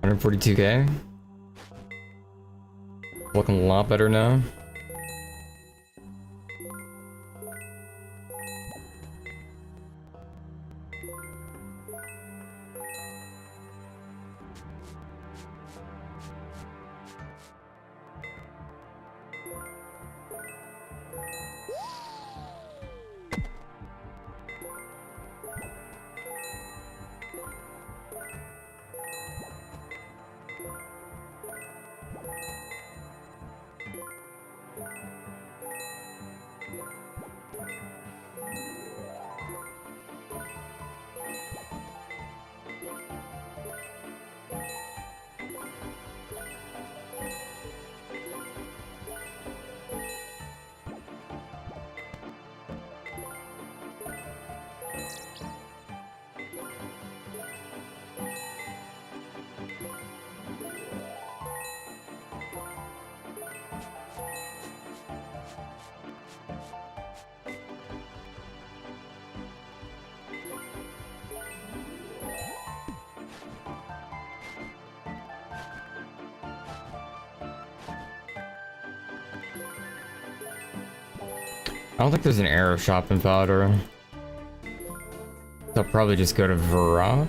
$142k. Looking a lot better now. I don't think there's an arrow shop in Valor. I'll probably just go to Vera.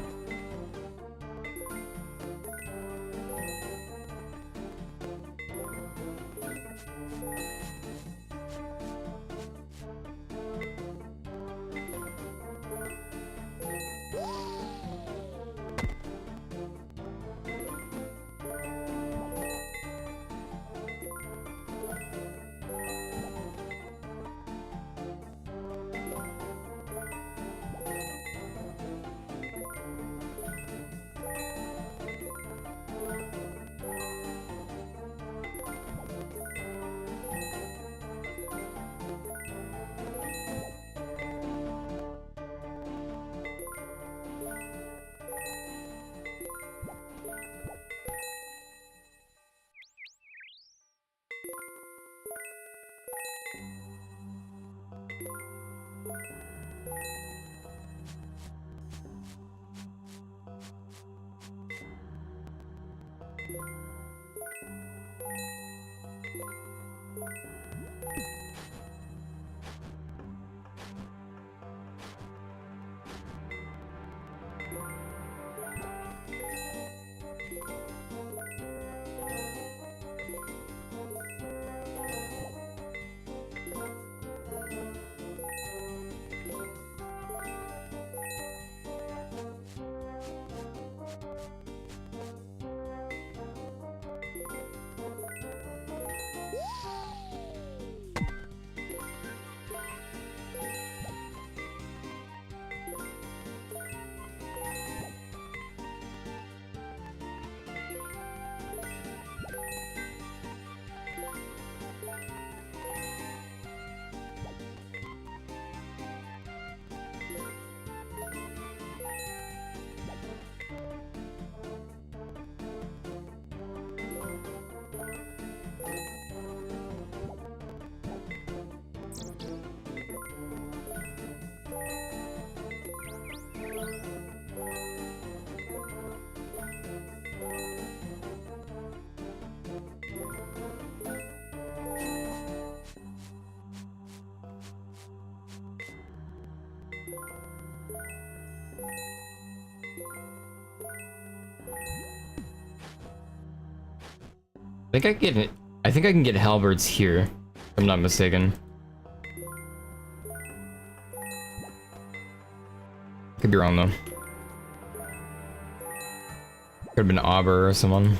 I think I can get it. I think I can get halberds here, if I'm not mistaken. Could be wrong though. Could have been Auber or someone.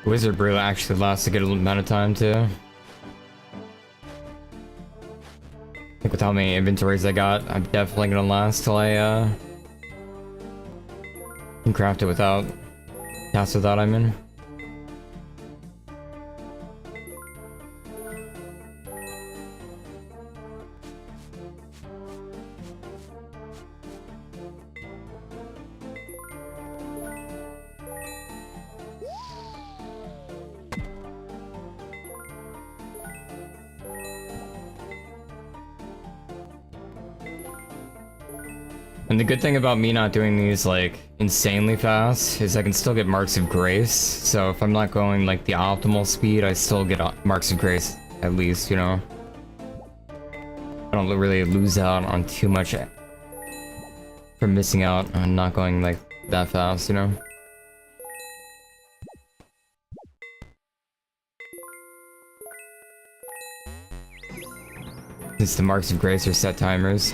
Wizard Brew actually lasts a good amount of time too. I think with how many inventories I got, I'm definitely gonna last till I can craft it without cast without I'm in. And the good thing about me not doing these like insanely fast is I can still get marks of grace. So if I'm not going like the optimal speed, I still get marks of grace at least, you know. I don't really lose out on too much from missing out on not going like that fast, you know. Since the marks of grace are set timers.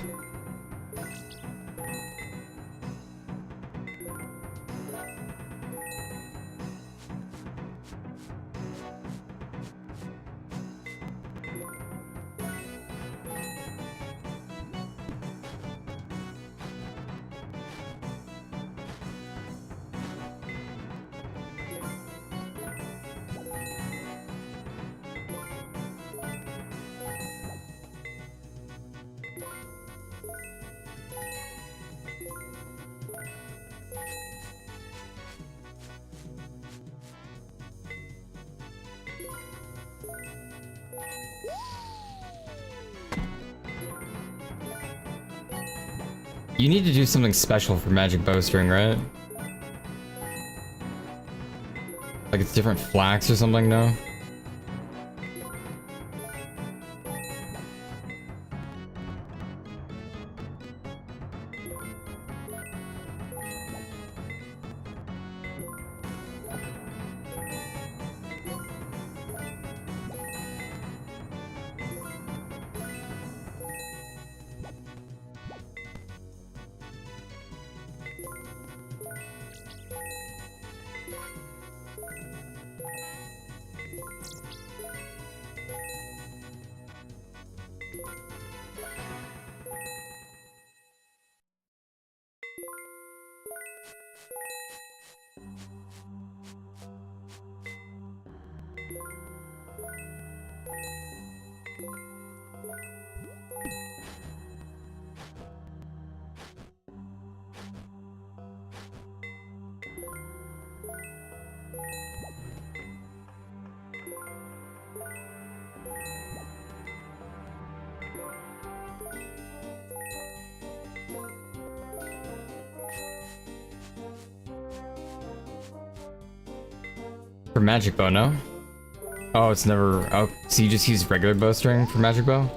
You need to do something special for magic bowstring, right? Like it's different flax or something, no? For magic bow, no? Oh, it's never... Oh, so you just use regular bowstring for magic bow?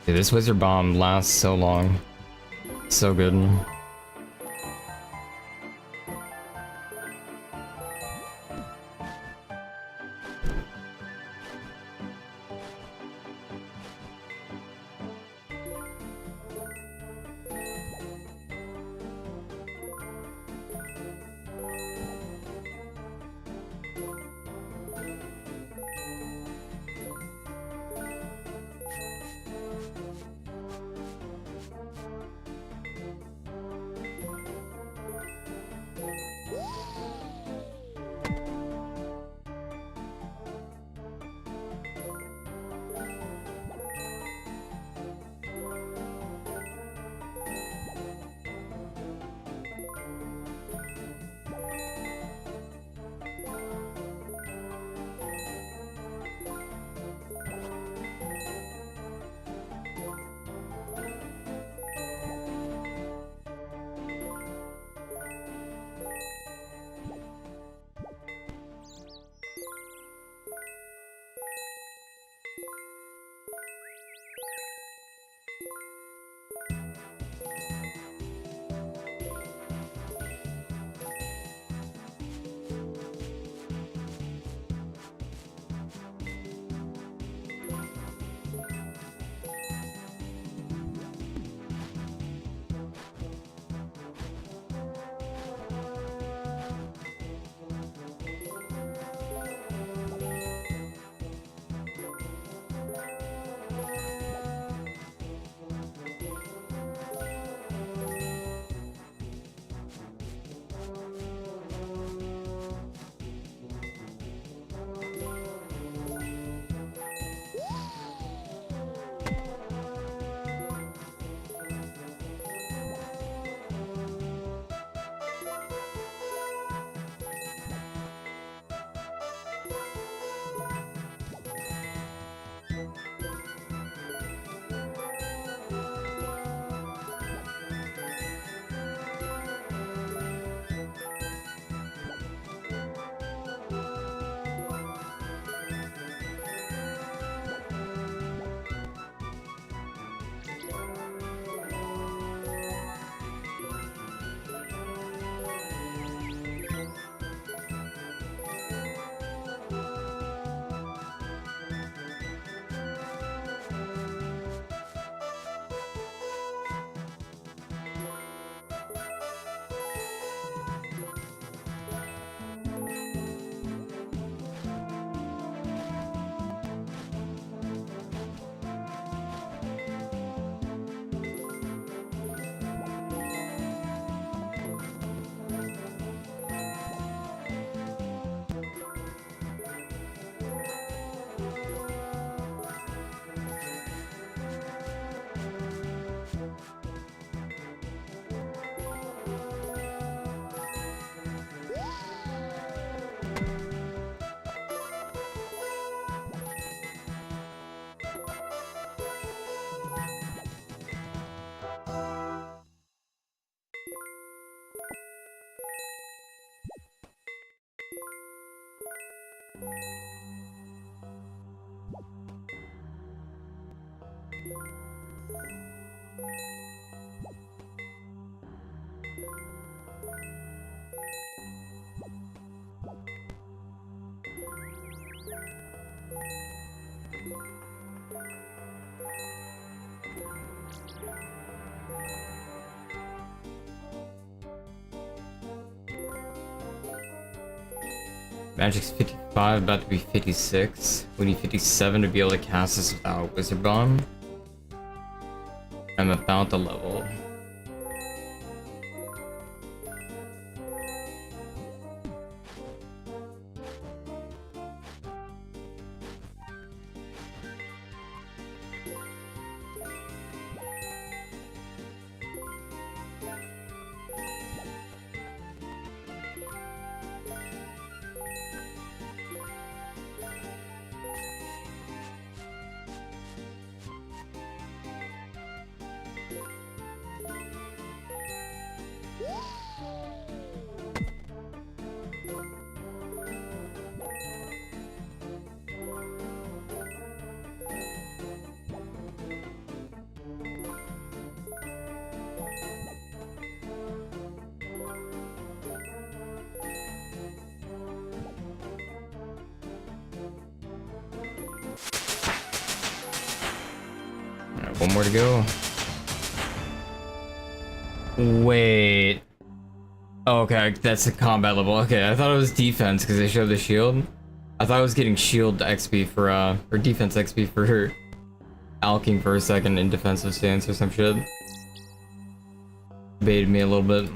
Dude, this wizard bomb lasts so long. So good. Magic's 55, about to be 56. We need 57 to be able to cast this without Wizard Bomb. I'm about the level. One more to go. Wait. Oh, okay, that's a combat level. Okay, I thought it was defense because they showed the shield. I thought I was getting shield XP for or defense XP for her alking for a second in defensive stance or some shit. Baited me a little bit.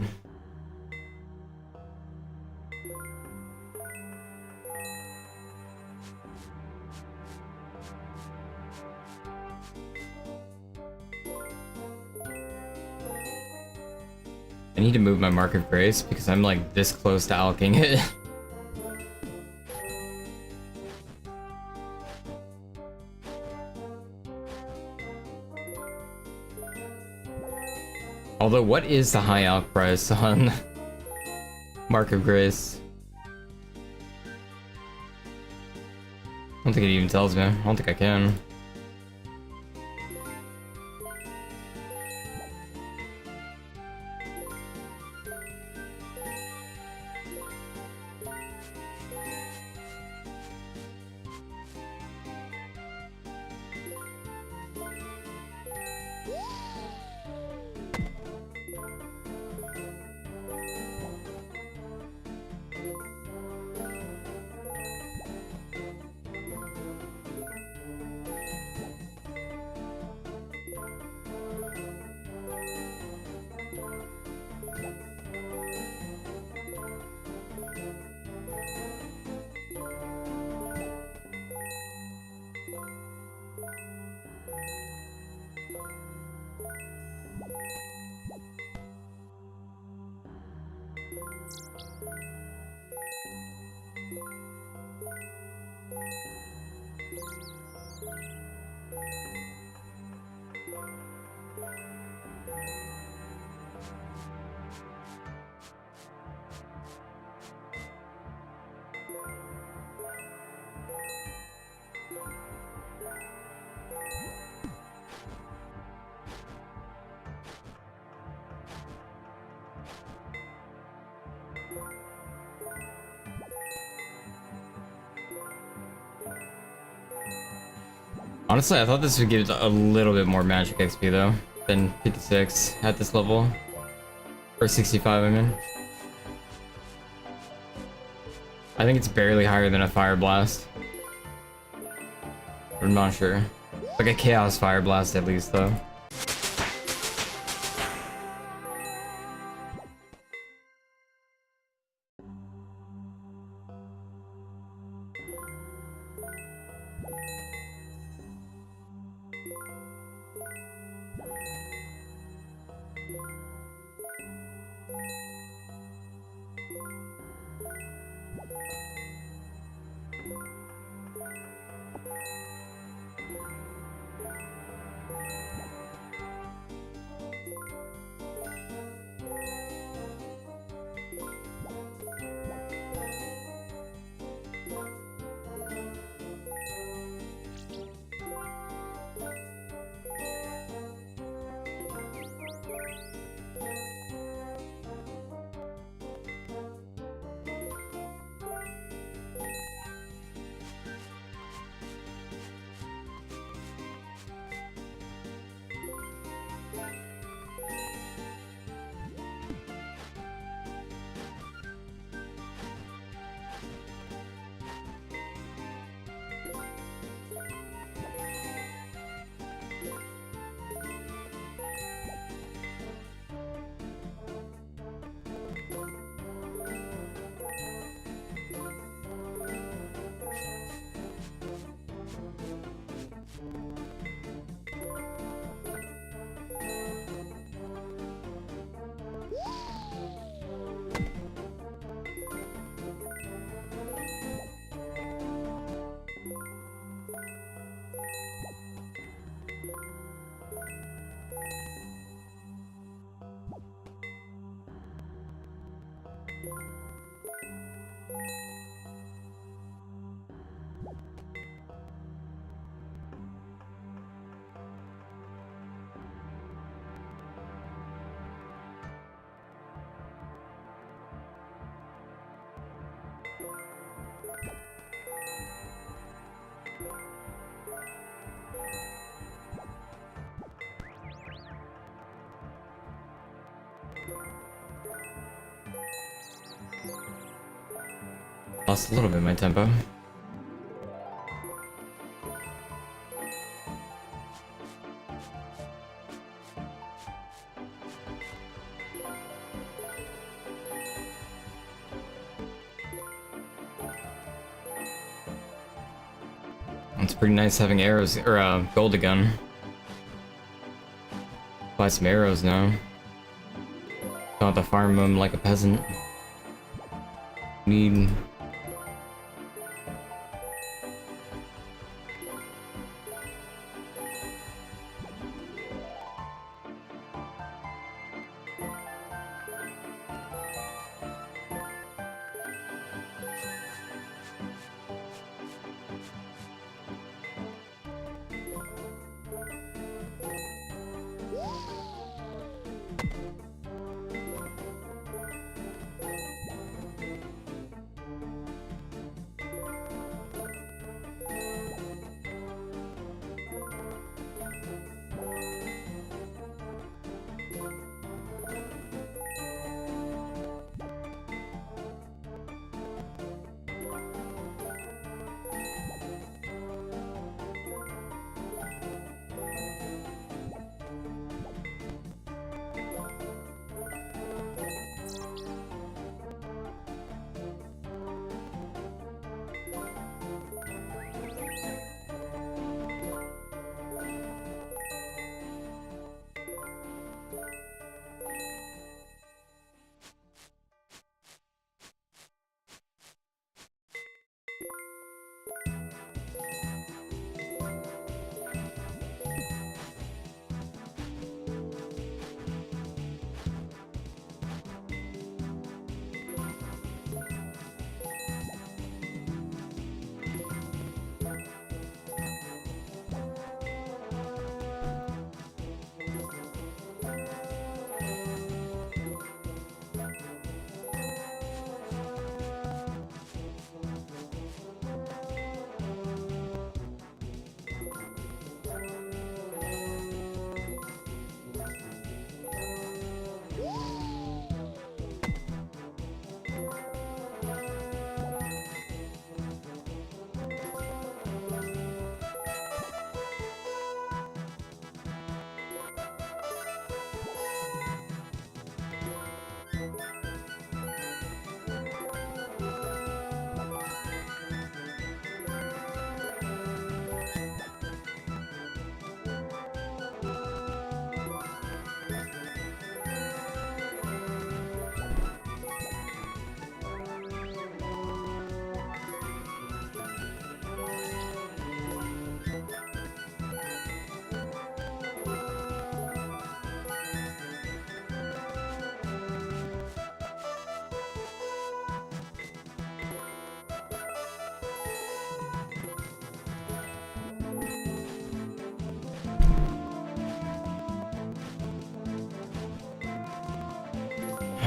I need to move my Mark of Grace because I'm like this close to alking it. Although, what is the high alk price on Mark of Grace? I don't think it even tells me. I don't think I can. Honestly, I thought this would give a little bit more magic XP though than 56 at this level. Or 65, I mean. I think it's barely higher than a Fire Blast. I'm not sure. Like a Chaos Fire Blast at least though. Lost a little bit of my tempo. It's pretty nice having arrows, or gold again. Buy some arrows now. Don't have to farm them like a peasant. Need...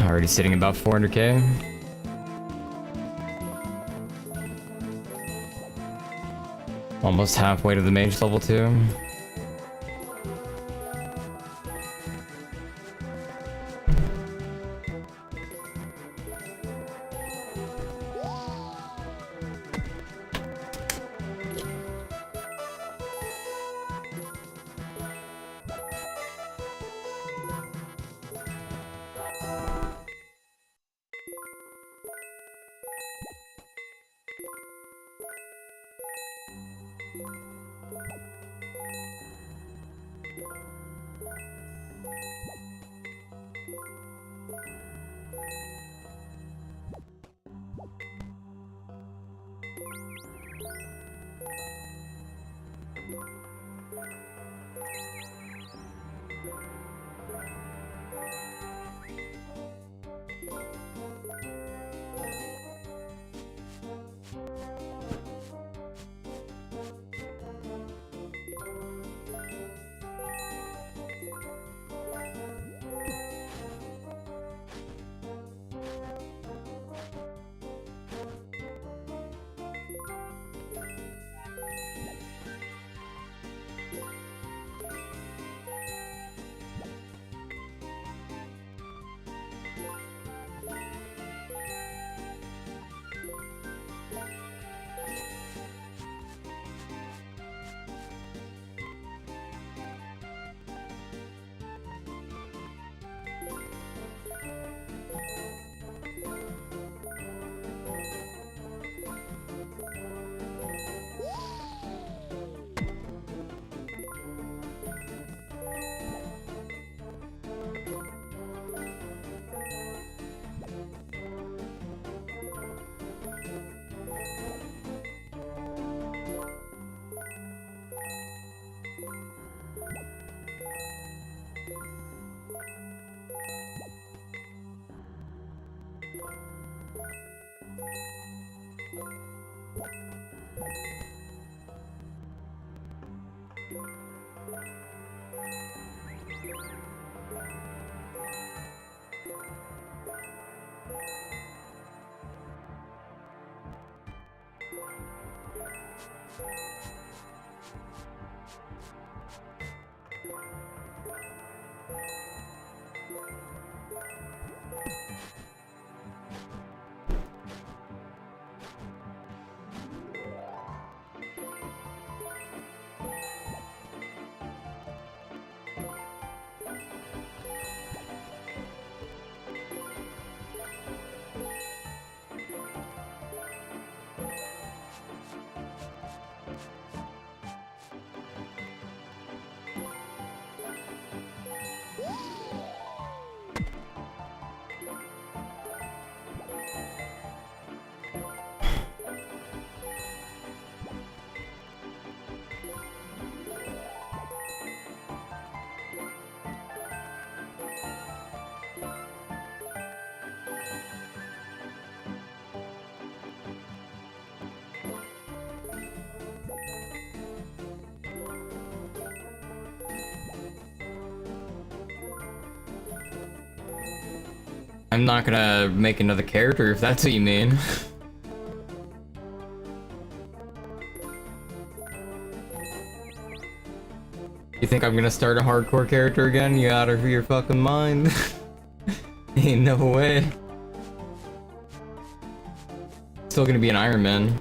Already sitting about 400k. Almost halfway to the mage level 2. I'm not gonna make another character if that's what you mean. You think I'm gonna start a hardcore character again? You out of your fucking mind? Ain't no way. Still gonna be an Ironman.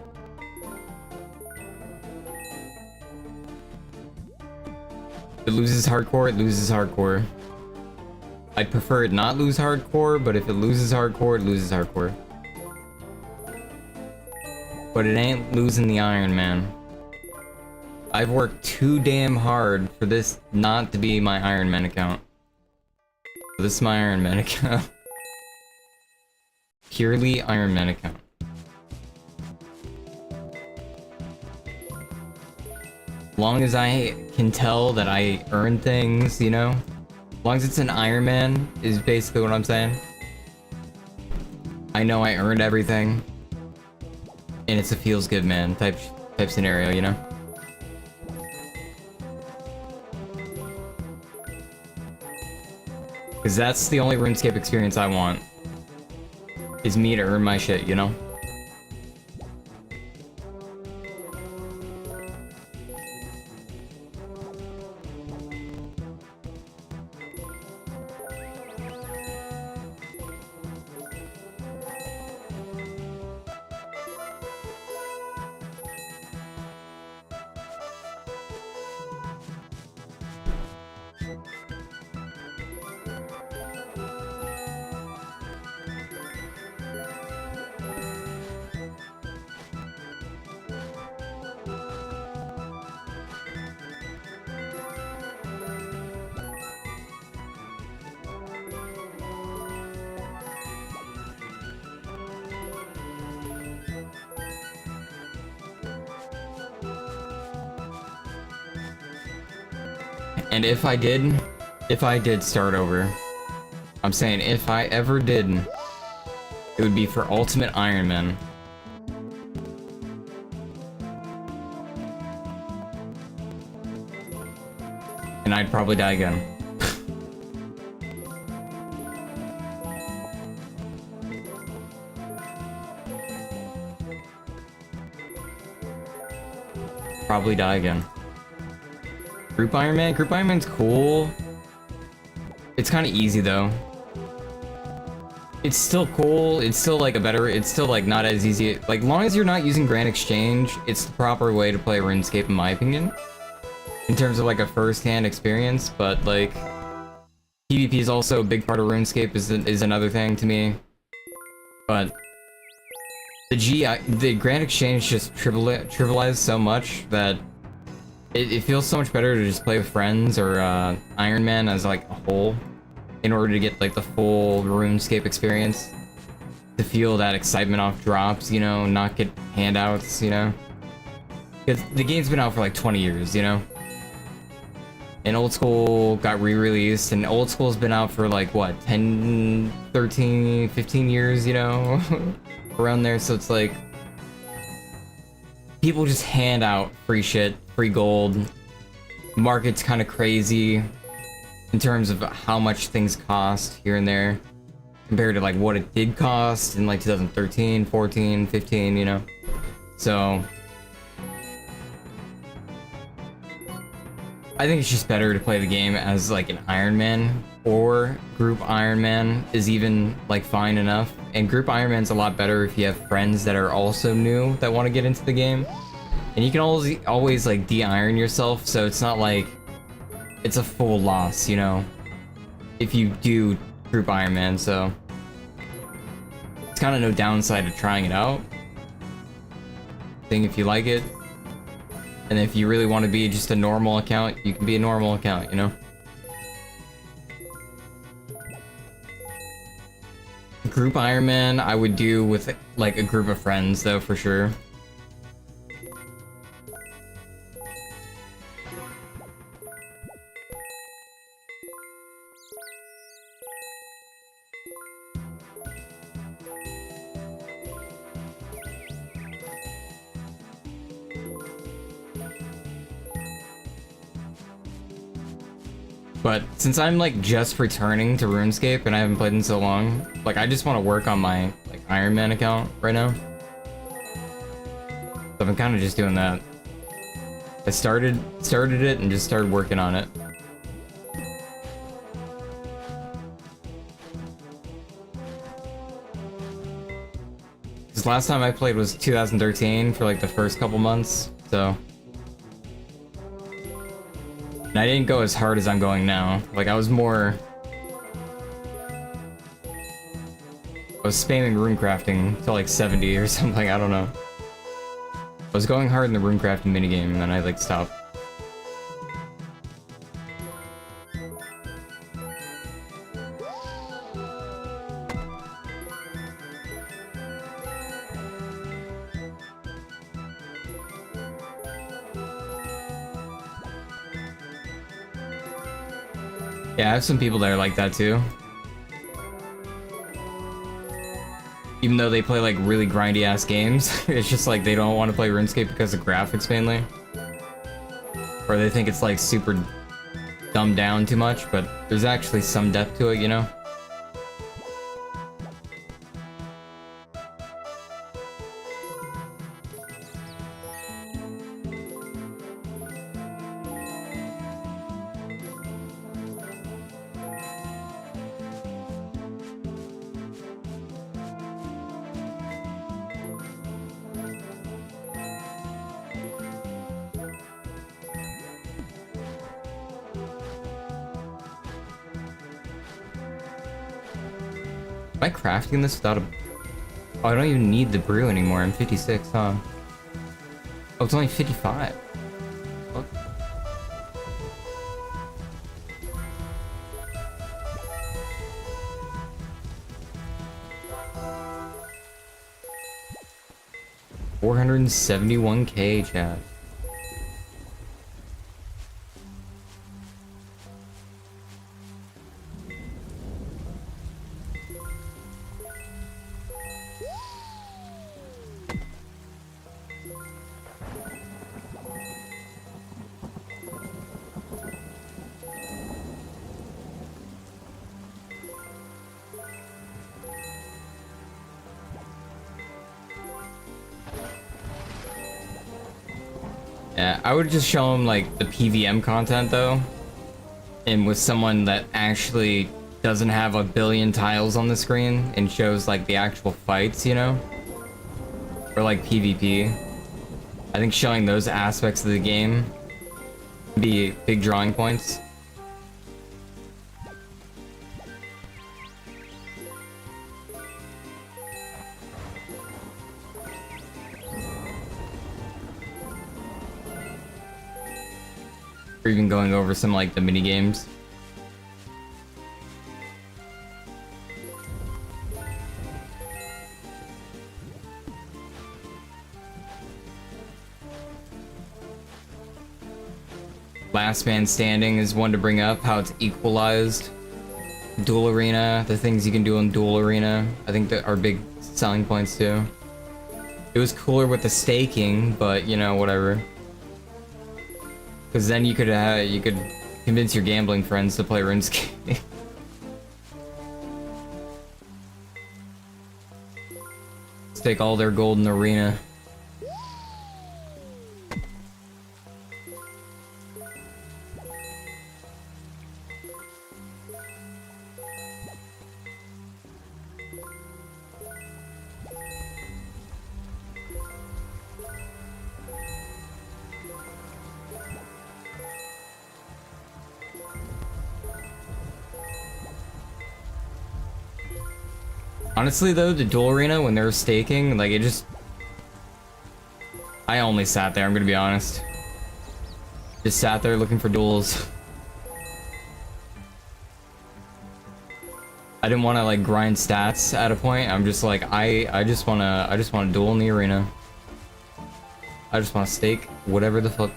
If it loses hardcore, it loses hardcore. I'd prefer it not lose hardcore, but if it loses hardcore, it loses hardcore. But it ain't losing the Ironman. I've worked too damn hard for this not to be my Ironman account. This is my Ironman account. Purely Ironman account. As long as I can tell that I earn things, you know? As long as it's an Ironman, is basically what I'm saying. I know I earned everything. And it's a feels good man type scenario, you know? Because that's the only RuneScape experience I want. Is me to earn my shit, you know? And if I did start over, I'm saying if I ever did, it would be for Ultimate Ironman. And I'd probably die again. Probably die again. Group Ironman? Group Ironman's cool. It's kind of easy though. It's still cool. It's still like it's still like not as easy. Like, long as you're not using Grand Exchange, it's the proper way to play RuneScape in my opinion. In terms of like a first-hand experience, but like PvP is also a big part of RuneScape is another thing to me. But the Grand Exchange just trivialized so much that it feels so much better to just play with friends or Ironman as like a whole in order to get like the full RuneScape experience. To feel that excitement off drops, you know, not get handouts, you know. Because the game's been out for like 20 years, you know. And Old School got re-released, and Old School's been out for like, what, 10, 13, 15 years, you know? Around there, so it's like, people just hand out free shit, free gold. Market's kind of crazy in terms of how much things cost here and there compared to like what it did cost in like 2013, 14, 15, you know. So I think it's just better to play the game as like an Ironman, or group Ironman is even like fine enough. And group Ironman's a lot better if you have friends that are also new that want to get into the game. And you can always like de-iron yourself, so it's not like it's a full loss, you know, if you do group Ironman. So it's kind of no downside to trying it out. I think if you like it, and if you really want to be just a normal account, you can be a normal account, you know. Group Ironman I would do with like a group of friends though, for sure. But since I'm like just returning to RuneScape and I haven't played in so long, like I just want to work on my like Ironman account right now. So I'm kind of just doing that. I started it and just started working on it. Because last time I played was 2013 for like the first couple months, so. And I didn't go as hard as I'm going now. Like I was spamming runecrafting to like 70 or something, I don't know. I was going hard in the runecrafting minigame and then I like stopped. Yeah, I have some people that are like that too. Even though they play like really grindy ass games, it's just like they don't want to play RuneScape because of graphics mainly. Or they think it's like super dumbed down too much, but there's actually some depth to it, you know? Am I crafting this without a... Oh, I don't even need the brew anymore. I'm 56, huh? Oh, it's only 55. What? $471K, chat. Yeah, I would just show him like the PVM content though, and with someone that actually doesn't have a billion tiles on the screen and shows like the actual fights, you know, or like PvP. I think showing those aspects of the game would be big drawing points. Or even going over some like the mini games. Last Man Standing is one to bring up, how it's equalized. Dual Arena, the things you can do in Dual Arena, I think that are big selling points too. It was cooler with the staking, but you know, whatever. Because then you could convince your gambling friends to play RuneScape. Stake all their gold in the arena. Honestly though, the duel arena, when they were staking, like it just... I only sat there, I'm gonna be honest. Just sat there looking for duels. I didn't want to like grind stats at a point. I'm just like, I just wanna duel in the arena. I just wanna stake whatever the fuck.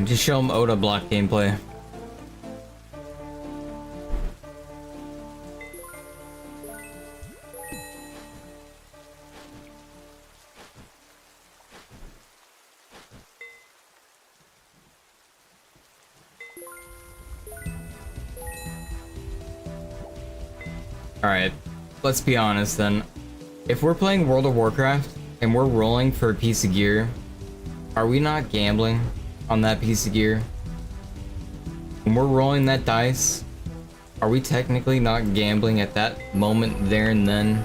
Just show them Oda block gameplay. Alright, let's be honest then. If we're playing World of Warcraft and we're rolling for a piece of gear, are we not gambling on that piece of gear? When we're rolling that dice, are we technically not gambling at that moment there and then?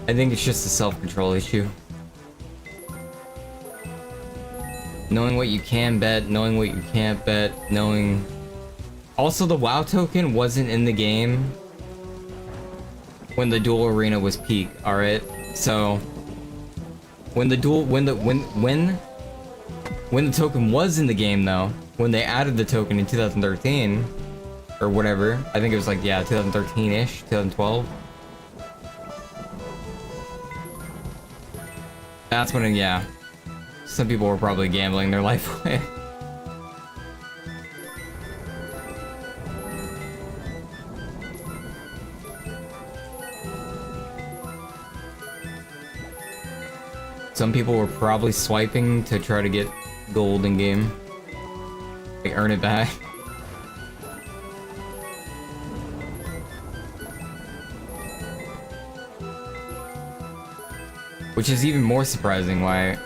I think it's just a self-control issue. Knowing what you can bet, knowing what you can't bet, knowing... Also, the WoW token wasn't in the game when the duel arena was peak, alright? So, when the token was in the game though, when they added the token in 2013, or whatever, I think it was like, yeah, 2013-ish, 2012. That's when, yeah, some people were probably gambling their life away. Some people were probably swiping to try to get gold in game. Like, earn it back. Which is even more surprising why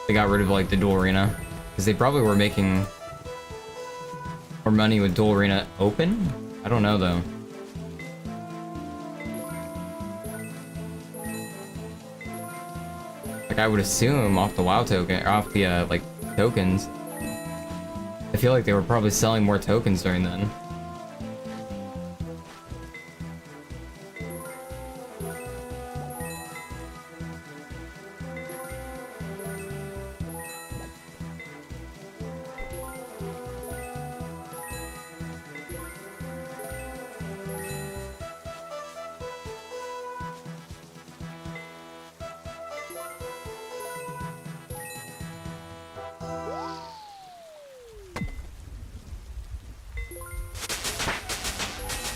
they got rid of like the duel arena. Because they probably were making more money with duel arena open? I don't know though. I would assume off the WoW token, or off the like tokens. I feel like they were probably selling more tokens during then.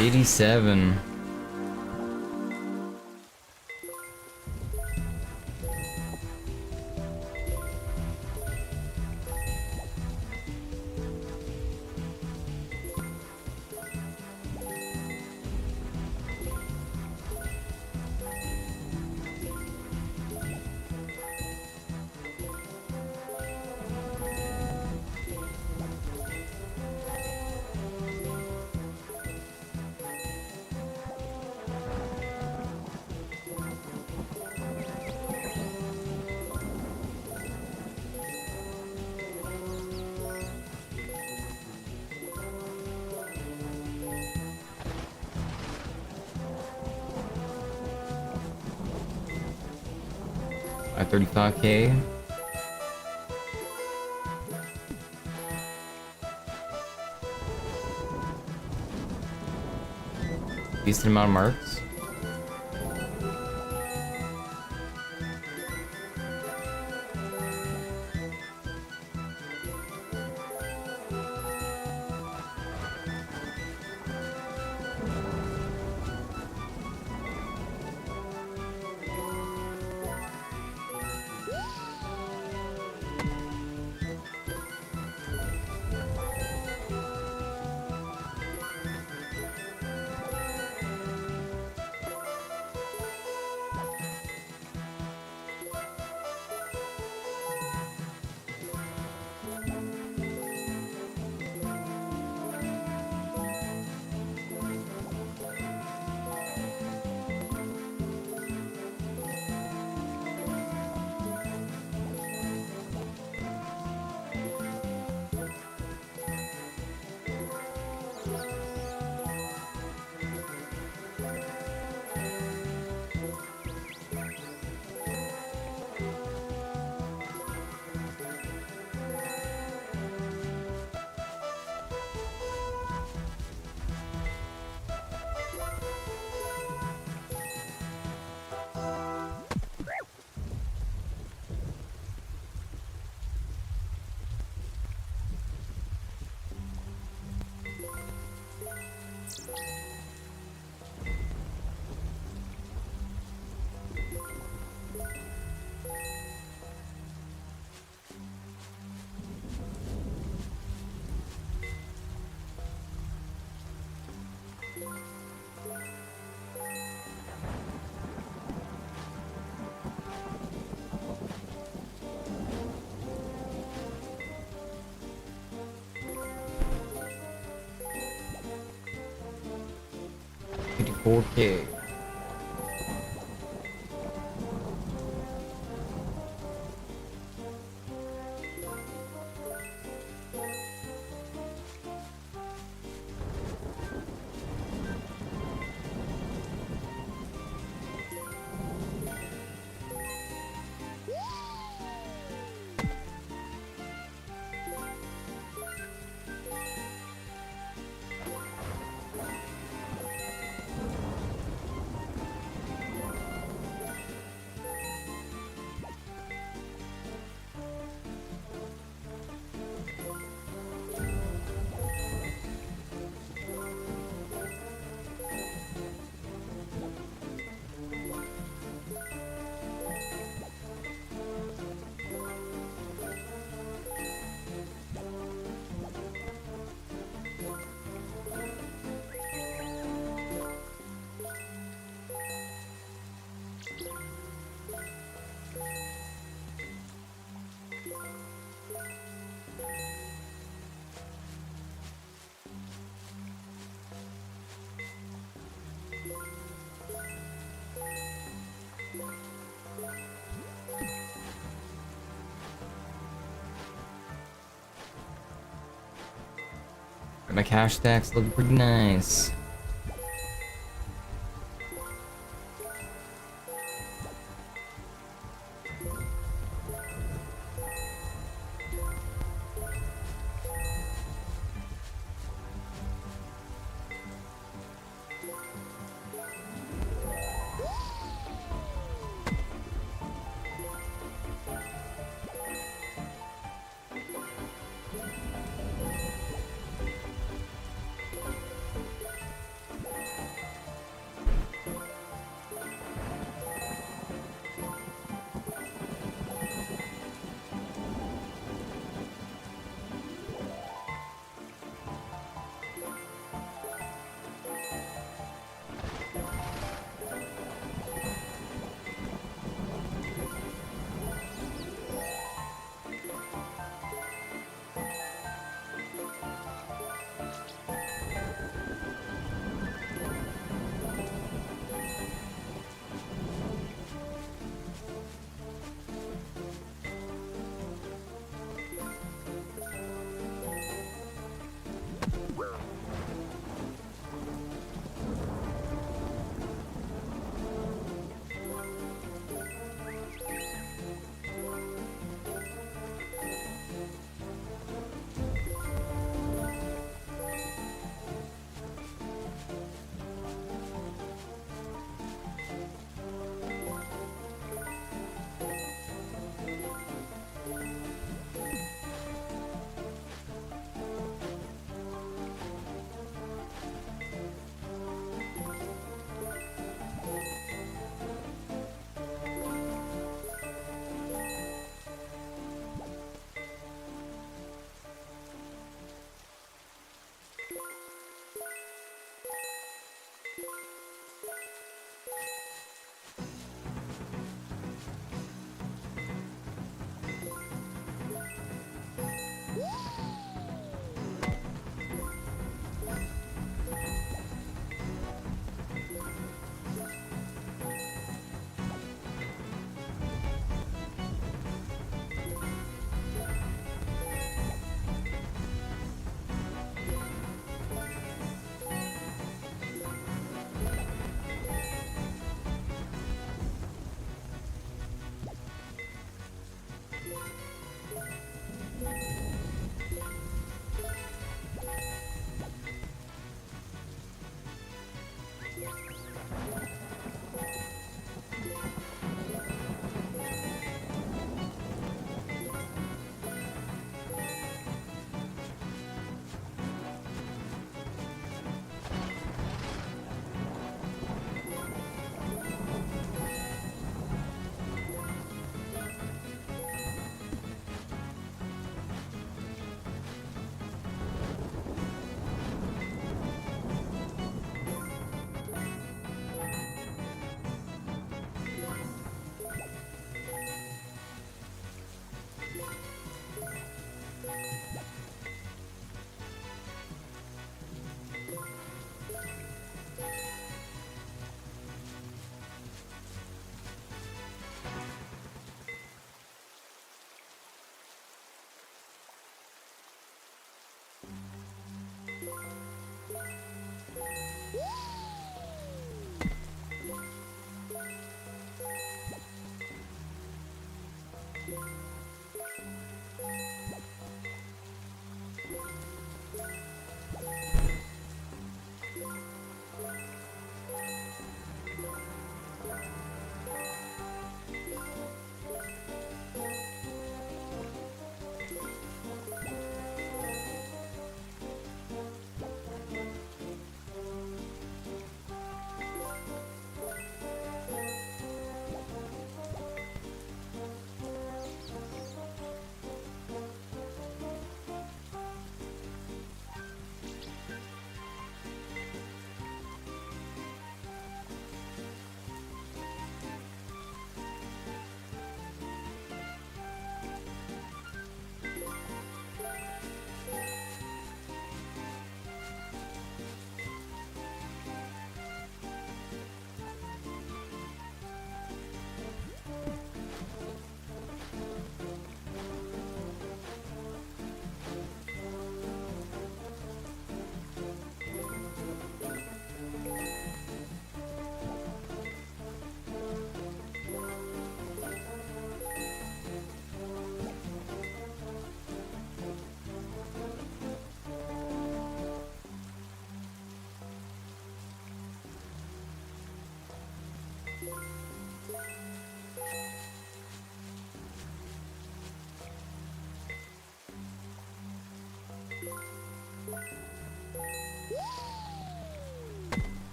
87. At 35K. Decent amount of marks. $84K. My cash stacks look pretty nice.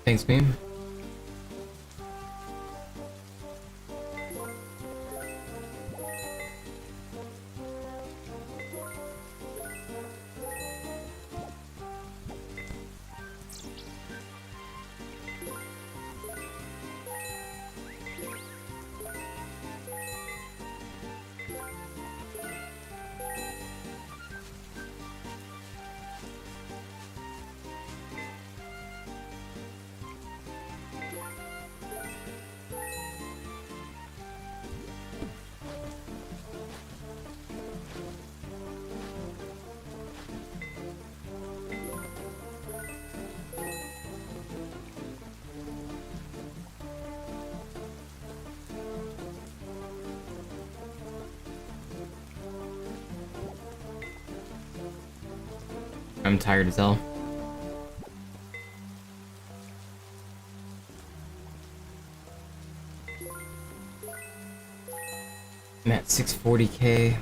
Thanks, Beam. I'm tired as hell. I'm at 640k.